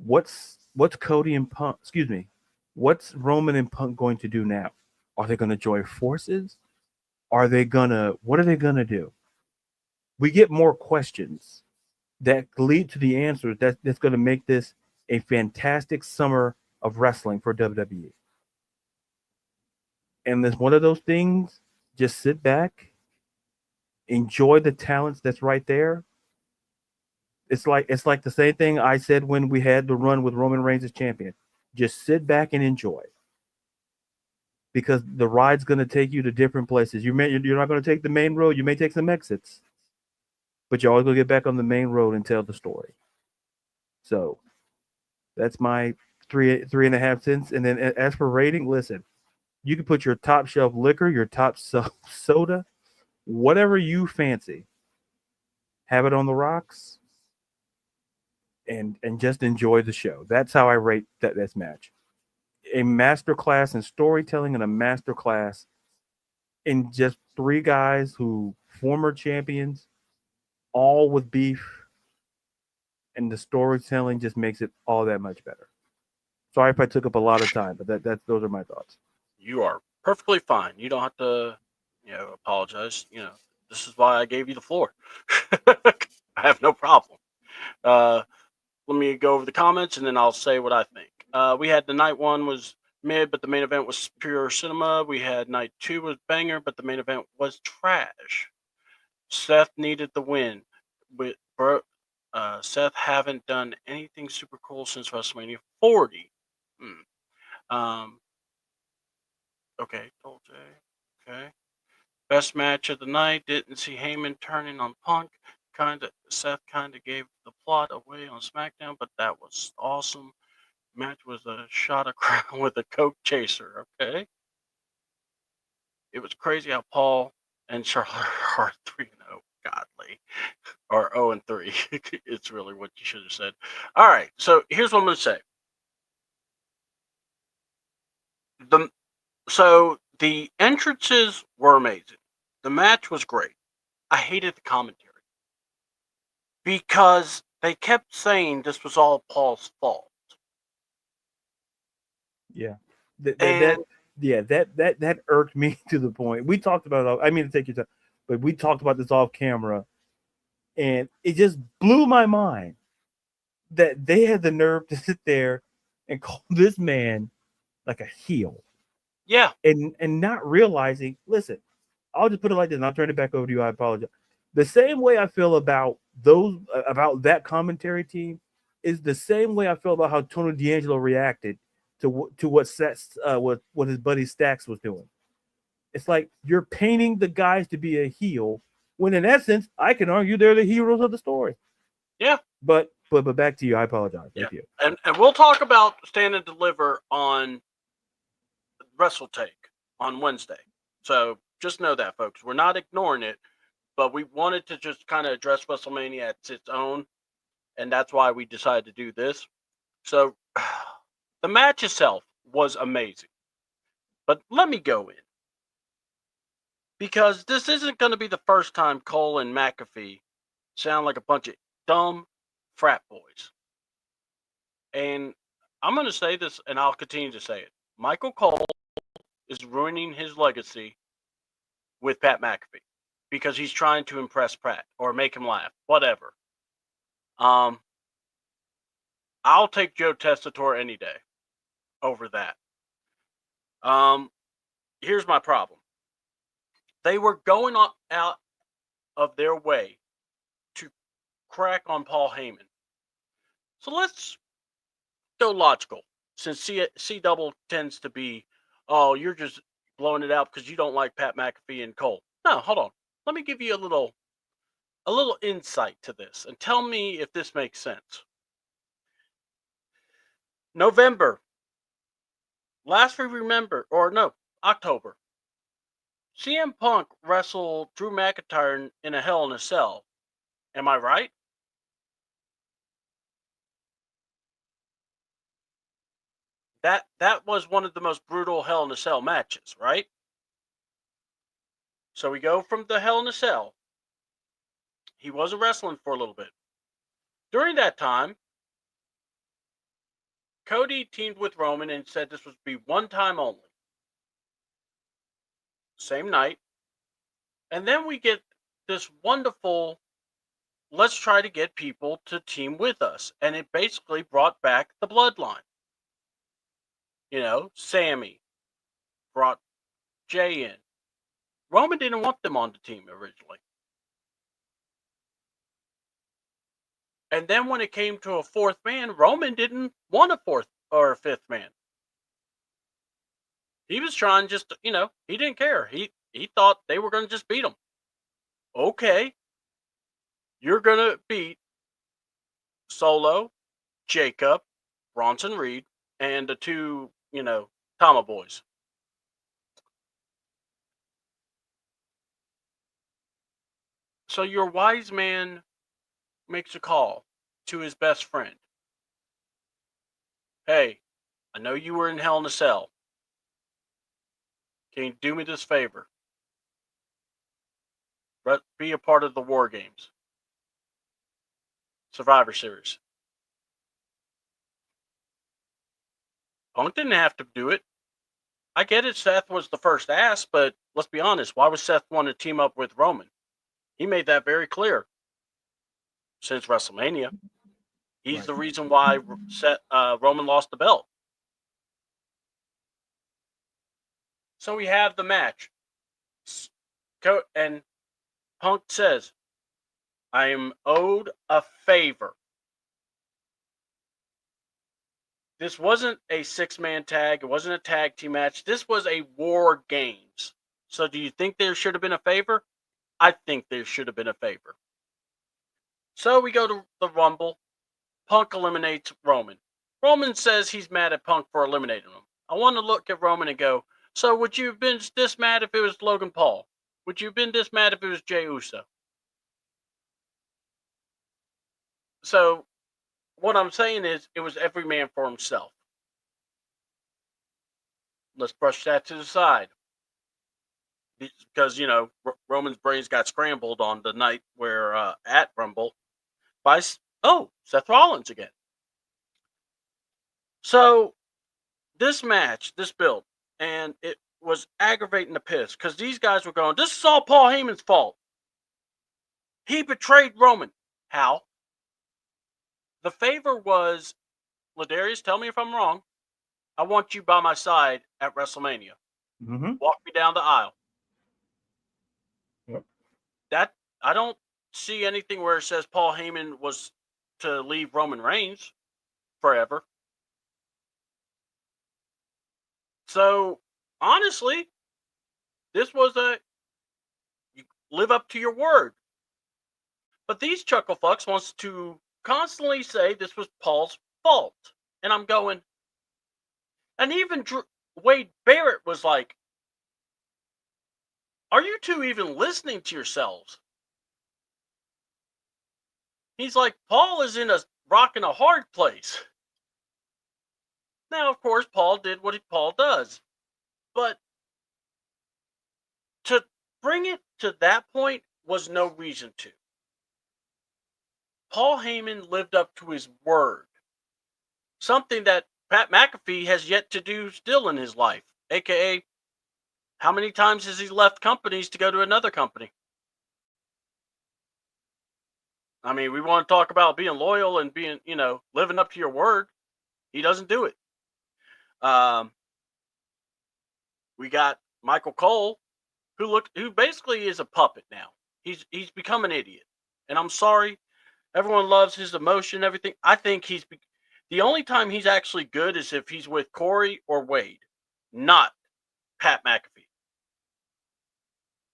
What's Cody and Punk? Excuse me. What's Roman and Punk going to do now? Are they going to join forces? What are they going to do? We get more questions that lead to the answers that's going to make this a fantastic summer of wrestling for WWE. And it's one of those things, just sit back, enjoy the talents that's right there. It's like the same thing I said when we had the run with Roman Reigns as champion. Just sit back and enjoy. Because the ride's going to take you to different places. You're not going to take the main road. You may take some exits. But you're always going to get back on the main road and tell the story. So that's my 3.5 cents. And then as for rating, listen, you can put your top shelf liquor, your top soda, whatever you fancy. Have it on the rocks. And just enjoy the show. That's how I rate this match. A masterclass in storytelling and a masterclass in just 3 guys who former champions, all with beef, and the storytelling just makes it all that much better. Sorry if I took up a lot of time, but those are my thoughts. You are perfectly fine. You don't have to, apologize. This is why I gave you the floor. I have no problem. Let me go over the comments and then I'll say what I think. We had the night 1 was mid, but the main event was pure cinema. We had night 2 was banger, but the main event was trash. Seth needed the win. Seth haven't done anything super cool since WrestleMania 40. Okay, told Jay. Okay. Best match of the night. Didn't see Heyman turning on Punk. Seth kind of gave the plot away on SmackDown, but that was awesome. Match was a shot of crown with a Coke chaser. Okay. It was crazy how Paul and Charlotte are 3-0. Godly. Or 0-3. It's really what you should have said. All right. So here's what I'm going to say. The entrances were amazing. The match was great. I hated the commentary because they kept saying this was all Paul's fault. Yeah. And That irked me to the point. We talked about it. I mean to take your time, but we talked about this off camera, and it just blew my mind that they had the nerve to sit there and call this man like a heel. yeah, And not realizing, listen, I'll just put it like this, and I'll turn it back over to you. I apologize. The same way I feel about that commentary team is the same way I feel about how Tony D'Angelo reacted to what what his buddy Stax was doing. It's like you're painting the guys to be a heel when, in essence, I can argue they're the heroes of the story. yeah, But back to you. I apologize. yeah. Thank you. And we'll talk about Stand and Deliver on Wrestle Take on Wednesday. So just know that, folks. We're not ignoring it, but we wanted to just kind of address WrestleMania at its own, and that's why we decided to do this. So the match itself was amazing. But let me go in. Because this isn't going to be the first time Cole and McAfee sound like a bunch of dumb frat boys. And I'm going to say this, and I'll continue to say it. Michael Cole is ruining his legacy with Pat McAfee because he's trying to impress Pratt or make him laugh, whatever. I'll take Joe Testator any day over that. Here's my problem. They were going out of their way to crack on Paul Heyman. So let's go logical. Since CDouble tends to be, oh, you're just blowing it out because you don't like Pat McAfee and Cole. No, hold on. Let me give you a little insight to this and tell me if this makes sense. November. Last we remember, or no, October. CM Punk wrestled Drew McIntyre in a Hell in a Cell. Am I right? That was one of the most brutal Hell in a Cell matches, right? So we go from the Hell in a Cell. He wasn't wrestling for a little bit. During that time, Cody teamed with Roman and said this would be one time only. Same night. And then we get this wonderful, let's try to get people to team with us. And it basically brought back the bloodline. You know, Sammy brought Jay in. Roman didn't want them on the team originally. And then when it came to a fourth man, Roman didn't want a fourth or a fifth man. He was trying just to, he didn't care. He thought they were going to just beat him. Okay. You're going to beat Solo, Jacob, Bronson Reed, and the two, Tama boys. So your wise man makes a call to his best friend. Hey, I know you were in Hell in a Cell. Can you do me this favor? Be a part of the War Games. Survivor Series. Punk didn't have to do it. I get it, Seth was the first ask, but let's be honest, why would Seth want to team up with Roman? He made that very clear since WrestleMania. He's Right. the reason why Roman lost the belt. So we have the match. And Punk says, I am owed a favor. This wasn't a 6-man tag. It wasn't a tag team match. This was a War Games. So do you think there should have been a favor? I think there should have been a favor. So we go to the Rumble. Punk eliminates Roman. Roman says he's mad at Punk for eliminating him. I want to look at Roman and go, so would you have been this mad if it was Logan Paul? Would you have been this mad if it was Jey Uso? So what I'm saying is it was every man for himself. Let's brush that to the side. Because, Roman's brains got scrambled on the night where at Rumble by, Seth Rollins again. So this match, this build, and it was aggravating the piss because these guys were going, this is all Paul Heyman's fault. He betrayed Roman. How? The favor was, Ladarius, tell me if I'm wrong. I want you by my side at WrestleMania. Mm-hmm. Walk me down the aisle. Yep. That I don't see anything where it says Paul Heyman was to leave Roman Reigns forever. So honestly, this was you live up to your word. But these chuckle fucks wants to constantly say this was Paul's fault. And I'm going, and even Wade Barrett was like, are you two even listening to yourselves? He's like, Paul is in a rock and a hard place. Now, of course, Paul did what Paul does. But to bring it to that point was no reason to. Paul Heyman lived up to his word. Something that Pat McAfee has yet to do still in his life. AKA, how many times has he left companies to go to another company? I mean, we want to talk about being loyal and being, living up to your word. He doesn't do it. We got Michael Cole, who basically is a puppet now. He's become an idiot. And I'm sorry, everyone loves his emotion, everything. I think the only time he's actually good is if he's with Corey or Wade, not Pat McAfee.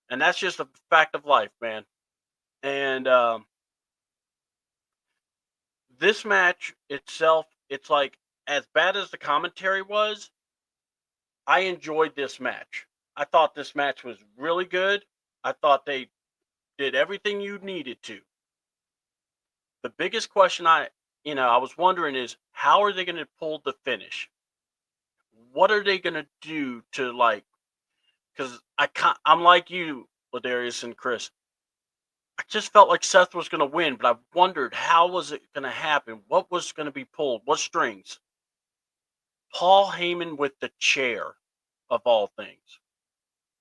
And that's just a fact of life, man. And this match itself, it's like, as bad as the commentary was, I enjoyed this match. I thought this match was really good. I thought they did everything you needed to. The biggest question I was wondering is, how are they going to pull the finish? What are they going to do to, because I'm like you, Ladarius and Chris. I just felt like Seth was going to win, but I wondered how was it going to happen? What was going to be pulled? What strings? Paul Heyman with the chair, of all things.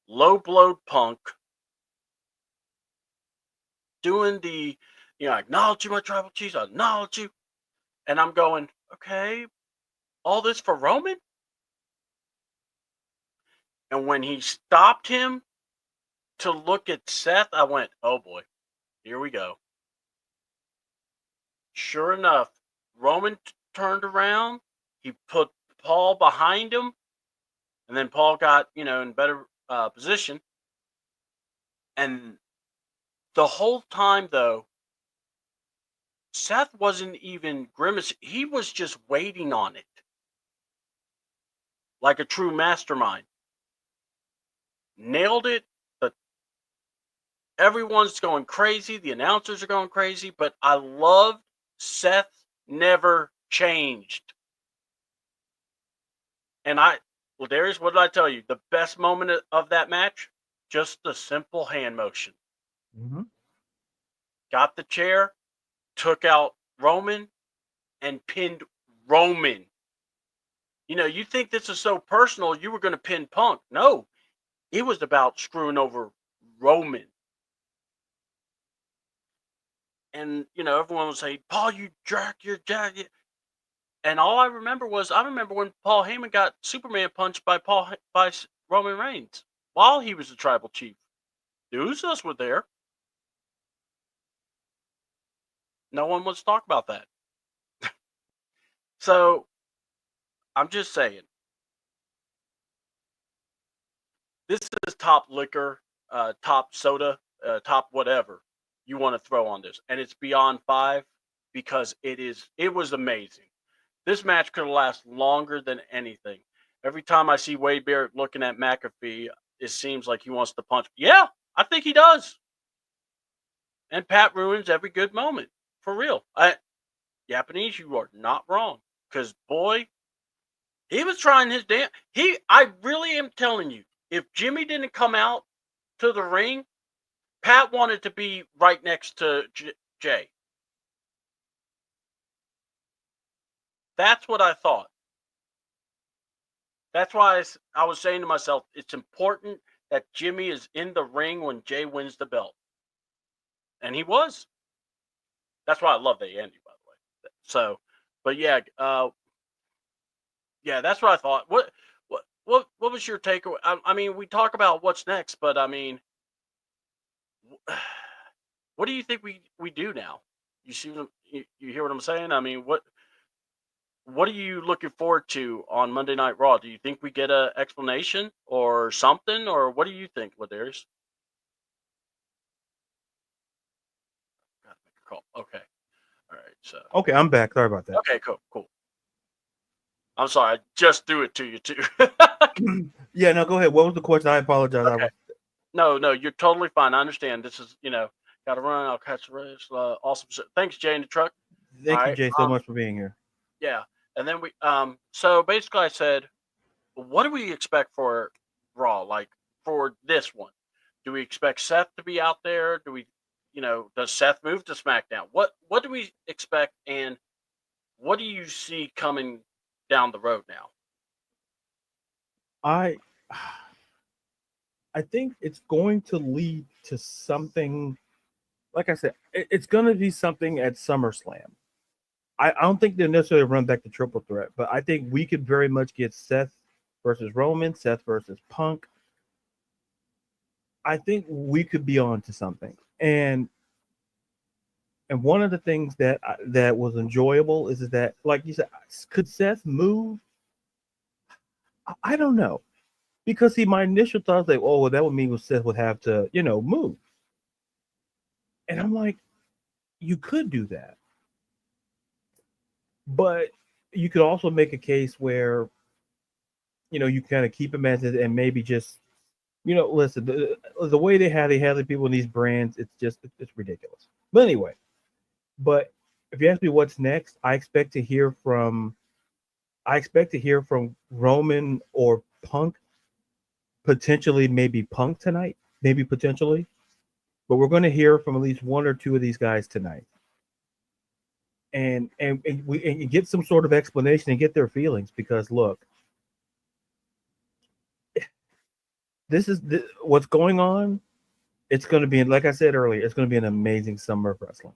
Low blowed Punk. Doing the, I acknowledge you, my tribal chiefs. I acknowledge you. And I'm going, okay, all this for Roman? And when he stopped him to look at Seth, I went, oh boy, here we go. Sure enough, Roman turned around. He put Paul behind him. And then Paul got, in better position. And the whole time, though, Seth wasn't even grimacing. He was just waiting on it. Like a true mastermind. Nailed it. Everyone's going crazy. The announcers are going crazy. But I loved Seth never changed. And Darius, what did I tell you? The best moment of that match? Just the simple hand motion. Mm-hmm. Got the chair, took out Roman, and pinned Roman. You think this is so personal, you were going to pin Punk. No, it was about screwing over Roman. And, everyone would say, Paul, you jerk, you're jack. And all I remember when Paul Heyman got Superman punched by Roman Reigns while he was the tribal chief. The Usos were there. No one wants to talk about that. So I'm just saying, this is top liquor, top soda, top whatever you want to throw on this, and it's beyond 5 because it was amazing. This match could last longer than anything. Every time I see Wade Barrett looking at McAfee, it seems like he wants to punch. Yeah, I think he does. And Pat ruins every good moment. For real. Japanese, you are not wrong. Because, boy, he was trying his damn. I really am telling you, if Jimmy didn't come out to the ring, Pat wanted to be right next to Jay. That's what I thought. That's why I was saying to myself, it's important that Jimmy is in the ring when Jay wins the belt. And he was. That's why I love the Andy, by the way. So, but yeah, yeah, that's what I thought. What was your takeaway? I mean, we talk about what's next, but I mean, what do you think we do now? You see, you hear what I'm saying? I mean, what are you looking forward to on Monday Night Raw? Do you think we get a explanation or something, or what do you think, Ladarius? Gotta make a call. Okay, all right. So Okay, I'm back. Sorry about that. okay, cool. I'm sorry, I just threw it to you too. Yeah, no, go ahead. What was the question? I apologize. Okay. No, you're totally fine. I understand. This is, got to run. I'll catch the race. Awesome. Thanks, Jay in the truck. Thank All you, right. Jay, so much for being here. Yeah. And then so basically I said, what do we expect for Raw? Like for this one, do we expect Seth to be out there? Do we, does Seth move to SmackDown? What do we expect? And what do you see coming down the road now? I think it's going to lead to something. Like I said, it's going to be something at SummerSlam. I don't think they'll necessarily run back to triple threat, but I think we could very much get Seth versus Roman, Seth versus Punk. I think we could be on to something. And one of the things that was enjoyable is that, like you said, could Seth move? I don't know, because my initial thought was like, oh, well, that would mean Seth would have to, move. And I'm like, you could do that, but you could also make a case where, you kind of keep him as it and maybe just, listen, the way they have the people in these brands, it's ridiculous. But anyway, but if you ask me what's next, I expect to hear from Roman or Punk, potentially maybe Punk tonight, maybe potentially, but we're going to hear from at least one or two of these guys tonight, and we get some sort of explanation and get their feelings, because look, this is what's going on. It's going to be, like I said earlier, it's going to be an amazing summer of wrestling.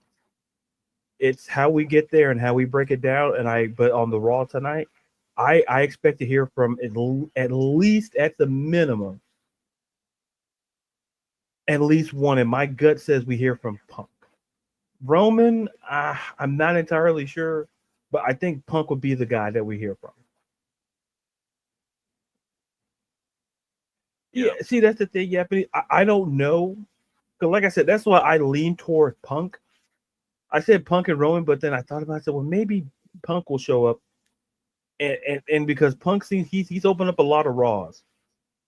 It's how we get there and how we break it down. But on the Raw tonight, I expect to hear from at least, at the minimum, at least one. And my gut says we hear from Punk. Roman, I'm not entirely sure, but I think Punk would be the guy that we hear from. Yeah, see, that's the thing. Yeah, but I don't know. Because like I said, that's why I lean toward Punk. I said Punk and Roman, but then I thought about it. I said, well, maybe Punk will show up. And because Punk seems he's opened up a lot of Raws.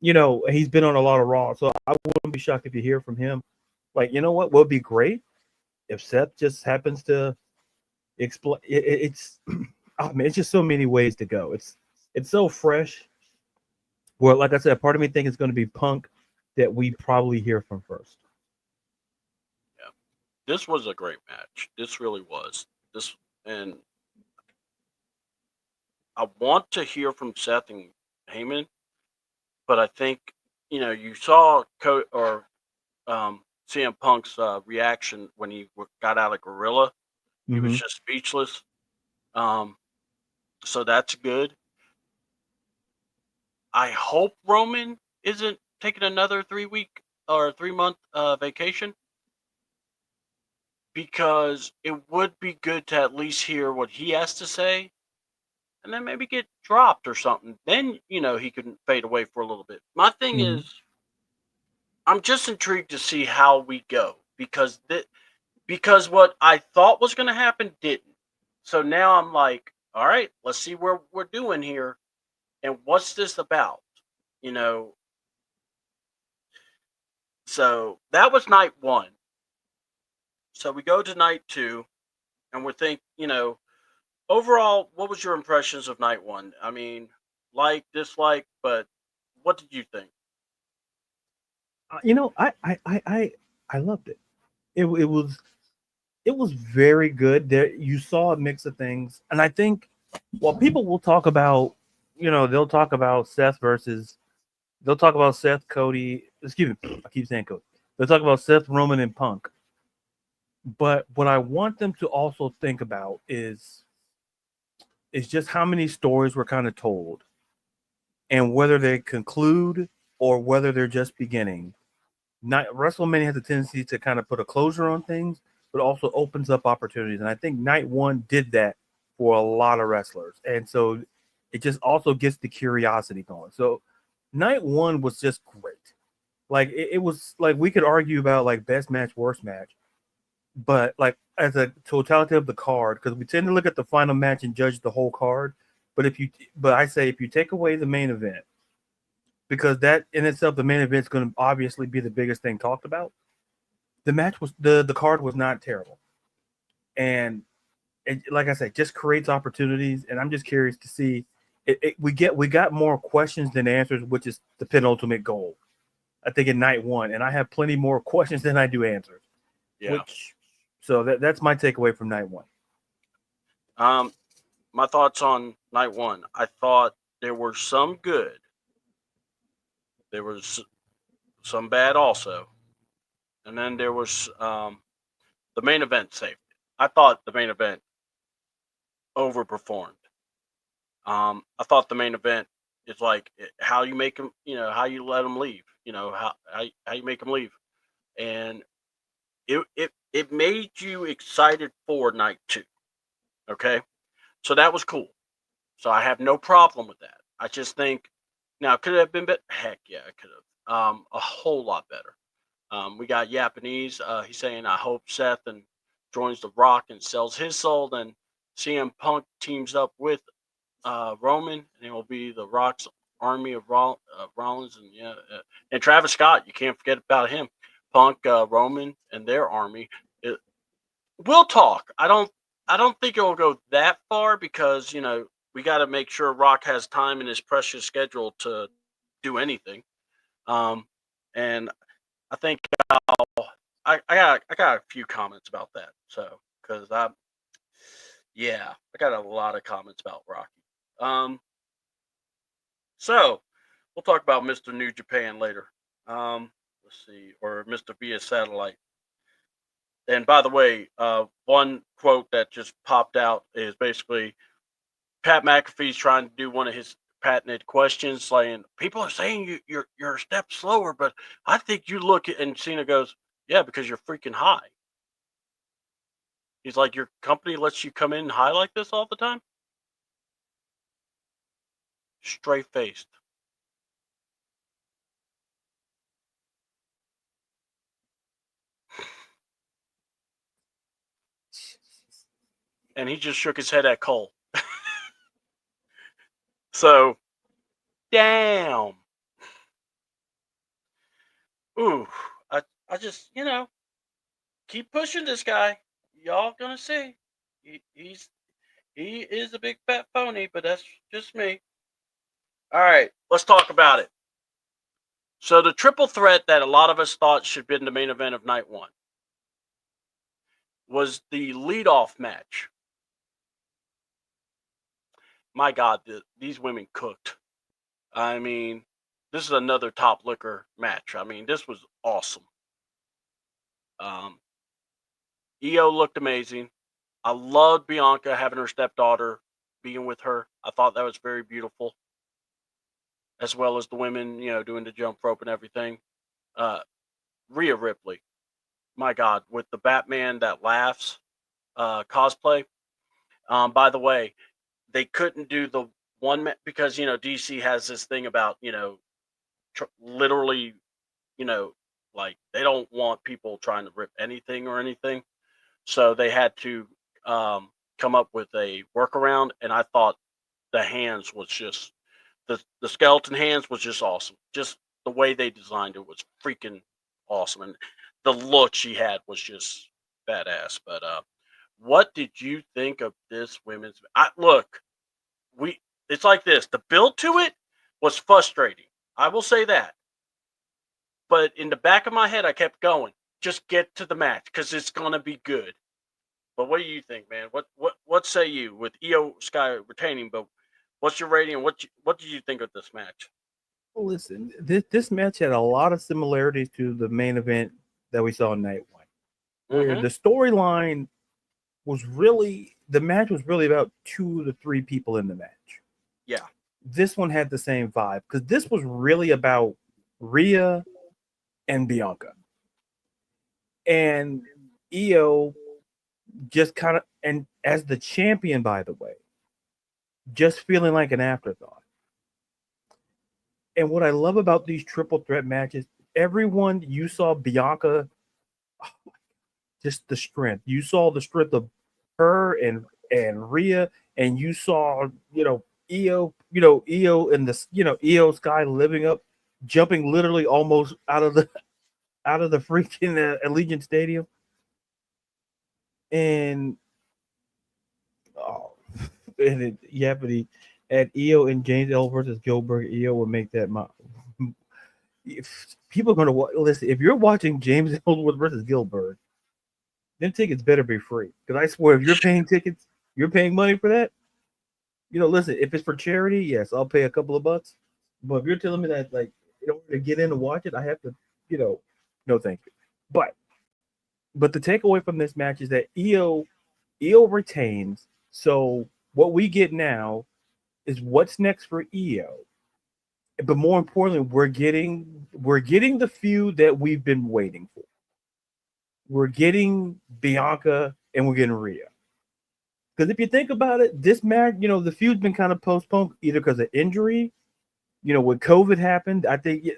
He's been on a lot of Raws. So I wouldn't be shocked if you hear from him. Like, you know what would be great? If Seth just happens to explain. It's I mean, it's just so many ways to go. It's so fresh. Well, like I said, part of me thinks it's going to be Punk that we probably hear from first. Yeah, this was a great match. This really was. And I want to hear from Seth and Heyman, but I think you saw CM Punk's reaction when he got out of Gorilla. He was just speechless. So that's good. I hope Roman isn't taking another 3-week or 3-month vacation, because it would be good to at least hear what he has to say. and then maybe get dropped or something. Then he can fade away for a little bit. My thing Mhm. is, I'm just intrigued to see how we go because what I thought was going to happen didn't. So now I'm like, all right, let's see where we're doing here and what's this about, you know. So that was night one. So we go to night two, and we're overall, what was your impressions of night one? I mean, like, dislike, but what did you think? You know, I loved it. It was very good. There you saw a mix of things, and I think well, people will talk about, they'll talk about Seth, Cody. Excuse me, I keep saying Cody. They'll talk about Seth, Roman, and Punk. But what I want them to also think about is just how many stories were kind of told, and whether they conclude or whether they're just beginning. Not WrestleMania has a tendency to kind of put a closure on things, but also opens up opportunities. And I think night one did that for a lot of wrestlers. And so it just also gets the curiosity going. So night one was just great. Like it was like we could argue about like best match, worst match, but like as a totality of the card, because we tend to look at the final match and judge the whole card. But I say if you take away the main event, because that in itself, the main event is going to obviously be the biggest thing talked about. The card was not terrible, and like I said, just creates opportunities. And I'm just curious to see. We got more questions than answers, which is the penultimate goal. I think in night one, and I have plenty more questions than I do answers. Yeah. So that's my takeaway from night one. Um, my thoughts on night one. I thought there were some good. There was some bad also, and then there was the main event saved it. I thought the main event overperformed. I thought the main event is like how you make them, how you let them leave, how you make them leave, and it made you excited for night two. Okay, so that was cool. So I have no problem with that. I just think now could it have been better? Heck yeah, it could have. A whole lot better. We got Japanese. He's saying I hope Seth and joins the Rock and sells his soul. Then CM Punk teams up with Roman, and it will be the Rock's army of Rollins and Travis Scott. You can't forget about him. Punk, Roman, and their army. It, we'll talk. I don't think it will go that far because we got to make sure Rock has time in his precious schedule to do anything. Um, and I think I got a few comments about that. So because I got a lot of comments about Rocky. Um, so we'll talk about Mr. New Japan later. Let's see, or Mr. Via Satellite. And by the way, one quote that just popped out is basically Pat McAfee's trying to do one of his patented questions, saying people are saying you're a step slower, but I think you look at, and Cena goes, yeah, because you're freaking high. He's like, your company lets you come in high like this all the time? Straight faced. And he just shook his head at Cole. So, damn. Ooh, I just, keep pushing this guy. Y'all gonna see. He is a big fat phony, but that's just me. All right, let's talk about it. So the triple threat that a lot of us thought should be in the main event of night one was the leadoff match. My God, these women cooked. I mean, this is another top liquor match. I mean, this was awesome. Um, EO looked amazing. I loved Bianca having her stepdaughter being with her. I thought that was very beautiful, as well as the women, doing the jump rope and everything. Uh, Rhea Ripley, my God, with the Batman that laughs cosplay. By the way, they couldn't do the one because DC has this thing about literally like they don't want people trying to rip anything or anything, so they had to come up with a workaround, and I thought the hands was just the skeleton hands was just awesome. Just the way they designed it was freaking awesome, and the look she had was just badass. But what did you think of this women's? Look, we it's like this. The build to it was frustrating. I will say that. But in the back of my head, I kept going. Just get to the match because it's gonna be good. But what do you think, man? What say you with Io Sky retaining? But what's your rating? And what did you think of this match? Well, listen, this match had a lot of similarities to the main event that we saw night one, where the storyline was really the match was really about 2 to 3 people in the match. Yeah, this one had the same vibe because this was really about Rhea and Bianca, and Io just kind of, and as the champion, by the way, just feeling like an afterthought. And what I love about these triple threat matches, everyone, you saw Bianca, just the strength. You saw the strength of her and Rhea, and you saw, Io, Io and the, Io Sky living up, jumping literally almost out of the freaking Allegiant Stadium. And but at Io and James L versus Gilbert, Io would make that if people are going to listen, if you're watching James Ellsworth versus Gilbert, then tickets better be free. Because I swear, if you're paying tickets, you're paying money for that. Listen, if it's for charity, yes, I'll pay a couple of bucks. But if you're telling me that, like, in order to get in and watch it, I have to, no, thank you. But the takeaway from this match is that Io retains. So what we get now is what's next for Io. But more importantly, we're getting the feud that we've been waiting for. We're getting Bianca and we're getting Rhea. Because if you think about it, this match, the feud's been kind of postponed either because of injury, when COVID happened. I think a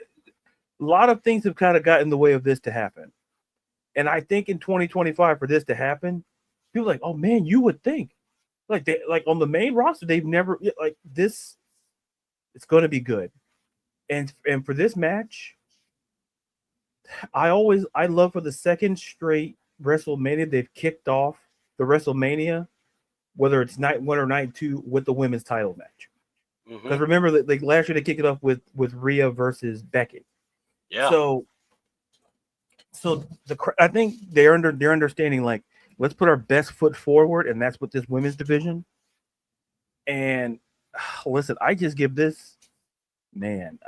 lot of things have kind of got in the way of this to happen. And I think in 2025 for this to happen, people are like, oh man, you would think. Like on the main roster, they've never like this. It's going to be good. And for this match, I love for the second straight WrestleMania, they've kicked off the WrestleMania, whether it's night 1 or night 2, with the women's title match. Because remember that like last year they kicked it off with Rhea versus Becky. Yeah. So I think they're understanding, like, let's put our best foot forward, and that's with this women's division. And listen, I just give this man.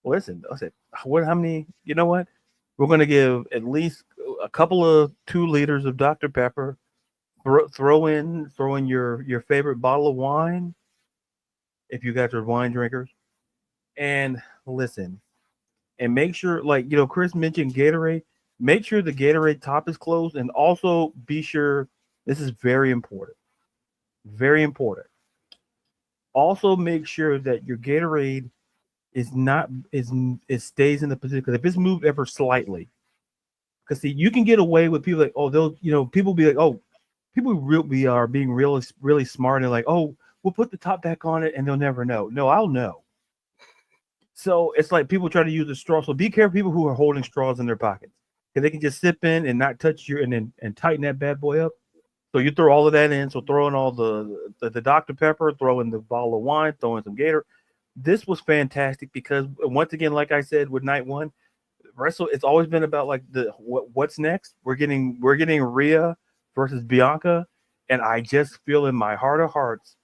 Listen, I said, how many? You know what? We're going to give at least a couple of 2 liters of Dr. Pepper. Throw in your favorite bottle of wine, if you guys are wine drinkers. And listen, and make sure, like, Chris mentioned Gatorade. Make sure the Gatorade top is closed, and also be sure, this is very important. Very important. Also, make sure that your Gatorade it stays in the position, because if it's moved ever slightly, because see, you can get away with people like, oh, they'll, people be like, oh, people are being really smart and like, oh, we'll put the top back on it and they'll never know. No, I'll know. So it's like people try to use a straw. So be careful, people who are holding straws in their pockets, because they can just sip in and not touch and tighten that bad boy up. So you throw all of that in. So throw in all the Dr. Pepper, throw in the bottle of wine, throw in some Gator. This was fantastic because, once again, like I said with night 1, Wrestle, it's always been about like what's next. We're getting Rhea versus Bianca, and I just feel in my heart of hearts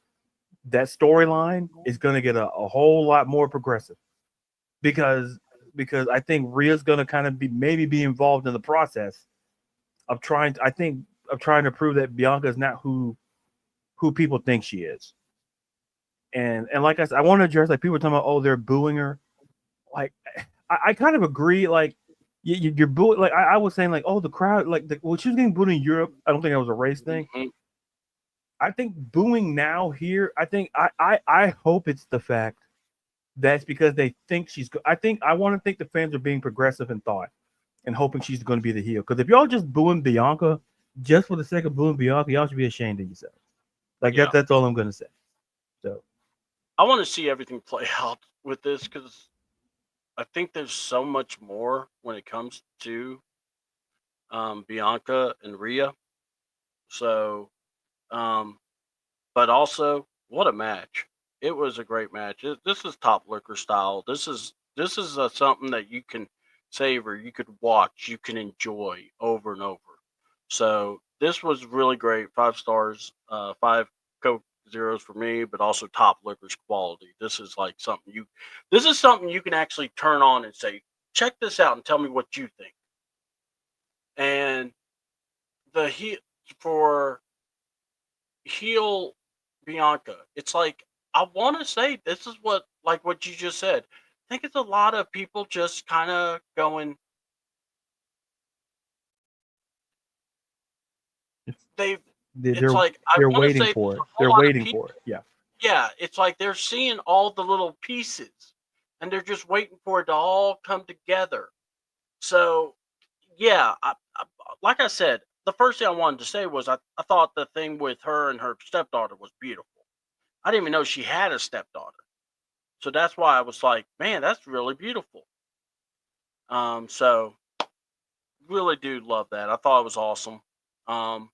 that storyline is going to get a whole lot more progressive, because I think Rhea's going to kind of be involved in the process of trying to prove that Bianca is not who people think she is. And like I said, I want to address, like, people are talking about, oh, they're booing her. Like, I kind of agree. Like, you're booing. Like, I was saying, like, oh, the crowd, like, she was getting booed in Europe. I don't think that was a race thing. I think booing now here. I hope it's the fact that's because they think she's. I want to think the fans are being progressive in thought and hoping she's going to be the heel. Because if y'all just booing Bianca just for the sake of booing Bianca, y'all should be ashamed of yourselves. Like Yeah. that's all I'm going to say. So I want to see everything play out with this because I think there's so much more when it comes to Bianca and Rhea. So, um, but also, what a match! It was a great match. This is top liquor style. This is something that you can savor, you could watch, you can enjoy over and over. So this was really great. 5 stars, 5 Coke zeros for me, but also top liquor's quality. This is like something you. This is something you can actually turn on and say, check this out and tell me what you think. And the for heel Bianca. It's like I want to say this is what like what you just said. I think it's a lot of people just kind of going. They've. It's they're like I they're want to waiting say for there's it. a whole They're lot of waiting people. for it. Yeah. Yeah, it's like they're seeing all the little pieces, and they're just waiting for it to all come together. So yeah, like I said, the first thing I wanted to say was I thought the thing with her and her stepdaughter was beautiful. I didn't even know she had a stepdaughter. So that's why I was like, man, that's really beautiful. So really do love that. I thought it was awesome. Um,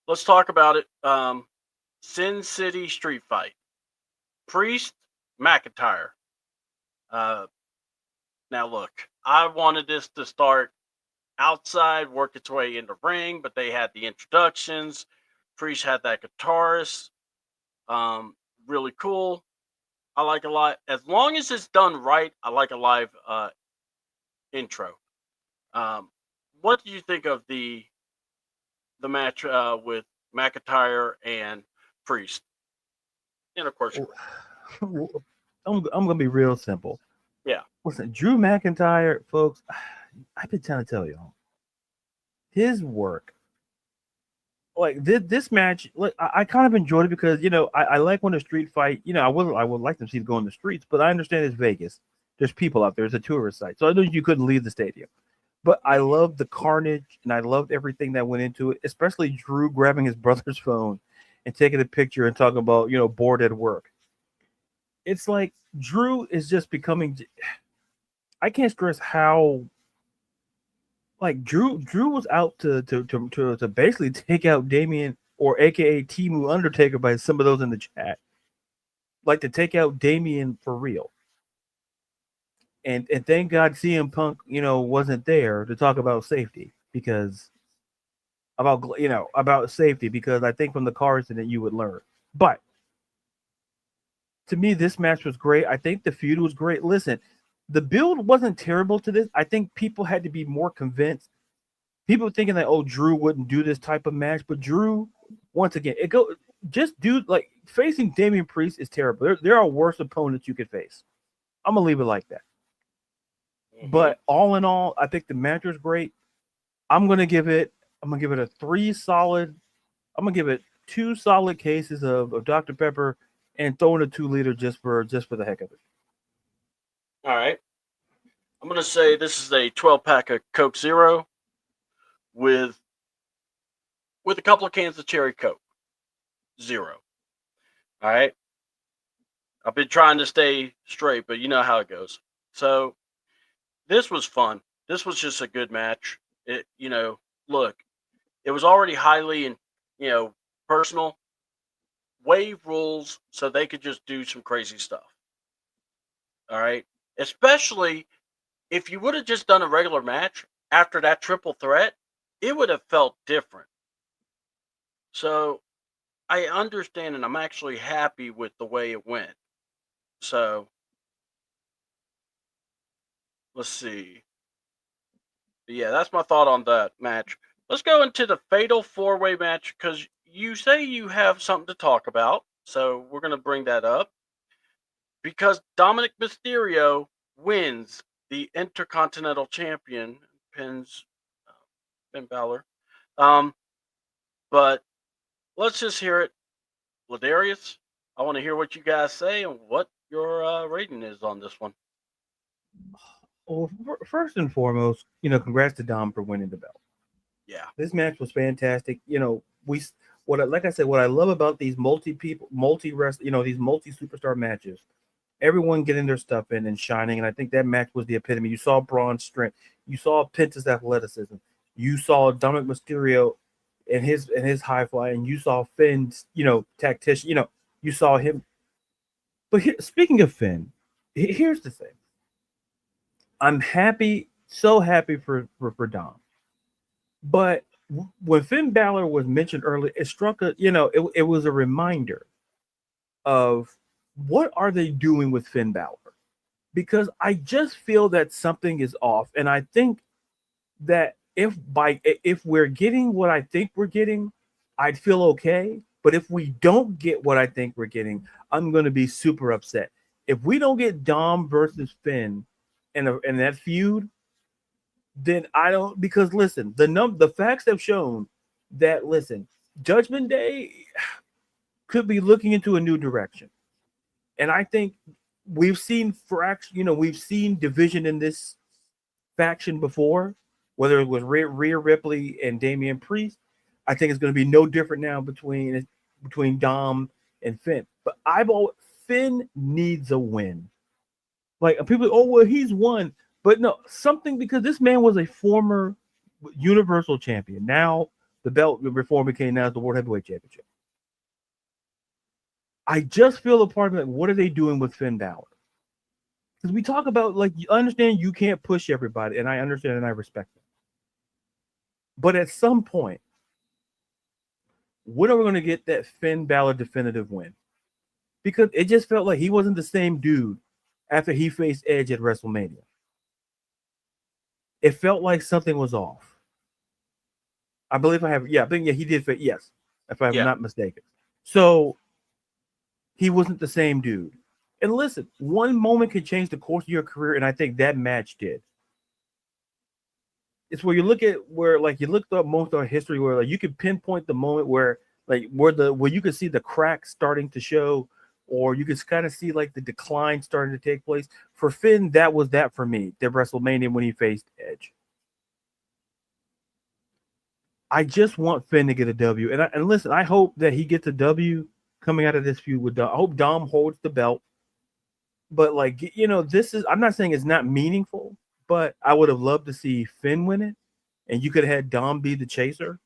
let's talk about it. Sin City Street Fight. Priest McIntyre. Uh, now look, I wanted this to start outside, work its way in the ring, but they had the introductions. Priest had that guitarist. Really cool. I like a lot. As long as it's done right, I like a live intro. Um, what do you think of the match with McIntyre and Priest? And of course, I'm gonna be real simple. yeah, Listen, Drew McIntyre, folks. I've been trying to tell y'all his work. Like this match, like I kind of enjoyed it because I like when a street fight. I would like to see it go in the streets, but I understand it's Vegas. There's people out there. It's a tourist site, so I know you couldn't leave the stadium. But I loved the carnage and I loved everything that went into it, especially Drew grabbing his brother's phone and taking a picture and talking about bored at work. It's like Drew is just becoming. I can't stress how like Drew was out to basically take out Damien or AKA Timu Undertaker by some of those in the chat, like to take out Damien for real. And thank God CM Punk wasn't there to talk about safety because about safety because I think from the car incident you would learn. But to me, this match was great. I think the feud was great. Listen, the build wasn't terrible to this. I think people had to be more convinced. People thinking that Drew wouldn't do this type of match, but Drew, once again, just do like facing Damian Priest is terrible. There are worse opponents you could face. I'm gonna leave it like that. But all in all, I think the match was great. I'm gonna give it a 3 solid. I'm gonna give it 2 solid cases of Dr. Pepper and throwing a 2-liter just for the heck of it. all right. I'm gonna say this is a 12 pack of Coke Zero with a couple of cans of cherry Coke. Zero. All right. I've been trying to stay straight, but you know how it goes. So this was fun. This was just a good match. Look, it was already highly and personal. Wave rules so they could just do some crazy stuff. All right. Especially if you would have just done a regular match after that triple threat, it would have felt different. So I understand and I'm actually happy with the way it went. So let's see. Yeah, that's my thought on that match. Let's go into the fatal 4-way match because you say you have something to talk about. So we're going to bring that up because Dominic Mysterio wins the Intercontinental Champion, pins Finn Balor. Um, but let's just hear it. Ladarius, I want to hear what you guys say and what your rating is on this one. Well, first and foremost, congrats to Dom for winning the belt. Yeah. This match was fantastic. Like I said, what I love about these these multi superstar matches, everyone getting their stuff in and shining, and I think that match was the epitome. You saw Braun's strength, you saw Penta's athleticism, you saw Dominic Mysterio and his high fly, and you saw Finn's tactician. You saw him. But speaking of Finn, here's the thing. I'm happy, so happy for Dom. But when Finn Balor was mentioned earlier, it struck it was a reminder of what are they doing with Finn Balor? Because I just feel that something is off. And I think that if we're getting what I think we're getting, I'd feel okay. But if we don't get what I think we're getting, I'm going to be super upset. If we don't get Dom versus Finn in that feud, then I don't, because listen, the facts have shown that Judgment Day could be looking into a new direction. And I think we've seen we've seen division in this faction before, whether it was Rhea Ripley and Damian Priest. I think it's going to be no different now between Dom and Finn. But Finn needs a win. Like people, oh well, he's won, but no, something, because this man was a former Universal Champion. Now the belt reform became now the World Heavyweight Championship. I just feel a part of it. What are they doing with Finn Balor? Because we talk about, like, you understand you can't push everybody, and I understand and I respect it. But at some point, when are we going to get that Finn Balor definitive win? Because it just felt like he wasn't the same dude after he faced Edge at WrestleMania. It felt like something was off. I believe he did fit, yes, if I'm not mistaken. So he wasn't the same dude. And listen, one moment can change the course of your career, and I think that match did. It's where you look up most of our history, where like you can pinpoint the moment where you could see the cracks starting to show, or you could kind of see like the decline starting to take place. For Finn, that was that for me, the WrestleMania when he faced Edge. I just want Finn to get a W. And listen, I hope that he gets a W coming out of this feud with Dom. I hope Dom holds the belt. But I'm not saying it's not meaningful, but I would have loved to see Finn win it, and you could have had Dom be the chaser.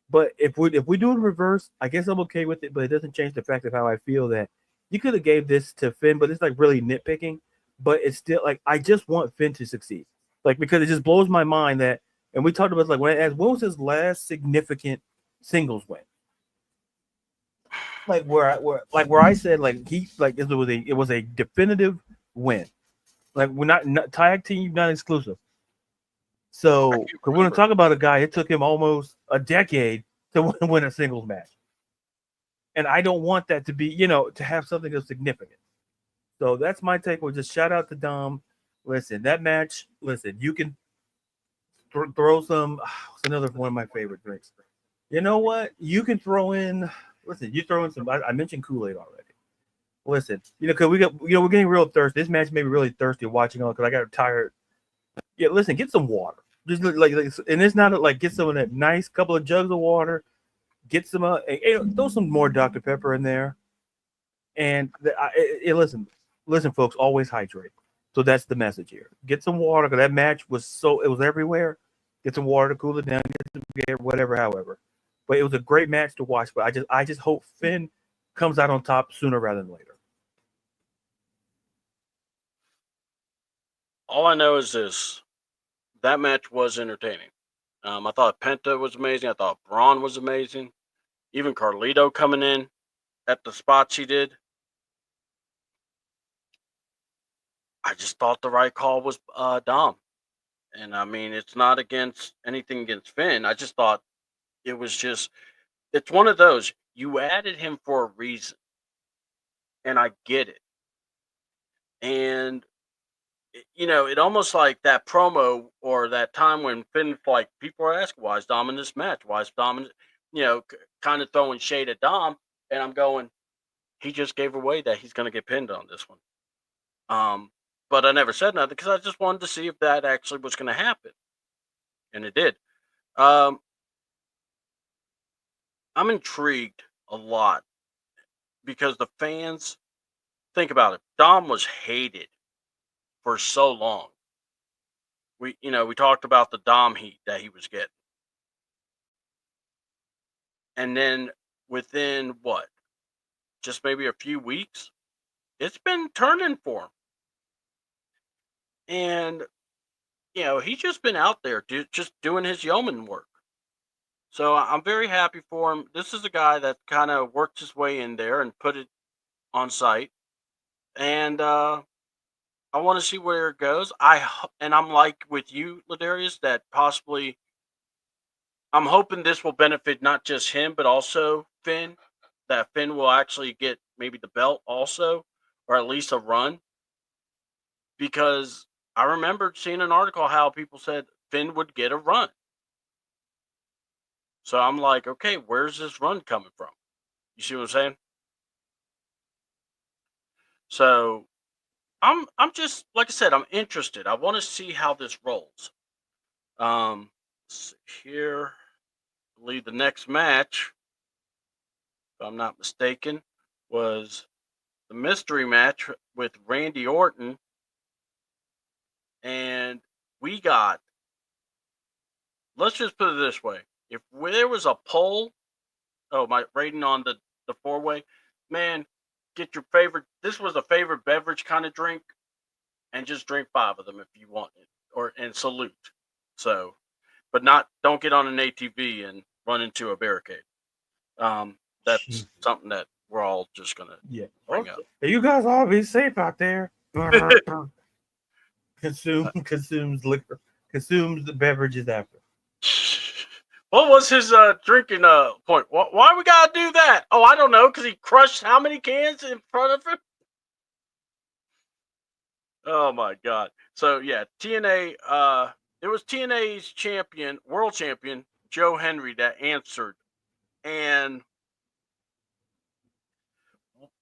But if we do it reverse, I guess I'm okay with it, but it doesn't change the fact of how I feel that you could have gave this to Finn, but it's like really nitpicking. But it's still like, I just want Finn to succeed. Like, because it just blows my mind that, and we talked about, like, when I asked, when was his last significant singles win? Like where I said, like, it was a definitive win. Like, we're not tag team, not exclusive. So we're going to talk about a guy, it took him almost a decade to win a singles match. And I don't want that to be, to have something of significance. So that's my take. We'll just shout out to Dom. Listen, that match, you can throw some, it's another one of my favorite drinks. You know what? You can throw in, you throw in some, I mentioned Kool-Aid already. Listen, because we're getting real thirsty. This match made me really thirsty watching on, because I got tired. Yeah, listen, get some water. Just like and it's not like, get some of that nice couple of jugs of water. Get some, throw some more Dr. Pepper in there. And listen, folks, always hydrate. So that's the message here. Get some water, because that match it was everywhere. Get some water to cool it down. Get some beer, whatever, however. But it was a great match to watch. But I just hope Finn comes out on top sooner rather than later. All I know is this: that match was entertaining. I thought Penta was amazing. I thought Braun was amazing. Even Carlito coming in at the spots he did. I just thought the right call was Dom. And I mean, it's not against anything against Finn. I just thought it's one of those. You added him for a reason. And I get it. And, it almost like that promo or that time when Finn, like, people are asking, why is Dom in this match? Why is Dom in kind of throwing shade at Dom, and I'm going, he just gave away that he's going to get pinned on this one. But I never said nothing because I just wanted to see if that actually was going to happen, and it did. I'm intrigued a lot because the fans, think about it. Dom was hated for so long. We talked about the Dom heat that he was getting, and then within what, just maybe a few weeks, it's been turning for him, and he's just been out there just doing his yeoman work. So I'm very happy for him. This is a guy that kind of worked his way in there and put it on site, and I want to see where it goes. And I'm like with you, Ladarius, that possibly I'm hoping this will benefit not just him but also Finn. That Finn will actually get maybe the belt also, or at least a run, because I remember seeing an article how people said Finn would get a run. So I'm like, okay, where's this run coming from? You see what I'm saying? So I'm just, like I said, I'm interested. I want to see how this rolls. Let's see here, I believe the next match, if I'm not mistaken, was the mystery match with Randy Orton, and we got. Let's just put it this way: if there was a poll, my rating on the 4-way, man, get your favorite. This was a favorite beverage kind of drink, and just drink 5 of them if you want it, and salute. So, but don't get on an ATV and run into a barricade. That's Jesus. something that we're all just gonna bring up. Hey, you guys all be safe out there. Consumes liquor, consumes the beverages after. What was his drinking point? Why we gotta do that? Oh, I don't know, because he crushed how many cans in front of him? Oh my god. So yeah, TNA, it was TNA's world champion, Joe Henry, that answered. And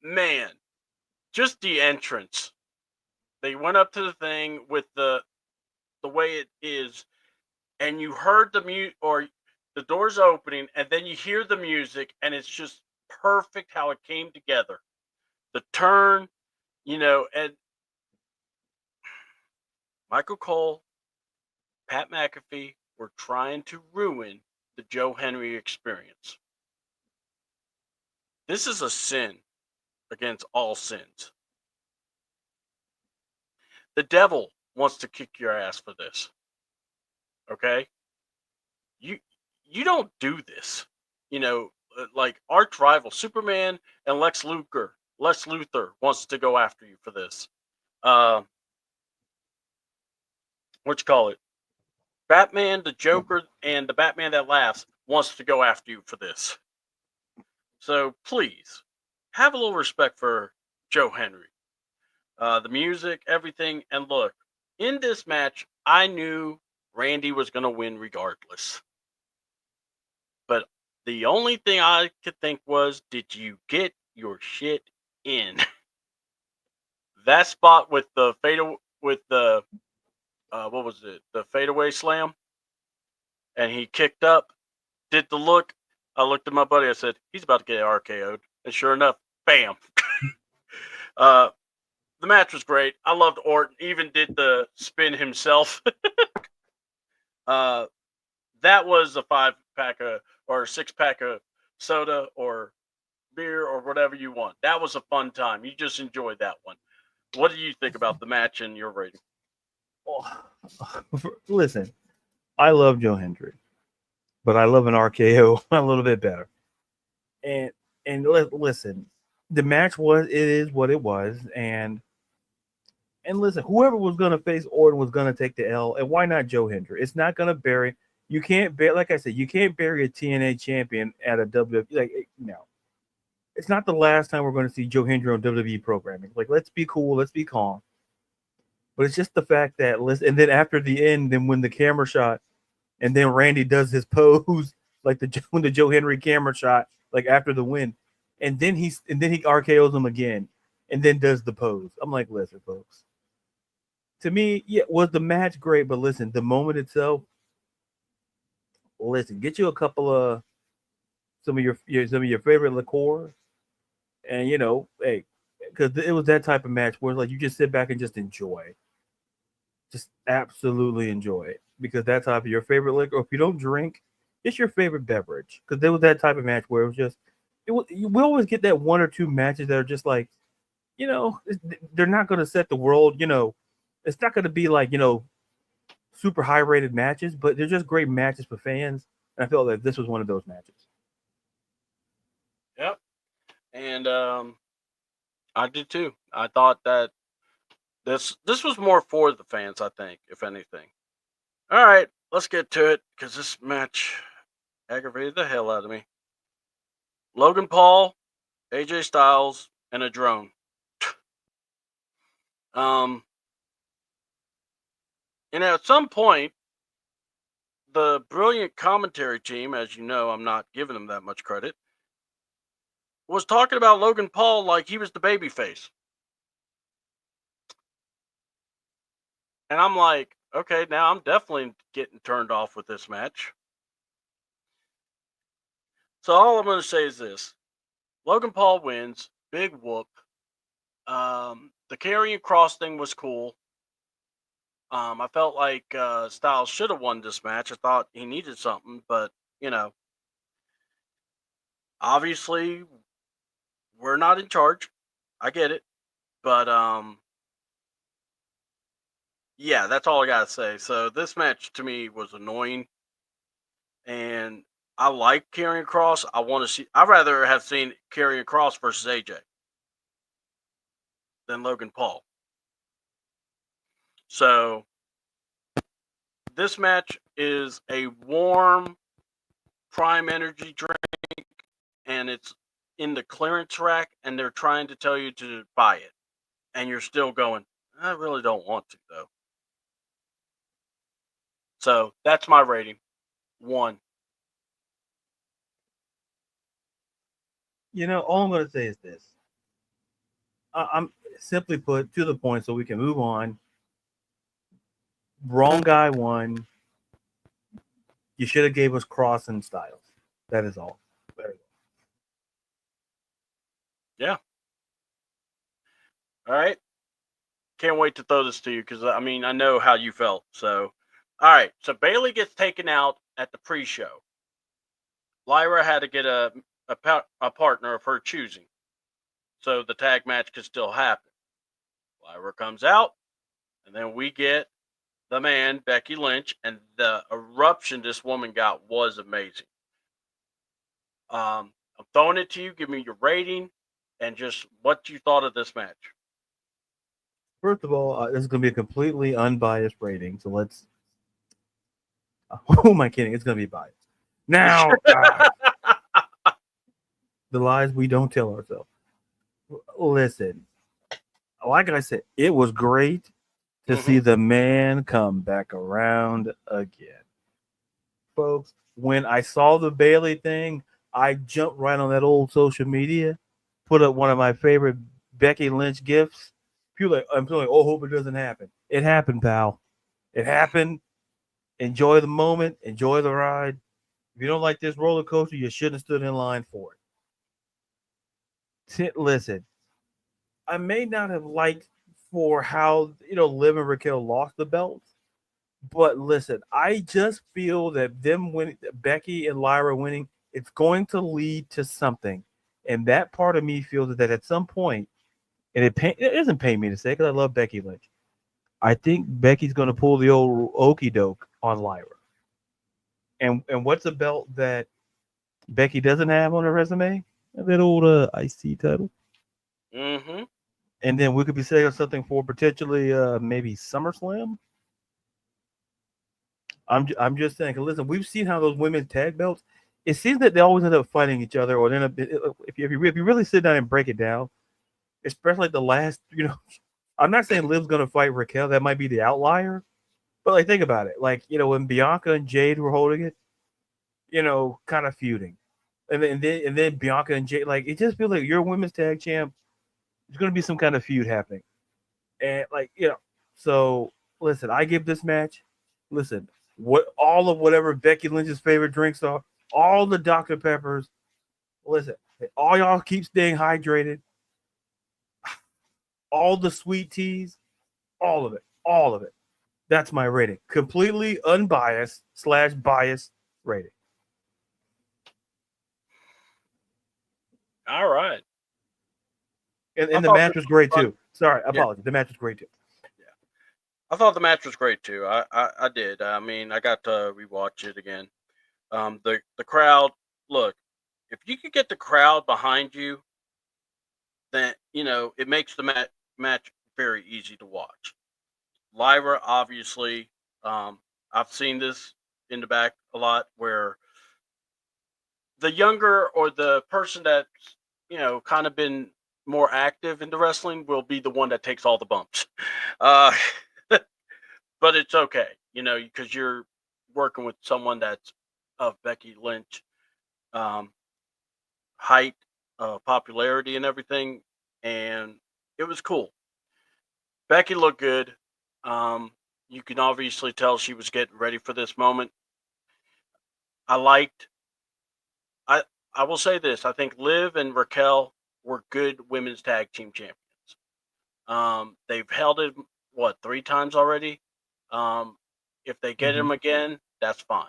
man, just the entrance. They went up to the thing with the way it is, and you heard the mute, or the doors opening, and then you hear the music, and it's just perfect how it came together. The turn, and Michael Cole, Pat McAfee were trying to ruin the Joe Henry experience. This is a sin against all sins. The devil wants to kick your ass for this. Okay? You don't do this. Like arch rival Superman and Lex Luthor wants to go after you for this. What you call it? Batman, the Joker, and the Batman that laughs wants to go after you for this. So please have a little respect for Joe Henry. The music, everything, and look, in this match, I knew Randy was going to win regardless. But the only thing I could think was, did you get your shit in? That spot with the what was it? The fadeaway slam, and he kicked up, did the look. I looked at my buddy. I said, he's about to get RKO'd, and sure enough, bam. The match was great. I loved Orton. Even did the spin himself. That was a 5-pack or a 6-pack of soda or beer or whatever you want. That was a fun time. You just enjoyed that one. What do you think about the match and your rating? Listen, I love Joe Hendry, but I love an RKO a little bit better. And listen, the match is what it was, and listen, whoever was going to face Orton was going to take the L, and why not Joe Hendry? It's not going to bury. You can't bury, like I said, you can't bury a TNA champion at a WWE. No, it's not the last time we're going to see Joe Hendry on WWE programming. Let's be cool, let's be calm. But it's just the fact that and then after the end, then when the camera shot, and then Randy does his pose, like when the Joe Henry camera shot, like after the win, and then he RKO's him again, and then does the pose. I'm like, listen, folks. To me, yeah, was the match great, but listen, the moment itself. Listen, get you a couple of some of your favorite liqueur, and hey, because it was that type of match where like you just sit back and just enjoy, just absolutely enjoy it, because that type of your favorite liquor. Or if you don't drink, it's your favorite beverage, because there was that type of match where it was just we always get that one or two matches that are just like, they're not going to set the world, it's not going to be like super high rated matches, but they're just great matches for fans. And I felt that this was one of those matches. Yep. And I did too. I thought that this was more for the fans, I think, if anything. All right, let's get to it, because this match aggravated the hell out of me. Logan Paul, AJ Styles, and a drone. And at some point, the brilliant commentary team, as you know, I'm not giving them that much credit, was talking about Logan Paul like he was the babyface. And I'm like, okay, now I'm definitely getting turned off with this match. So all I'm going to say is this. Logan Paul wins. Big whoop. The carrying cross thing was cool. I felt like Styles should have won this match. I thought he needed something, but, obviously we're not in charge. I get it. But, yeah, that's all I got to say. So this match to me was annoying. And I like Karrion Kross. I'd rather have seen Karrion Kross versus AJ than Logan Paul. So this match is a warm Prime Energy drink, and it's in the clearance rack, and they're trying to tell you to buy it, and you're still going, I really don't want to, though. So that's my rating. 1. All I'm going to say is this. I'm simply put, to the point so we can move on. Wrong guy won. You should have gave us Cross and Styles. That is all. There you go. Yeah. All right. Can't wait to throw this to you, because, I know how you felt. So, all right. So Bayley gets taken out at the pre-show. Lyra had to get a partner of her choosing, so the tag match could still happen. Lyra comes out, and then we get the man, Becky Lynch, and the eruption this woman got was amazing. I'm throwing it to you. Give me your rating and just what you thought of this match. First of all, this is going to be a completely unbiased rating. So let's. Who am I kidding? It's going to be biased. Now, the lies we don't tell ourselves. Listen, like I said, it was great to see the man come back around again. Folks, when I saw the Bayley thing, I jumped right on that old social media, put up one of my favorite Becky Lynch gifts. People I'm feeling, hope it doesn't happen. It happened, pal. It happened. Enjoy the moment. Enjoy the ride. If you don't like this roller coaster, you shouldn't have stood in line for it. Listen, I may not have liked for how Liv and Raquel lost the belts, but listen, I just feel that them winning, Becky and Lyra winning, it's going to lead to something, and that part of me feels that at some point, and it doesn't pain me to say because I love Becky Lynch. I think Becky's going to pull the old okey doke on Lyra. And what's a belt that Becky doesn't have on her resume? That old IC title. Mm-hmm. And then we could be saying something for potentially maybe SummerSlam. I'm just saying. Listen, we've seen how those women's tag belts. It seems that they always end up fighting each other, or then if you really sit down and break it down, especially like the last. I'm not saying Liv's gonna fight Raquel. That might be the outlier. But think about it. When Bianca and Jade were holding it, kind of feuding, and then Bianca and Jay, like it just feels like you're a women's tag champ. There's gonna be some kind of feud happening, and so listen, I give this match, listen, whatever Becky Lynch's favorite drinks are, all the Dr. Peppers. Listen, all y'all keep staying hydrated. All the sweet teas, all of it, all of it. That's my rating. Completely unbiased / biased rating. All right. And the match was great too. Sorry, apologies. The match was great too. Yeah, I thought the match was great too. I did. I mean, I got to rewatch it again. The crowd. Look, if you could get the crowd behind you, then it makes the match very easy to watch. Lyra, obviously, I've seen this in the back a lot where the younger or the person that's kind of been more active in the wrestling will be the one that takes all the bumps. Uh, but it's okay, because you're working with someone that's of Becky Lynch height, popularity, and everything, and it was cool. Becky looked good. You can obviously tell she was getting ready for this moment. I liked. I I will say this. I think Liv and Raquel were good women's tag team champions. They've held it what 3 times already. Um, if they get him again, that's fine.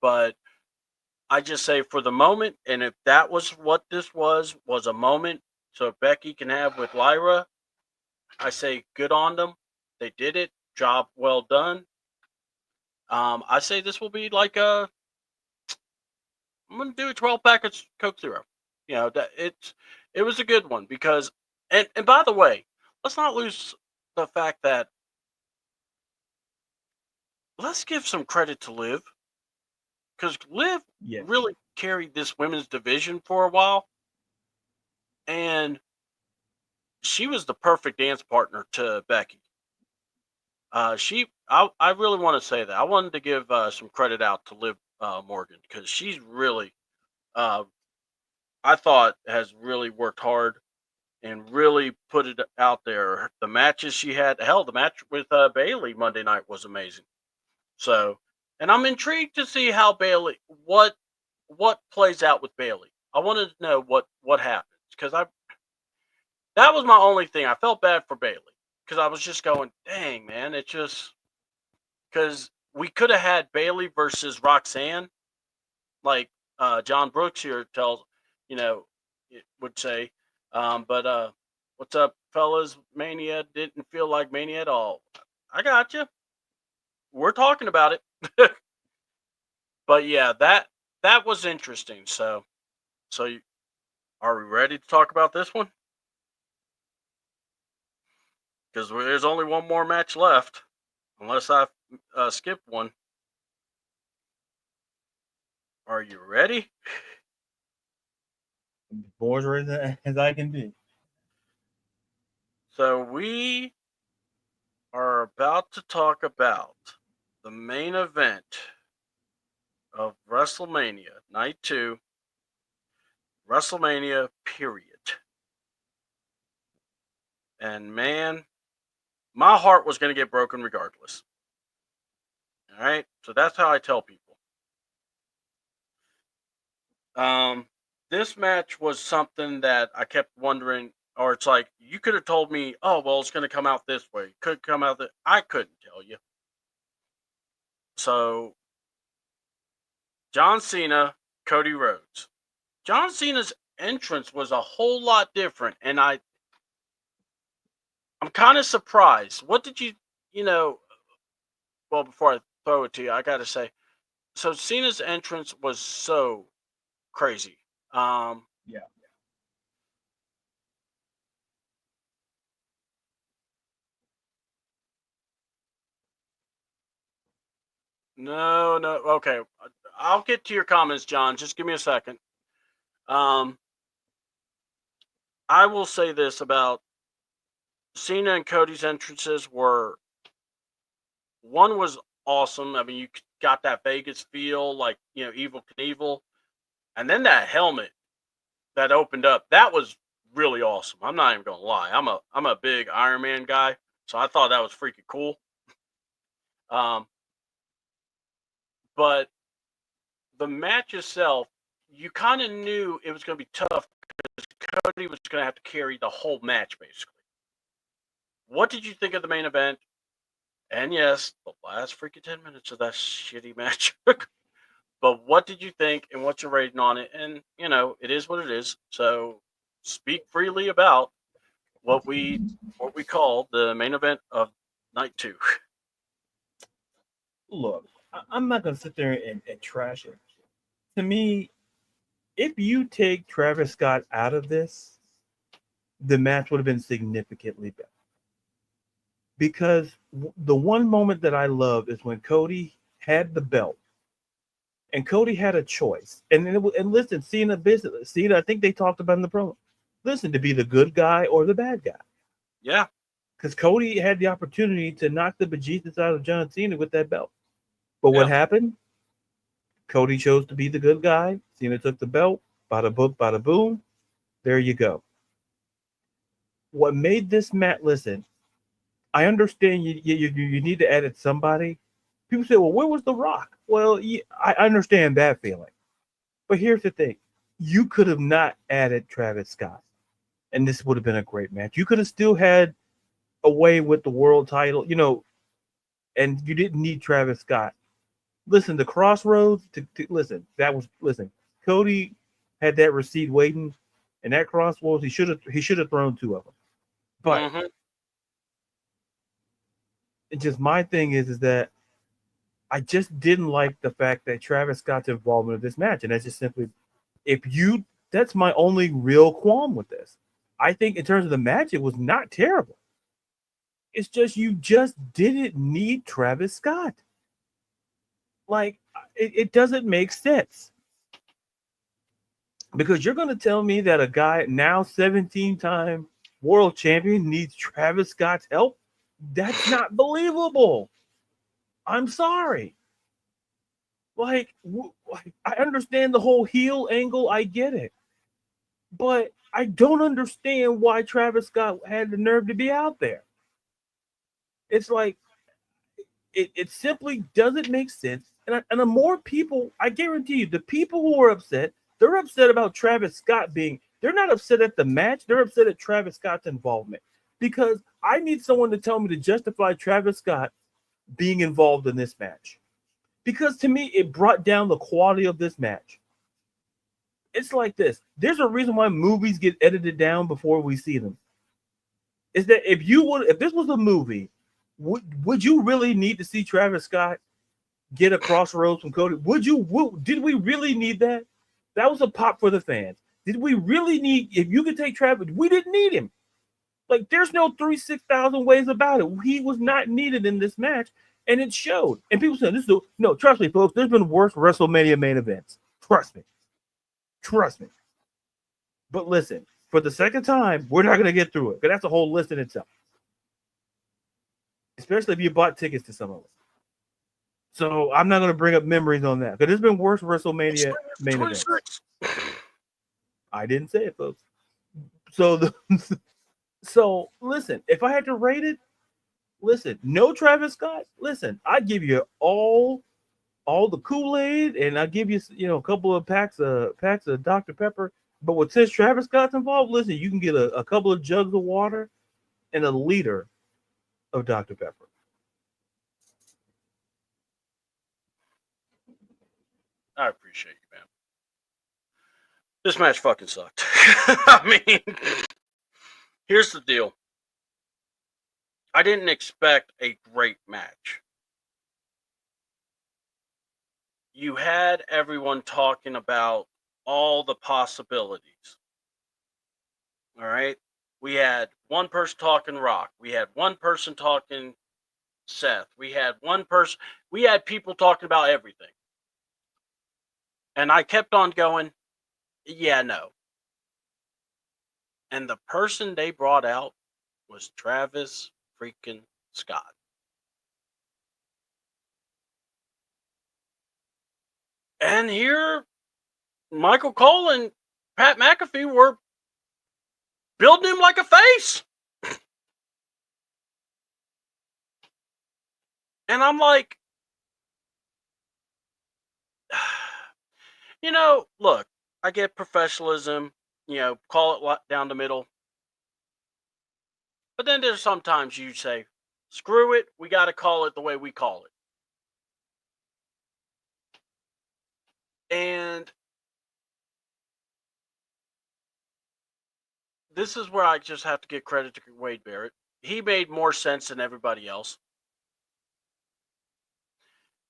But I just say for the moment, and if that was what this was a moment, so Becky can have with Lyra, I say good on them. They did it. Job well done. I say this will be like I'm gonna do a 12 pack of Coke Zero. That it was a good one because and by the way, let's not lose the fact that let's give some credit to Liv because Liv really carried this women's division for a while, and she was the perfect dance partner to Becky. I really want to say that I wanted to give some credit out to Liv Morgan because she's really, uh, I thought, has really worked hard and really put it out there. The matches she had, hell, the match with Bailey Monday night was amazing. So, and I'm intrigued to see how Bailey, what plays out with Bailey. I wanted to know what happens because that was my only thing. I felt bad for Bailey because I was just going, dang man, it's just because we could have had Bailey versus Roxanne, like John Brooks here would say. But what's up, fellas? Mania didn't feel like Mania at all. I got you. We're talking about it. But yeah, that was interesting. So are we ready to talk about this one? Because there's only one more match left, unless I skipped one. Are you ready? Born as ready as I can be. So we are about to talk about the main event of WrestleMania Night 2, WrestleMania period. And man, my heart was going to get broken regardless. All right? So that's how I tell people. This match was something that I kept wondering, or it's like you could have told me, oh well, it's going to come out this way. It could come out that I couldn't tell you. So John Cena, Cody Rhodes. John Cena's entrance was a whole lot different, and I'm kind of surprised. What did well, before I throw it to you, I got to say, so Cena's entrance was so crazy. Yeah. No, okay. I'll get to your comments, John. Just give me a second. I will say this about Cena and Cody's entrances were one was awesome. I mean, you got that Vegas feel, like, you know, Evil Knievel. And then that helmet that opened up, that was really awesome. I'm not even gonna lie. I'm a big Iron Man guy, so I thought that was freaking cool. Um, but the match itself, you kind of knew it was going to be tough because Cody was going to have to carry the whole match, basically. What did you think of the main event? And yes, the last freaking 10 minutes of that shitty match. But what did you think, and what's your rating on it? And, you know, it is what it is. So speak freely about what we call the main event of night 2. Look, I'm not gonna sit there and trash it. To me, if you take Travis Scott out of this, the match would have been significantly better. Because the one moment that I love is when Cody had the belt, and Cody had a choice. And listen, Cena, I think they talked about in the promo. Listen, to be the good guy or the bad guy. Yeah. Because Cody had the opportunity to knock the bejesus out of John Cena with that belt. But what happened? Cody chose to be the good guy. Cena took the belt. Bada book, bada boom. There you go. What made this match? Listen, I understand you need to edit somebody. People say, well, where was The Rock? Well, I understand that feeling. But here's the thing. You could have not added Travis Scott, and this would have been a great match. You could have still had a way with the world title, you know, and you didn't need Travis Scott. Listen, the Crossroads, listen, Cody had that receipt waiting, and that Crossroads, he should have thrown 2 of them. But it's just my thing is that I just didn't like the fact that Travis Scott's involvement in this match. And that's just simply, that's my only real qualm with this. I think in terms of the match, it was not terrible. It's just, you just didn't need Travis Scott. Like, it doesn't make sense. Because you're going to tell me that a guy now 17-time world champion needs Travis Scott's help? That's not believable. I'm sorry. Like, I understand the whole heel angle. I get it. But I don't understand why Travis Scott had the nerve to be out there. It's like, it simply doesn't make sense. And the more people, I guarantee you, the people who are upset, they're upset about Travis Scott they're not upset at the match. They're upset at Travis Scott's involvement. Because I need someone to tell me to justify Travis Scott being involved in this match. Because to me, it brought down the quality of this match. It's like this. There's a reason why movies get edited down before we see them. Is that if this was a movie, would you really need to see Travis Scott get a Crossroads from Cody? Did we really need that? That was a pop for the fans. Did we really need, if you could take Travis, we didn't need him. Like, there's no 6,000 ways about it. He was not needed in this match, and it showed. And people said, no, trust me, folks, there's been worse WrestleMania main events. Trust me. But listen, for the second time, we're not going to get through it, because that's a whole list in itself. Especially if you bought tickets to some of it. So I'm not going to bring up memories on that, because there's been worse WrestleMania main events. I didn't say it, folks. So listen, if I had to rate it, listen, no Travis Scott. Listen, I'd give you all the Kool-Aid, and I'll give you, a couple of packs of Dr. Pepper. But since Travis Scott's involved, listen, you can get a couple of jugs of water and a liter of Dr. Pepper. I appreciate you, man. This match fucking sucked. I mean, here's the deal. I didn't expect a great match. You had everyone talking about all the possibilities. All right? We had one person talking Rock. We had one person talking Seth. We had people talking about everything. And I kept on going, yeah, no. And the person they brought out was Travis freaking Scott. And here, Michael Cole and Pat McAfee were building him like a face. And I'm like, look, I get professionalism, call it down the middle. But then there's sometimes you say, screw it, we got to call it the way we call it. And this is where I just have to give credit to Wade Barrett. He made more sense than everybody else.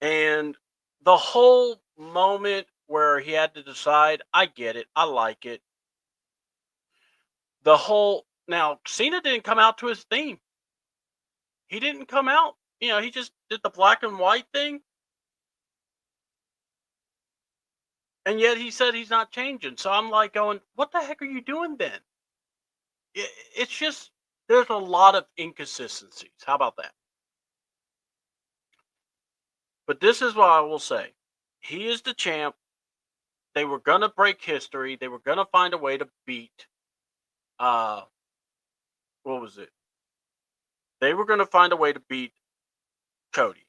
And the whole moment where he had to decide, I get it. I like it. Now, Cena didn't come out to his theme. He didn't come out. He just did the black and white thing. And yet he said he's not changing. So I'm like going, what the heck are you doing then? It's just, there's a lot of inconsistencies. How about that? But this is what I will say. He is the champ. They were going to break history. They were going to find a way to beat, what was it? They were going to find a way to beat Cody,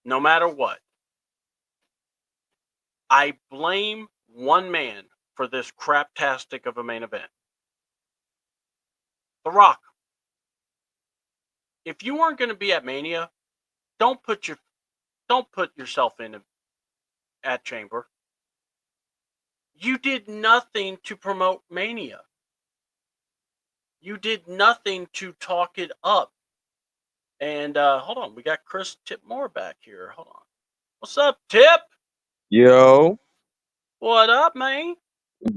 no matter what. I blame one man for this craptastic of a main event. The Rock. If you weren't going to be at Mania, don't put yourself in at Chamber. You did nothing to promote Mania. You did nothing to talk it up. And hold on, we got Chris Tipmore back here. Hold on. What's up, Tip? Yo. What up, man?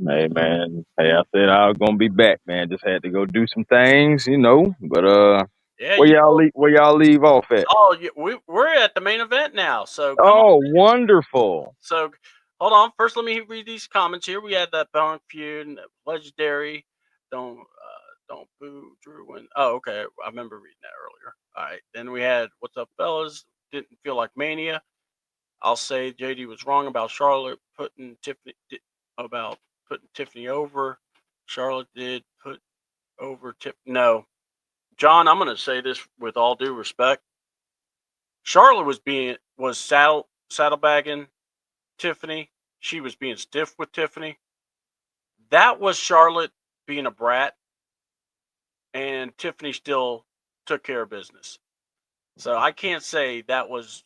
Hey, man. Hey, I said I was gonna be back, man. Just had to go do some things, But Yeah, where y'all leave off at? Oh, we're at the main event now. So come on. Oh, wonderful. So hold on. First, let me read these comments here. We had that Bone Feud and Legendary. Don't boo Drew. Okay, I remember reading that earlier. All right. Then we had What's Up, Fellas. Didn't feel like Mania. I'll say JD was wrong about Charlotte putting Tiffany over. Charlotte did put over Tiffany. No, John, I'm going to say this with all due respect. Charlotte was saddlebagging Tiffany. She was being stiff with Tiffany. That was Charlotte being a brat, and Tiffany still took care of business. So I can't say that was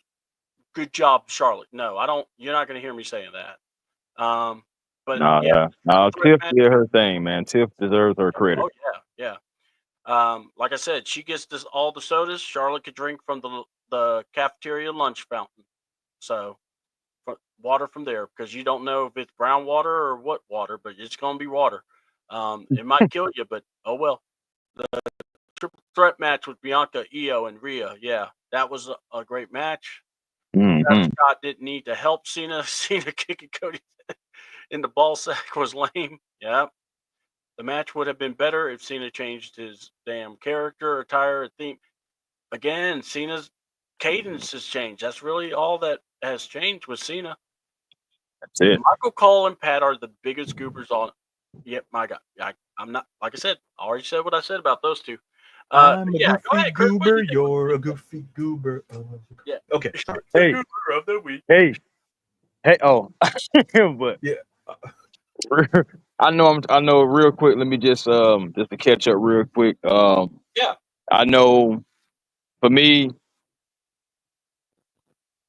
good job, Charlotte. No, I don't. You're not going to hear me saying that. But no, Tiff did her thing, man. Tiff deserves her credit. Oh yeah. Like I said, she gets all the sodas. Charlotte could drink from the cafeteria lunch fountain. So water from there, because you don't know if it's brown water or what water, but it's going to be water. It might kill you, but oh well. The triple threat match with Bianca, Io, and Rhea. Yeah, that was a great match. Mm-hmm. Scott didn't need to help Cena. Cena kicking Cody in the ball sack was lame. Yeah. The match would have been better if Cena changed his damn character, attire, theme. Again, Cena's cadence has changed. That's really all that has changed with Cena. That's it. Michael Cole and Pat are the biggest goobers on it. Yep, my God. I'm not, like I said, I already said what I said about those two. I'm a yeah, goofy go ahead, Chris. goober. You're a goofy goober. Yeah. Okay. Hey. Goober of the week. Hey. Oh. But yeah. I know real quick. Let me just to catch up real quick. Yeah. I know for me,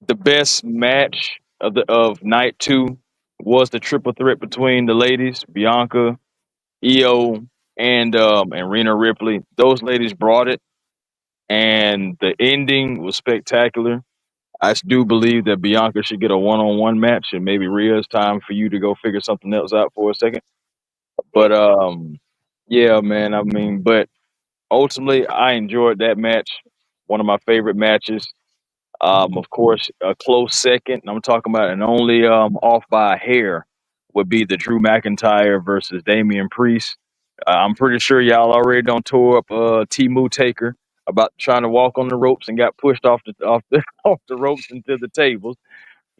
the best match of night 2 was the triple threat between the ladies, Bianca, Io, and Rhea Ripley. Those ladies brought it, and the ending was spectacular. I do believe that Bianca should get a one-on-one match, and maybe Rhea, it's time for you to go figure something else out for a second. But yeah, man. I mean, but ultimately, I enjoyed that match. One of my favorite matches. Of course, a close second, and I'm talking about, and only off by a hair, would be the Drew McIntyre versus Damian Priest. I'm pretty sure y'all already done tore up Timu Taker about trying to walk on the ropes and got pushed off the off the ropes into the tables.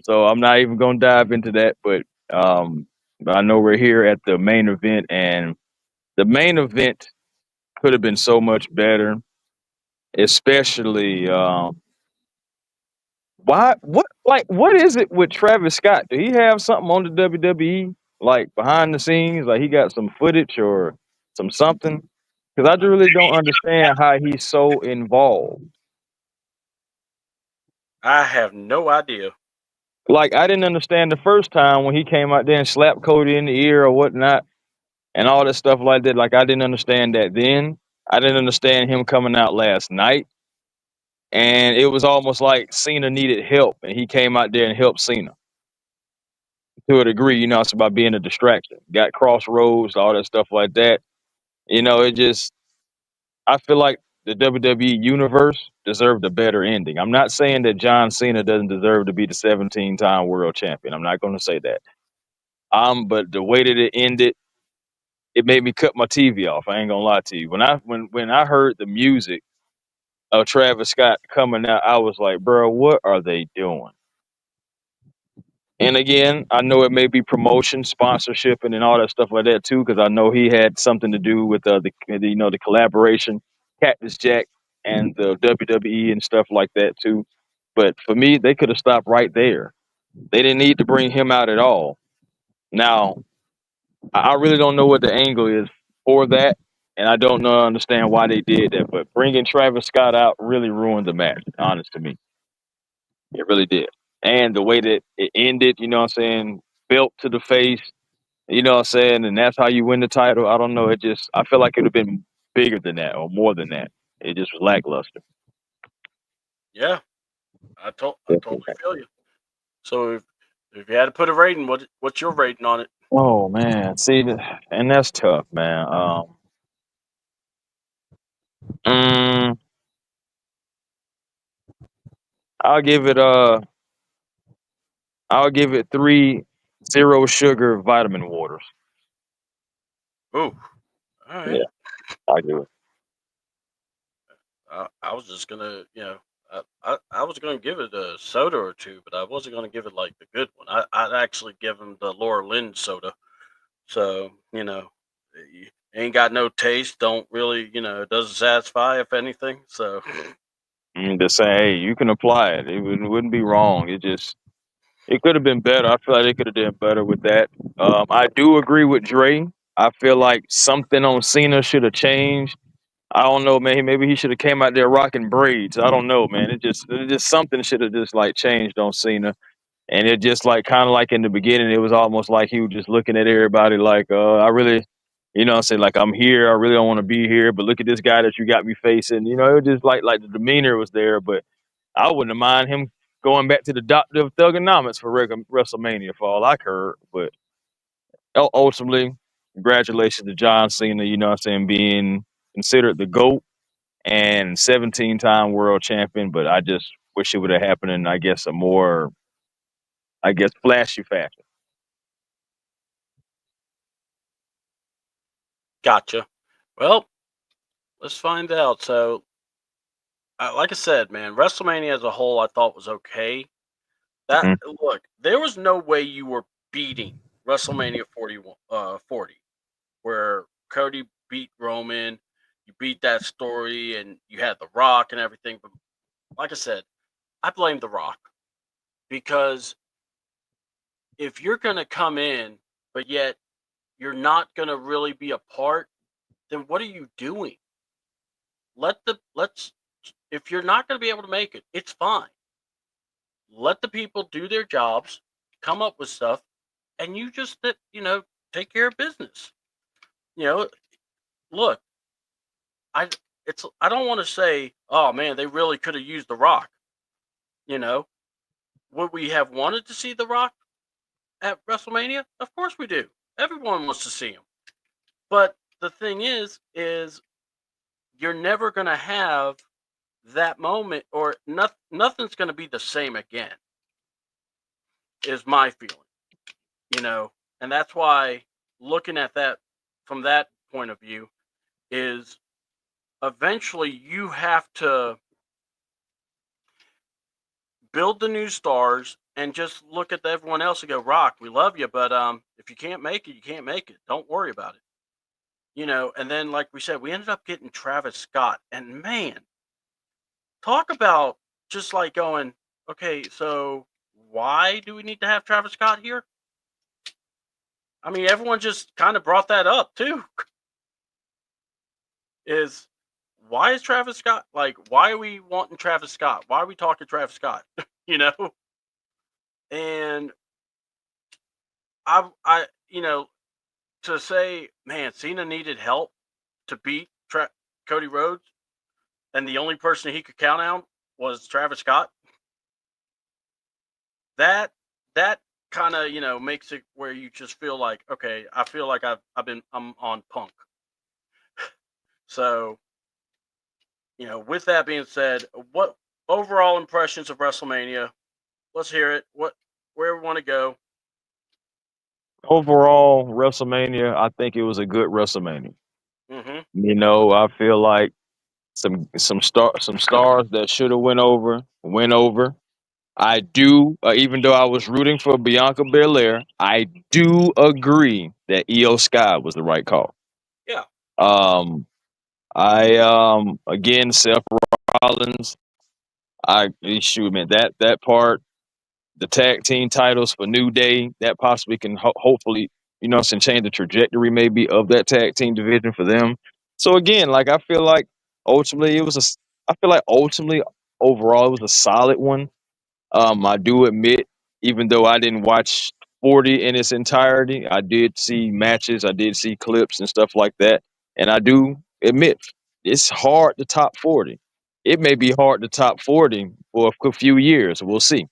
So I'm not even gonna dive into that. But I know we're here at the main event, and the main event could have been so much better, especially what is it with Travis Scott? Do he have something on the WWE like behind the scenes? Like he got some footage or something? Because I really don't understand how he's so involved. I have no idea. Like I didn't understand the first time when he came out there and slapped Cody in the ear or whatnot and all that stuff like that. Like I didn't understand that then. I didn't understand him coming out last night. And it was almost like Cena needed help and he came out there and helped Cena to a degree, it's about being a distraction. Got crossroads, all that stuff like that. It just I feel like the WWE universe deserved a better ending. I'm not saying that John Cena doesn't deserve to be the 17-time world champion. I'm not gonna say that. But the way that it ended, it made me cut my TV off. I ain't gonna lie to you. When I heard the music of Travis Scott coming out, I was like, bro, what are they doing? And again, I know it may be promotion, sponsorship, and all that stuff like that too, because I know he had something to do with the collaboration, Cactus Jack, and the WWE and stuff like that too. But for me, they could have stopped right there. They didn't need to bring him out at all. Now, I really don't know what the angle is for that, and I don't know understand why they did that. But bringing Travis Scott out really ruined the match. Honest to me, it really did. And the way that it ended, you know what I'm saying, belt to the face, you know what I'm saying, and that's how you win the title. I don't know. I feel like it would have been bigger than that or more than that. It just was lackluster. Yeah, I totally feel you. So if you had to put a rating, what's your rating on it? Oh man, see, and that's tough, man. Mm, I'll give it I'll give it 3 zero sugar vitamin waters. Ooh, all right. Yeah, I'll give it. I was just gonna, I was gonna give it a soda or two, but I wasn't gonna give it like the good one. I'd actually give him the Laura Lynn soda. So ain't got no taste. Don't really, it doesn't satisfy if anything. So Just say, hey, you can apply it. It wouldn't be wrong. It could have been better. I feel like they could have done better with that. I do agree with Dre. I feel like something on Cena should have changed. I don't know, man. Maybe he should have came out there rocking braids. I don't know, man. It just something should have just like changed on Cena. And it just like kind of like in the beginning, it was almost like he was just looking at everybody like, I really, I say like I'm here. I really don't want to be here, but look at this guy that you got me facing. It was just like the demeanor was there, but I wouldn't have mind him going back to the doctor of thugonomics for WrestleMania for all I heard. But ultimately, congratulations to John Cena. You know what I'm saying, being considered the GOAT and 17-time world champion. But I just wish it would have happened in, I guess, a more, flashy fashion. gotcha. Well, let's find out. So, like I said, man, WrestleMania as a whole, I thought was okay. That Mhm. look, there was no way you were beating WrestleMania 40, where Cody beat Roman. You beat that story, and you had The Rock and everything. But like I said, I blame The Rock because if you're gonna come in, but yet you're not gonna really be a part, then what are you doing? Let's if you're not gonna be able to make it, it's fine. Let the people do their jobs, come up with stuff, and you just take care of business. You know, look, I I don't want to say, oh man, they really could have used The Rock. You know, would we have wanted to see The Rock at WrestleMania? Of course we do. Everyone wants to see him. But the thing is you're never going to have that moment, or nothing's going to be the same again. Is my feeling, you know, and that's why looking at that from that point of view is eventually you have to build the new stars and just look at everyone else and go, Rock, we love you, but if you can't make it, you can't make it. Don't worry about it. And then like we said, we ended up getting Travis Scott, and man, talk about just like going, okay, so why do we need to have Travis Scott here? I mean, everyone just kind of brought that up too. Is why is Travis Scott why are we wanting Travis Scott? Why are we talking Travis Scott? you know? And I to say, man, Cena needed help to beat Cody Rhodes, and the only person he could count on was Travis Scott. That kind of makes it where you just feel like, okay, I feel like I'm on Punk. So, with that being said, what overall impressions of WrestleMania? Let's hear it. Where we want to go? Overall, WrestleMania, I think it was a good WrestleMania. Mm-hmm. I feel like some stars that should have went over. I do, even though I was rooting for Bianca Belair, I do agree that Io Sky was the right call. Yeah. Again, Seth Rollins. Man, that part, the tag team titles for New Day, that possibly can hopefully, change the trajectory maybe of that tag team division for them. So again, like I feel like ultimately overall it was a solid one. I do admit, even though I didn't watch 40 in its entirety, I did see matches, I did see clips and stuff like that, and I do admit it's hard to top 40. It may be hard to top 40 for a few years. We'll see.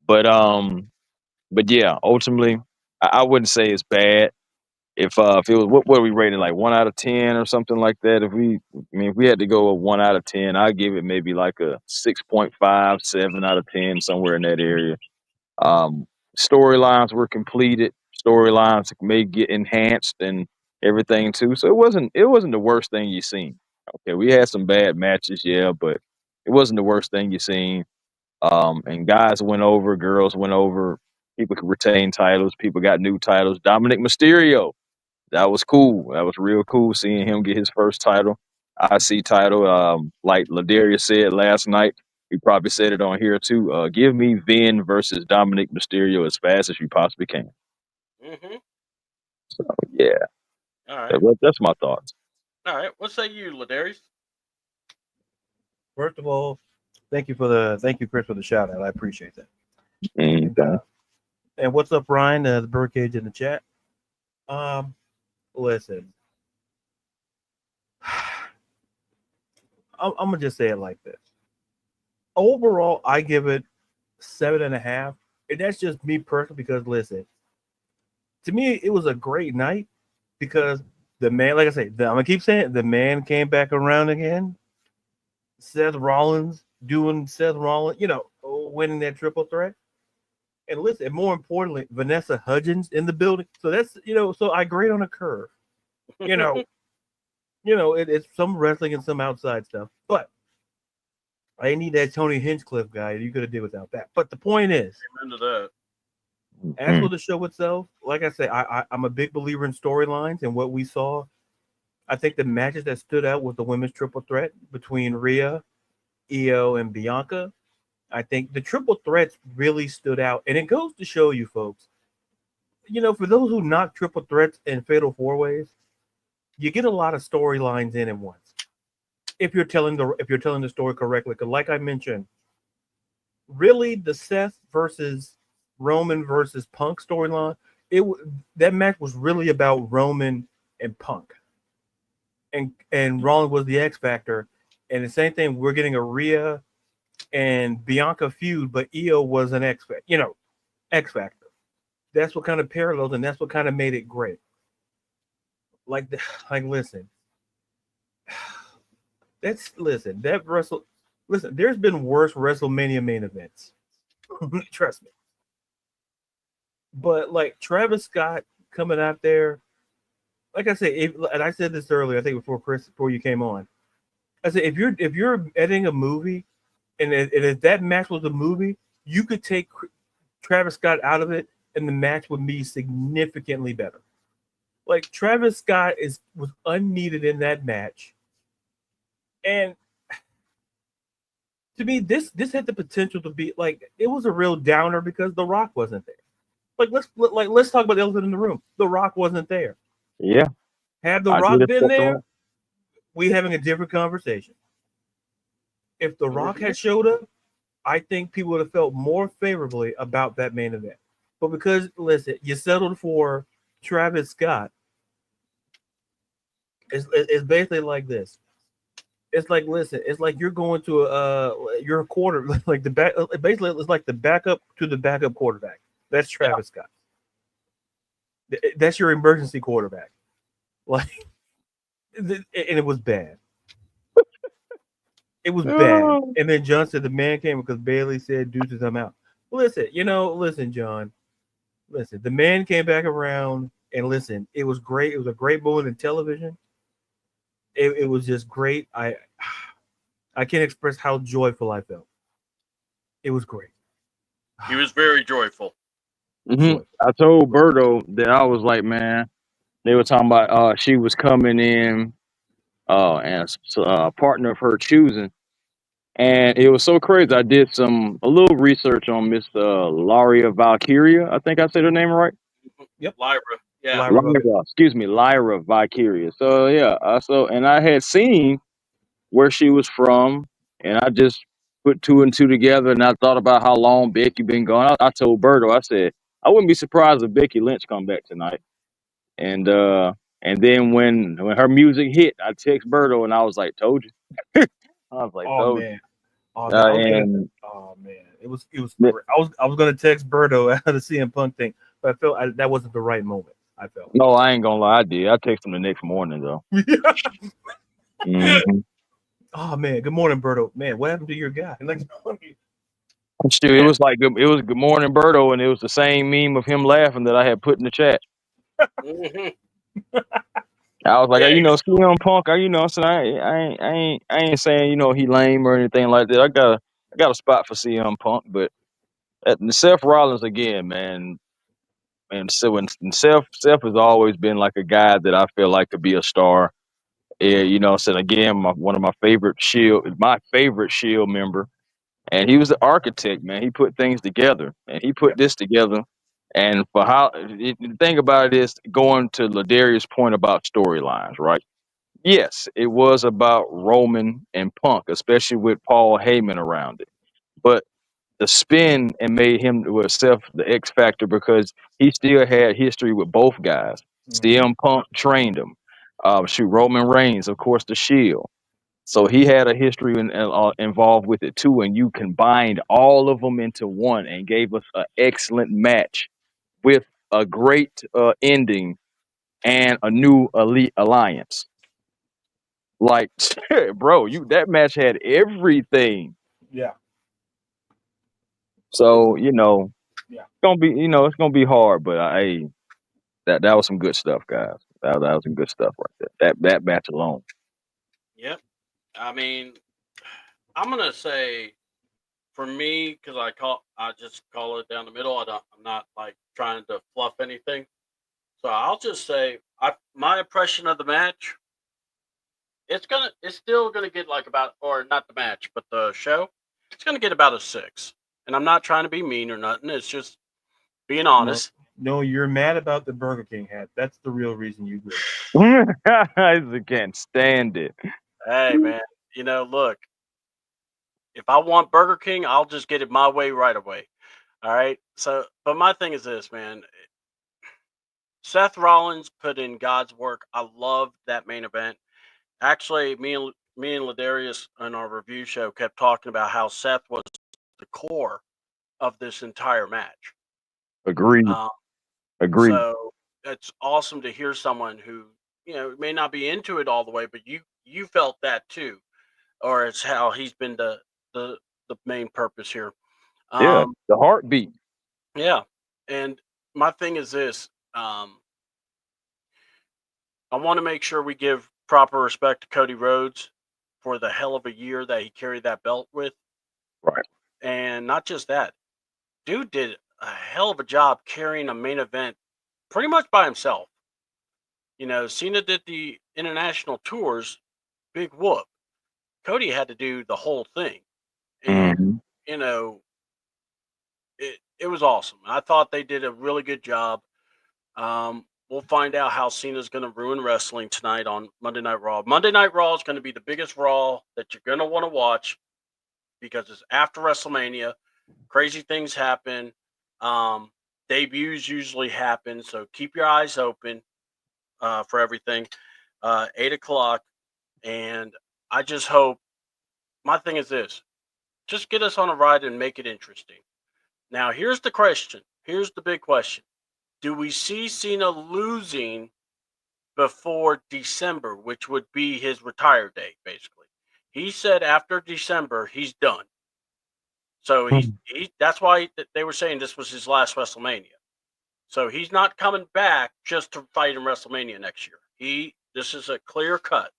But yeah, ultimately, I wouldn't say it's bad. If it was what are we rating, like 1 out of 10 or something like that? If we had to go a 1 out of 10, I'd give it maybe like a 6.5, 7 out of 10, somewhere in that area. Um, Storylines were completed. Storylines may get enhanced and everything too. So it wasn't the worst thing you've seen. Okay, we had some bad matches, yeah, but it wasn't the worst thing you've seen. And guys went over, girls went over. People could retain titles. People got new titles. Dominic Mysterio, that was cool. That was real cool seeing him get his first title, IC title. Like Ladarius said last night, he probably said it on here too. Give me Vin versus Dominic Mysterio as fast as you possibly can. Mm-hmm. So yeah, All right. that's my thoughts. All right. What say you, Ladarius? First of all, thank you, Chris, for the shout out. I appreciate that. Okay. And what's up, Ryan? The birdcage in the chat. Listen, I'm gonna just say it like this. Overall, I give it 7.5, and that's just me personally. Because listen, to me, it was a great night because the man, like I say, I'm gonna keep saying it, the man came back around again. Seth Rollins doing Seth Rollins, winning that triple threat. And listen, more importantly, Vanessa Hudgens in the building. So that's so I grade on a curve. It's some wrestling and some outside stuff. But I need that Tony Hinchcliffe guy. You could have did without that. But the point is, Into that. as for the show itself, like I say, I'm a big believer in storylines and what we saw. I think the matches that stood out was the women's triple threat between Rhea, Io, and Bianca. I think the triple threats really stood out. And it goes to show you, folks, for those who knock triple threats and fatal four ways, you get a lot of storylines in at once. If you're telling the story correctly, because like I mentioned, really the Seth versus Roman versus Punk storyline, that match was really about Roman and Punk, and Rollins was the X factor, and the same thing. We're getting a Rhea and Bianca feud, but Io was an X factor. That's what kind of parallels, and that's what kind of made it great. Listen, listen. There's been worse WrestleMania main events. Trust me. But like Travis Scott coming out there, like I said, and I said this earlier, I think before you came on. I said if you're editing a movie, and if that match was a movie, you could take Travis Scott out of it, and the match would be significantly better. Like Travis Scott was unneeded in that match, and to me, this had the potential to be like it was a real downer because The Rock wasn't there. Let's talk about the elephant in the room. The Rock wasn't there. Yeah, Had The I Rock did been expect The there, Rock. we having a different conversation. If The Rock had showed up, I think people would have felt more favorably about that main event. But because listen, you settled for Travis Scott, it's basically like this. It's like listen, it's like you're going to you're a quarter like the back. Basically, it's like the backup to the backup quarterback. That's Travis Scott. That's your emergency quarterback. Like, and it was bad. It was bad. And then John said the man came because Bailey said, "Deuces, I'm out." Listen, John. Listen, the man came back around, and listen, it was great. It was a great moment in television. It was just great. I can't express how joyful I felt. It was great. He was very joyful. I told Berto that I was like, man, they were talking about she was coming in as a partner of her choosing. And it was so crazy. I did a little research on Miss Laria Valkyria. I think I said her name right. Yep. Lyra. Yeah. Lyra, excuse me, Lyra Valkyria. So yeah, and I had seen where she was from, and I just put two and two together, and I thought about how long Becky been gone. I told Berto, I said I wouldn't be surprised if Becky Lynch come back tonight. And then when her music hit, I text Berto and I was like, "Told you." I was like, Oh "Told man. you." It was great. I was gonna text Berto out of the CM Punk thing, but I felt that wasn't the right moment. I felt. No, I ain't gonna lie, I did. I texted him the next morning though. Mhm. Oh man, good morning, Berto. Man, what happened to your guy? Like, Shoot, it was like it was Good Morning Berto, and it was the same meme of him laughing that I had put in the chat. Mhm. I was like, Yeah, CM Punk, I said I ain't saying he lame or anything like that. I got a spot for CM Punk, but Seth Rollins again, man. And so when Seth has always been like a guy that I feel like could be a star. Yeah, said again, one of my favorite Shield member, and he was the architect, man. He put things together, and he put this together. And the thing about it is, going to Ladarius' point about storylines, right? Yes, it was about Roman and Punk, especially with Paul Heyman around it. But the spin and made him with Seth the X factor because he still had history with both guys. CM Punk trained him. Roman Reigns, of course, the Shield. So he had a history involved with it too, and you combined all of them into one and gave us an excellent match with a great ending and a new elite alliance. Like, bro, that match had everything. Yeah. So yeah. it's gonna be hard, but that was some good stuff, guys. That was some good stuff right there. That match alone. Yep. I mean, I'm gonna say for me because I just call it down the middle. I'm not like trying to fluff anything. So I'll just say my impression of the match. It's still gonna get like about, or not the match, but the show. It's gonna get about a 6. And I'm not trying to be mean or nothing. It's just being honest. No, you're mad about the Burger King hat. That's the real reason you agree. I can't stand it. Hey man, look, if I want Burger King, I'll just get it my way right away. All right. So, but my thing is this, man. Seth Rollins put in God's work. I love that main event. Actually, me and Ladarius on our review show kept talking about how Seth was the core of this entire match. Agreed. So it's awesome to hear someone who may not be into it all the way, but you felt that too, or it's how he's been the main purpose here. Yeah, the heartbeat. Yeah, and my thing is this: I want to make sure we give proper respect to Cody Rhodes for the hell of a year that he carried that belt with. Right. And not just that, dude did a hell of a job carrying a main event pretty much by himself. Cena did the international tours, big whoop. Cody had to do the whole thing. And, Mhm. you know, it was awesome. I thought they did a really good job. We'll find out how Cena's going to ruin wrestling tonight on Monday Night Raw. Monday Night Raw is going to be the biggest Raw that you're going to want to watch because it's after WrestleMania. Crazy things happen. Um, Debuts usually happen, so keep your eyes open for everything. 8 o'clock, and I just hope. My thing is this: just get us on a ride and make it interesting. Now, here's the question. Here's the big question: do we see Cena losing before December, which would be his retire date, basically? He said after December he's done. So that's why they were saying this was his last WrestleMania. So he's not coming back just to fight in WrestleMania next year. This is a clear cut.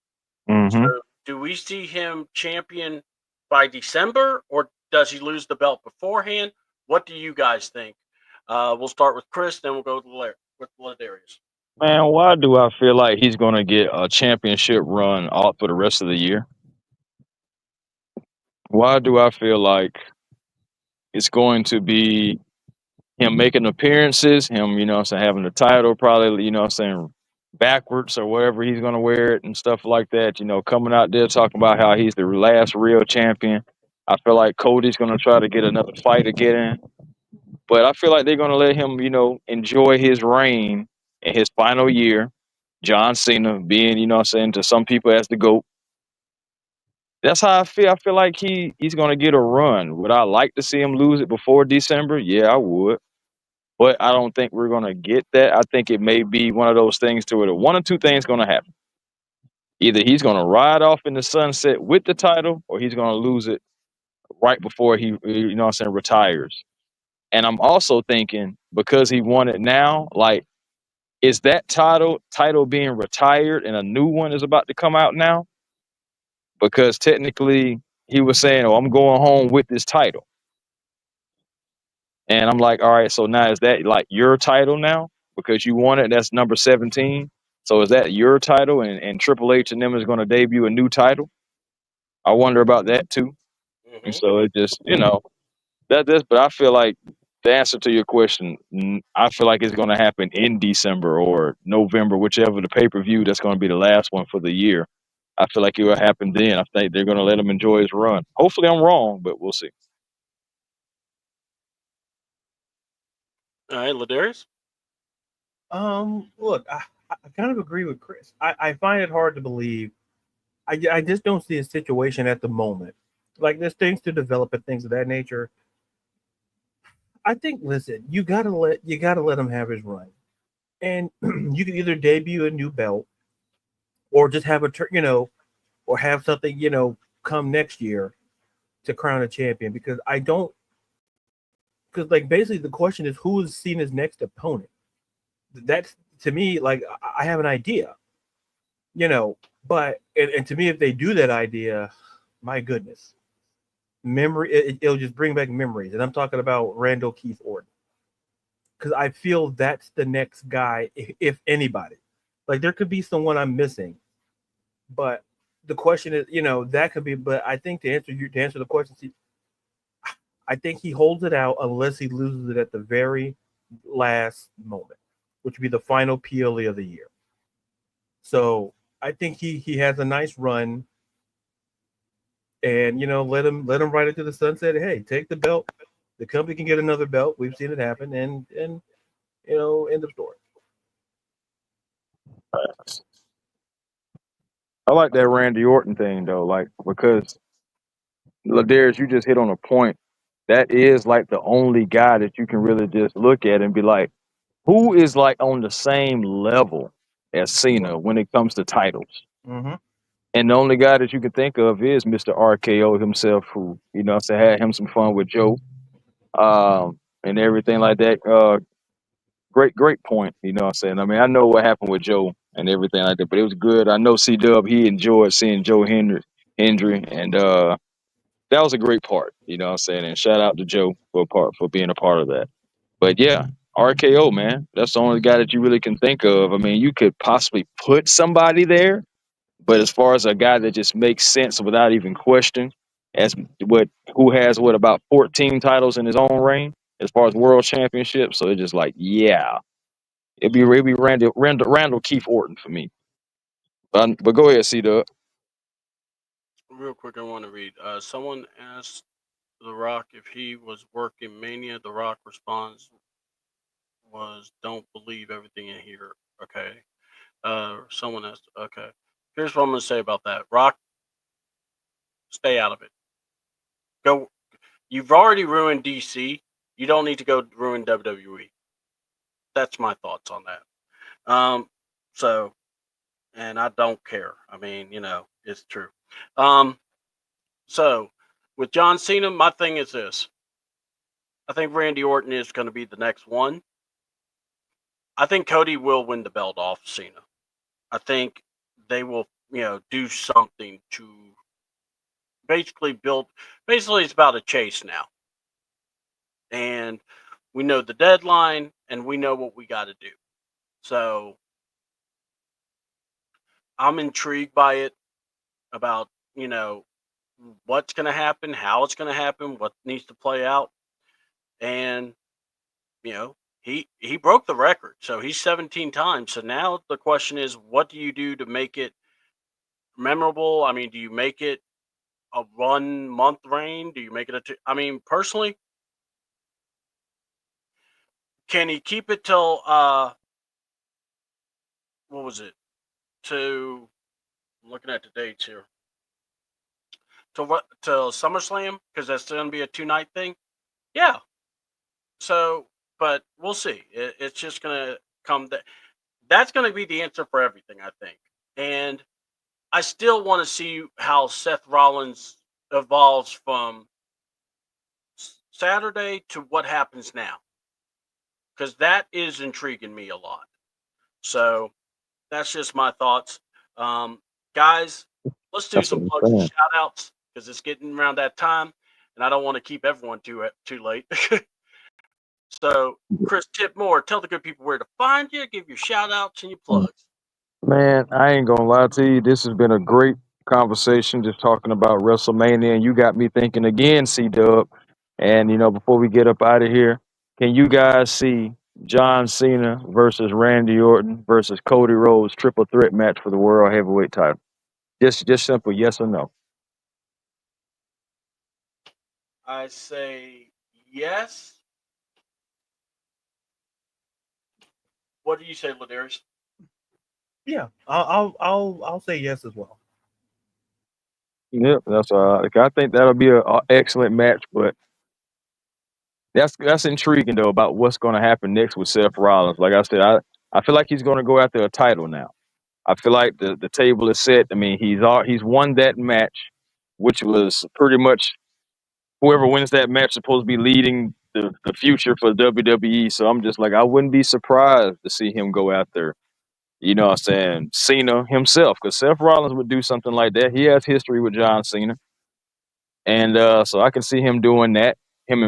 Mhm. So do we see him champion by December, or does he lose the belt beforehand? What do you guys think? We'll start with Chris, then we'll go with Ladarius. Man, why do I feel like he's gonna get a championship run out for the rest of the year? Why do I feel like it's going to be him making appearances, him, having the title probably, backwards or whatever he's gonna wear it and stuff like that, coming out there talking about how he's the last real champion. I feel like Cody's gonna try to get another fight again. But I feel like they're gonna let him, enjoy his reign in his final year. John Cena being, to some people as the GOAT. That's how I feel. I feel like he's gonna get a run. Would I like to see him lose it before December? Yeah, I would. But I don't think we're gonna get that. I think it may be one of those things to where one or two things gonna happen. Either he's gonna ride off in the sunset with the title, or he's gonna lose it right before he, retires. And I'm also thinking because he won it now, like, is that title being retired and a new one is about to come out now? Because technically he was saying, "Oh, I'm going home with this title." And I'm like, "All right, so now is that like your title now? Because you won it, that's number 17. So is that your title and Triple H and them is going to debut a new title?" I wonder about that too. And Mm-hmm. so it just, but I feel like the answer to your question, I feel like it's going to happen in December or November, whichever the pay-per-view that's going to be the last one for the year. I feel like it will happen then. I think they're going to let him enjoy his run. Hopefully I'm wrong, but we'll see. All right, Ladarius. Look, I kind of agree with Chris. I find it hard to believe. I just don't see a situation at the moment. Like there's things to develop and things of that nature. I think. Listen, you gotta let him have his run, and you can either debut a new belt or just have or have something come next year to crown a champion. Because I don't. Because like basically the question is who is seen as next opponent. That's to me like I have an idea, but and to me if they do that idea, my goodness, it'll just bring back memories, and I'm talking about Randall Keith Orton because I feel that's the next guy if anybody. Like there could be someone I'm missing, but the question is, that could be. But I think to answer the question, see, I think he holds it out unless he loses it at the very last moment, which would be the final PLE of the year. So I think he has a nice run, and let him ride it to the sunset. Hey, take the belt. The company can get another belt. We've seen it happen, and end of story. I like that Randy Orton thing though, like because Ladarius, you just hit on a point. That is like the only guy that you can really just look at and be like, who is like on the same level as Cena when it comes to titles? Mm-hmm. And the only guy that you can think of is Mr. RKO himself, who, had him some fun with Joe, and everything like that. Great point. I mean, I know what happened with Joe and everything like that, but it was good. I know C-Dub, he enjoyed seeing Joe Hendry, and that was a great part. And shout out to Joe for being a part of that. But yeah, RKO, man, that's the only guy that you really can think of. I mean, you could possibly put somebody there, but as far as a guy that just makes sense without even question, as what who has what about 14 titles in his own reign as far as world championships, so it's just like yeah, it'd be Randall Keith Orton for me. But go ahead, C Dub. Real quick, I want to read. Someone asked The Rock if he was working Mania. The Rock response was, "Don't believe everything in here." Okay. Someone asked. Okay. Here's what I'm gonna say about that. Rock, stay out of it. Go. You've already ruined DC. You don't need to go ruin WWE. That's my thoughts on that. So, and I don't care. I mean, it's true. Um, so with John Cena, my thing is this. I think Randy Orton is going to be the next one. I think Cody will win the belt off Cena. I think they will, do something to basically build. Basically, it's about a chase now, and we know the deadline, and we know what we got to do. So I'm intrigued by it about what's going to happen, how it's going to happen, what needs to play out, and he broke the record, so he's 17 times. So now the question is, what do you do to make it memorable? I mean, do you make it a 1 month reign? Do you make it a two? I mean, personally, can he keep it till what was it? To I'm looking at the dates here. To what? Till SummerSlam, because that's going to be a 2 night thing. Yeah. So, but we'll see. It's just going to come. That's going to be the answer for everything, I think. And I still want to see how Seth Rollins evolves from Saturday to what happens now, because that is intriguing me a lot. So that's just my thoughts. Guys, let's do That's some what plugs I'm and saying. shout outs because it's getting around that time and I don't want to keep everyone too late. So, Chris Tipmore, tell the good people where to find you, give your shout outs and your plugs. Man, I ain't gonna lie to you. This has been a great conversation just talking about WrestleMania, and you got me thinking again, C Dub. And before we get up out of here, can you guys see John Cena versus Randy Orton versus Cody Rhodes triple threat match for the World Heavyweight title? Just simple, yes or no. I say yes. What do you say, Ladarius? Yeah, I'll say yes as well. Yep, that's I think that'll be a excellent match, but that's intriguing though about what's going to happen next with Seth Rollins. Like I said, I feel like he's going to go after a title now. I feel like the table is set. I mean, he's won that match, which was pretty much whoever wins that match supposed to be leading the future for WWE. So I'm just like, I wouldn't be surprised to see him go after, what I'm saying, Cena himself, because Seth Rollins would do something like that. He has history with John Cena, and so I can see him doing that.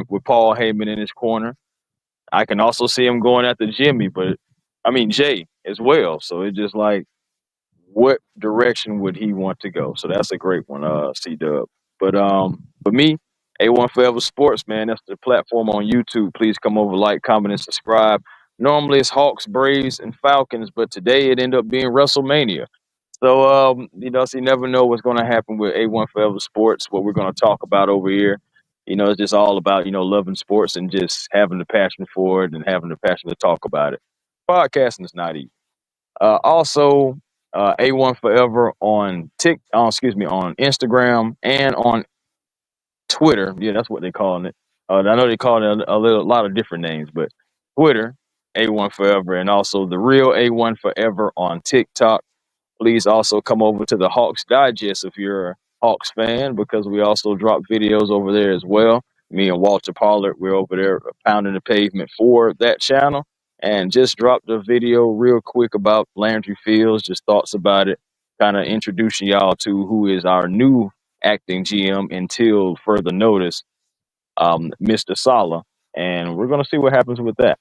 With Paul Heyman in his corner. I can also see him going after Jimmy, but I mean Jay as well. So it's just like, what direction would he want to go? So that's a great one, C Dub. But for me, A1 Forever Sports, man, that's the platform on YouTube. Please come over, like, comment, and subscribe. Normally it's Hawks, Braves, and Falcons, but today it ended up being WrestleMania. So so you never know what's gonna happen with A1 Forever Sports, what we're gonna talk about over here. It's just all about, loving sports and just having the passion for it and having the passion to talk about it. Podcasting is not easy. Also, A1 Forever on on Instagram and on Twitter. Yeah, that's what they're calling it. I know they call it a lot of different names, but Twitter, A1 Forever, and also the real A1 Forever on TikTok. Please also come over to the Hawks Digest if you're a Hawks fan, because we also drop videos over there as well. Me and Walter Pollard, we're over there pounding the pavement for that channel, and just dropped a video real quick about Landry Fields, just thoughts about it, kind of introducing y'all to who is our new acting GM until further notice, Mr. Sala. and we're gonna see what happens with that.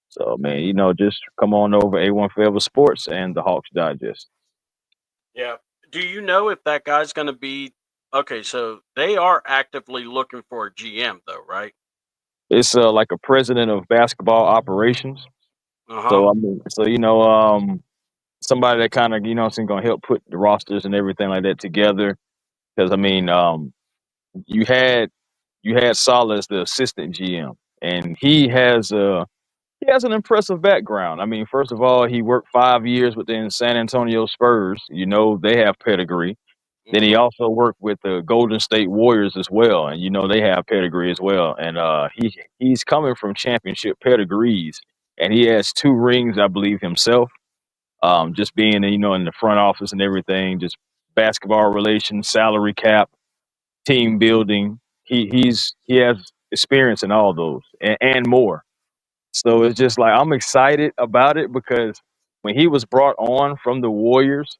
So, man, just come on over A1 Forever Sports and the Hawks Digest. Yeah. Do you know if that guy's going to be okay? So they are actively looking for a GM, though, right? It's like a president of basketball operations. Uh huh. So I mean, somebody that kind of going to help put the rosters and everything like that together. Because I mean, you had Sala as the assistant GM, and he has an impressive background. I mean, first of all, he worked 5 years within San Antonio Spurs. They have pedigree. Then he also worked with the Golden State Warriors as well, and they have pedigree as well. And he's coming from championship pedigrees, and he has 2 rings, I believe, himself. Just being in the front office and everything, just basketball relations, salary cap, team building. He has experience in all those and more. So it's just like I'm excited about it because when he was brought on from the Warriors,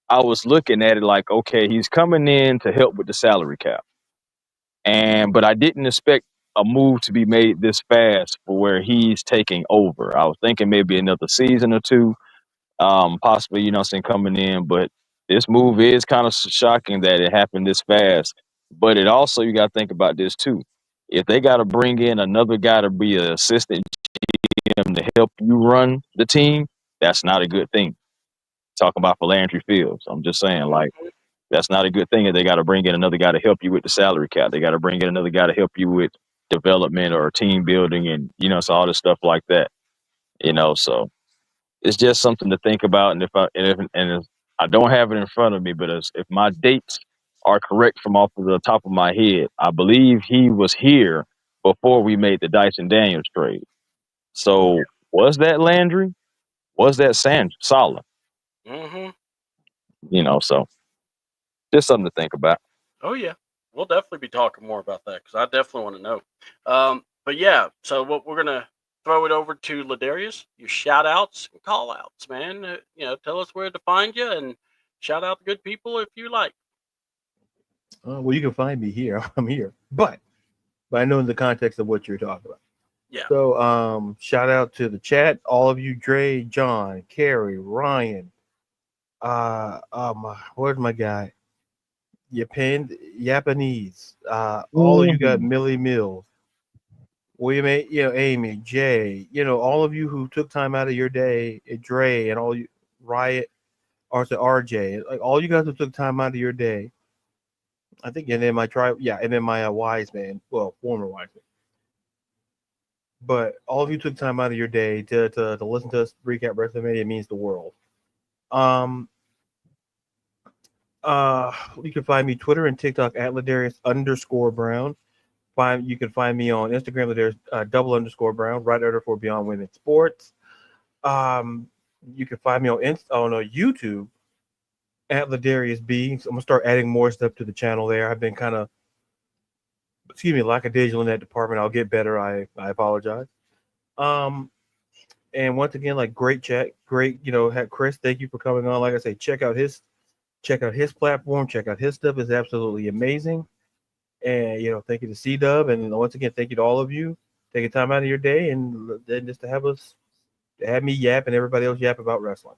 I was looking at it like, okay, he's coming in to help with the salary cap. But I didn't expect a move to be made this fast for where he's taking over. I was thinking maybe another season or two, possibly, coming in. But this move is kind of shocking that it happened this fast. But it also, you got to think about this too. If they got to bring in another guy to be an assistant GM to help you run the team, that's not a good thing. Talking about Philandry Fields, I'm just saying, like, that's not a good thing if they got to bring in another guy to help you with the salary cap. They got to bring in another guy to help you with development or team building and, so all this stuff like that, so it's just something to think about. And if I don't have it in front of me, but if my dates are correct from off of the top of my head, I believe he was here before we made the Dyson Daniels trade. So was that Landry? Was that Sala? Mm-hmm. So just something to think about. Oh yeah, we'll definitely be talking more about that because I definitely want to know. But yeah, so what we're gonna throw it over to Ladarius. Your shout outs and call outs, man. Tell us where to find you and shout out the good people if you like. Well, you can find me here. I'm here, but I know in the context of what you're talking about. Yeah. So, shout out to the chat, all of you, Dre, John, Carrie, Ryan. Where's my guy? Japanese. All of you got Millie Mills, William, Amy, Jay. All of you who took time out of your day, Dre, and all you, Riot, or to RJ, like all you guys who took time out of your day. I think, and then my tribe, and then my wise man, well, former wise man. But all of you took time out of your day to listen to us recap WrestleMania. It means the world. You can find me Twitter and TikTok at Ladarius_Brown. You can find me on Instagram Ladarius _Brown, right order for Beyond Women's Sports. You can find me on YouTube at Ladarius B. So I'm gonna start adding more stuff to the channel there. I've been kind of lackadaisical in that department. I'll get better. I apologize. And once again, like great chat, great, Chris, thank you for coming on. Like I say, check out his platform, check out his stuff. It's absolutely amazing. And thank you to CDouble, and once again, thank you to all of you taking time out of your day and just to have me yap and everybody else yap about wrestling.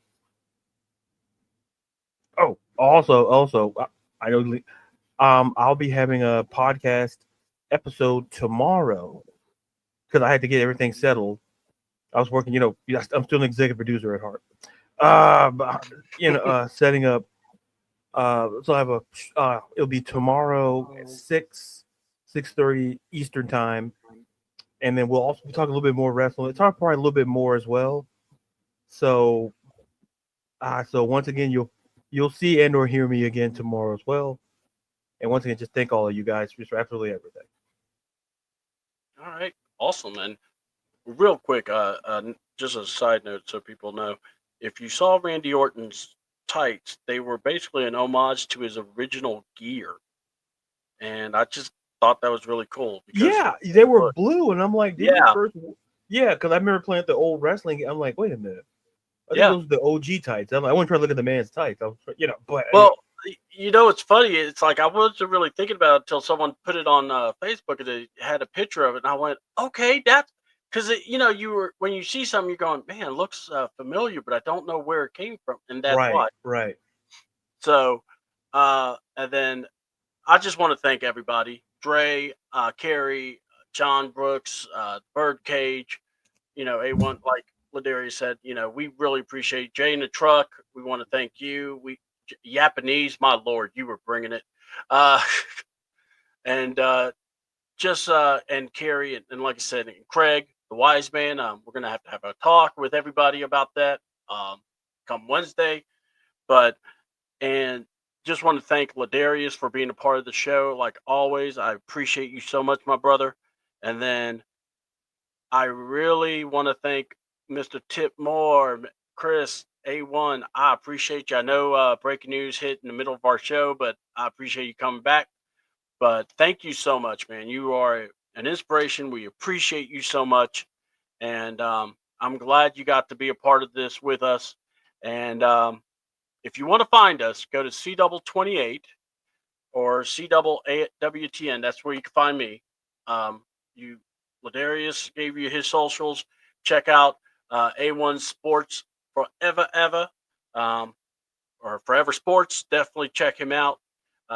Oh, also, I know, I'll be having a podcast episode tomorrow because I had to get everything settled. I was working, I'm still an executive producer at heart. Setting up. So I have it'll be tomorrow at 6:30 Eastern time, and then we'll also be talking a little bit more wrestling. It's probably a little bit more as well. So once again, you'll see and or hear me again tomorrow as well. And once again, just thank all of you guys for absolutely everything. All right, awesome. And real quick, just as a side note, so people know, if you saw Randy Orton's tights, they were basically an homage to his original gear, and I just thought that was really cool. Because they were blue, and I'm like, because I remember playing the old wrestling. I'm like, wait a minute, I think those are the OG tights. I'm like, I wasn't trying to look at the man's tights. I was, but well, You know, it's funny. It's like I wasn't really thinking about it until someone put it on Facebook and it had a picture of it, and I went, "Okay, that's because you know you were when you see something, you're going, man, it looks familiar, but I don't know where it came from, and that's Right, why." right. So, and then I just want to thank everybody, Dre, Carrie, John Brooks, Birdcage. You know, A1, like Ladarius said, you know, we really appreciate Jay in the truck. We want to thank you. Japanese, my lord, you were bringing it. Uh, and just and Carrie and like I said, and Craig, the wise man. We're gonna have a talk with everybody about that come Wednesday. But and just want to thank Ladarius for being a part of the show. Like always, I appreciate you so much, my brother. And then I really want to thank Mr. Tip Moore, Chris, A1. I appreciate you. I know breaking news hit in the middle of our show, but I appreciate you coming back. But thank you so much, man. You are an inspiration. We appreciate you so much. And I'm glad you got to be a part of this with us. And if you want to find us, go to CDouble28 or CWTN. That's where you can find me. You Ladarius gave you his socials. Check out A1 Sports Forever Ever or Forever Sports. Definitely check him out.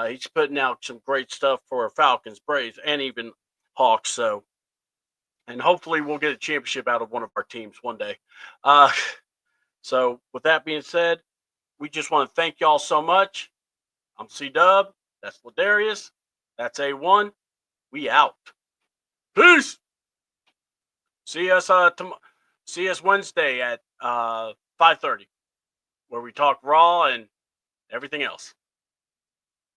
He's putting out some great stuff for Falcons, Braves, and even Hawks. So, and hopefully we'll get a championship out of one of our teams one day. Uh, so, with that being said, we just want to thank y'all so much. I'm C Dub. That's Ladarius. That's A1. We out. Peace. See us see us Wednesday at 5:30, where we talk Raw and everything else.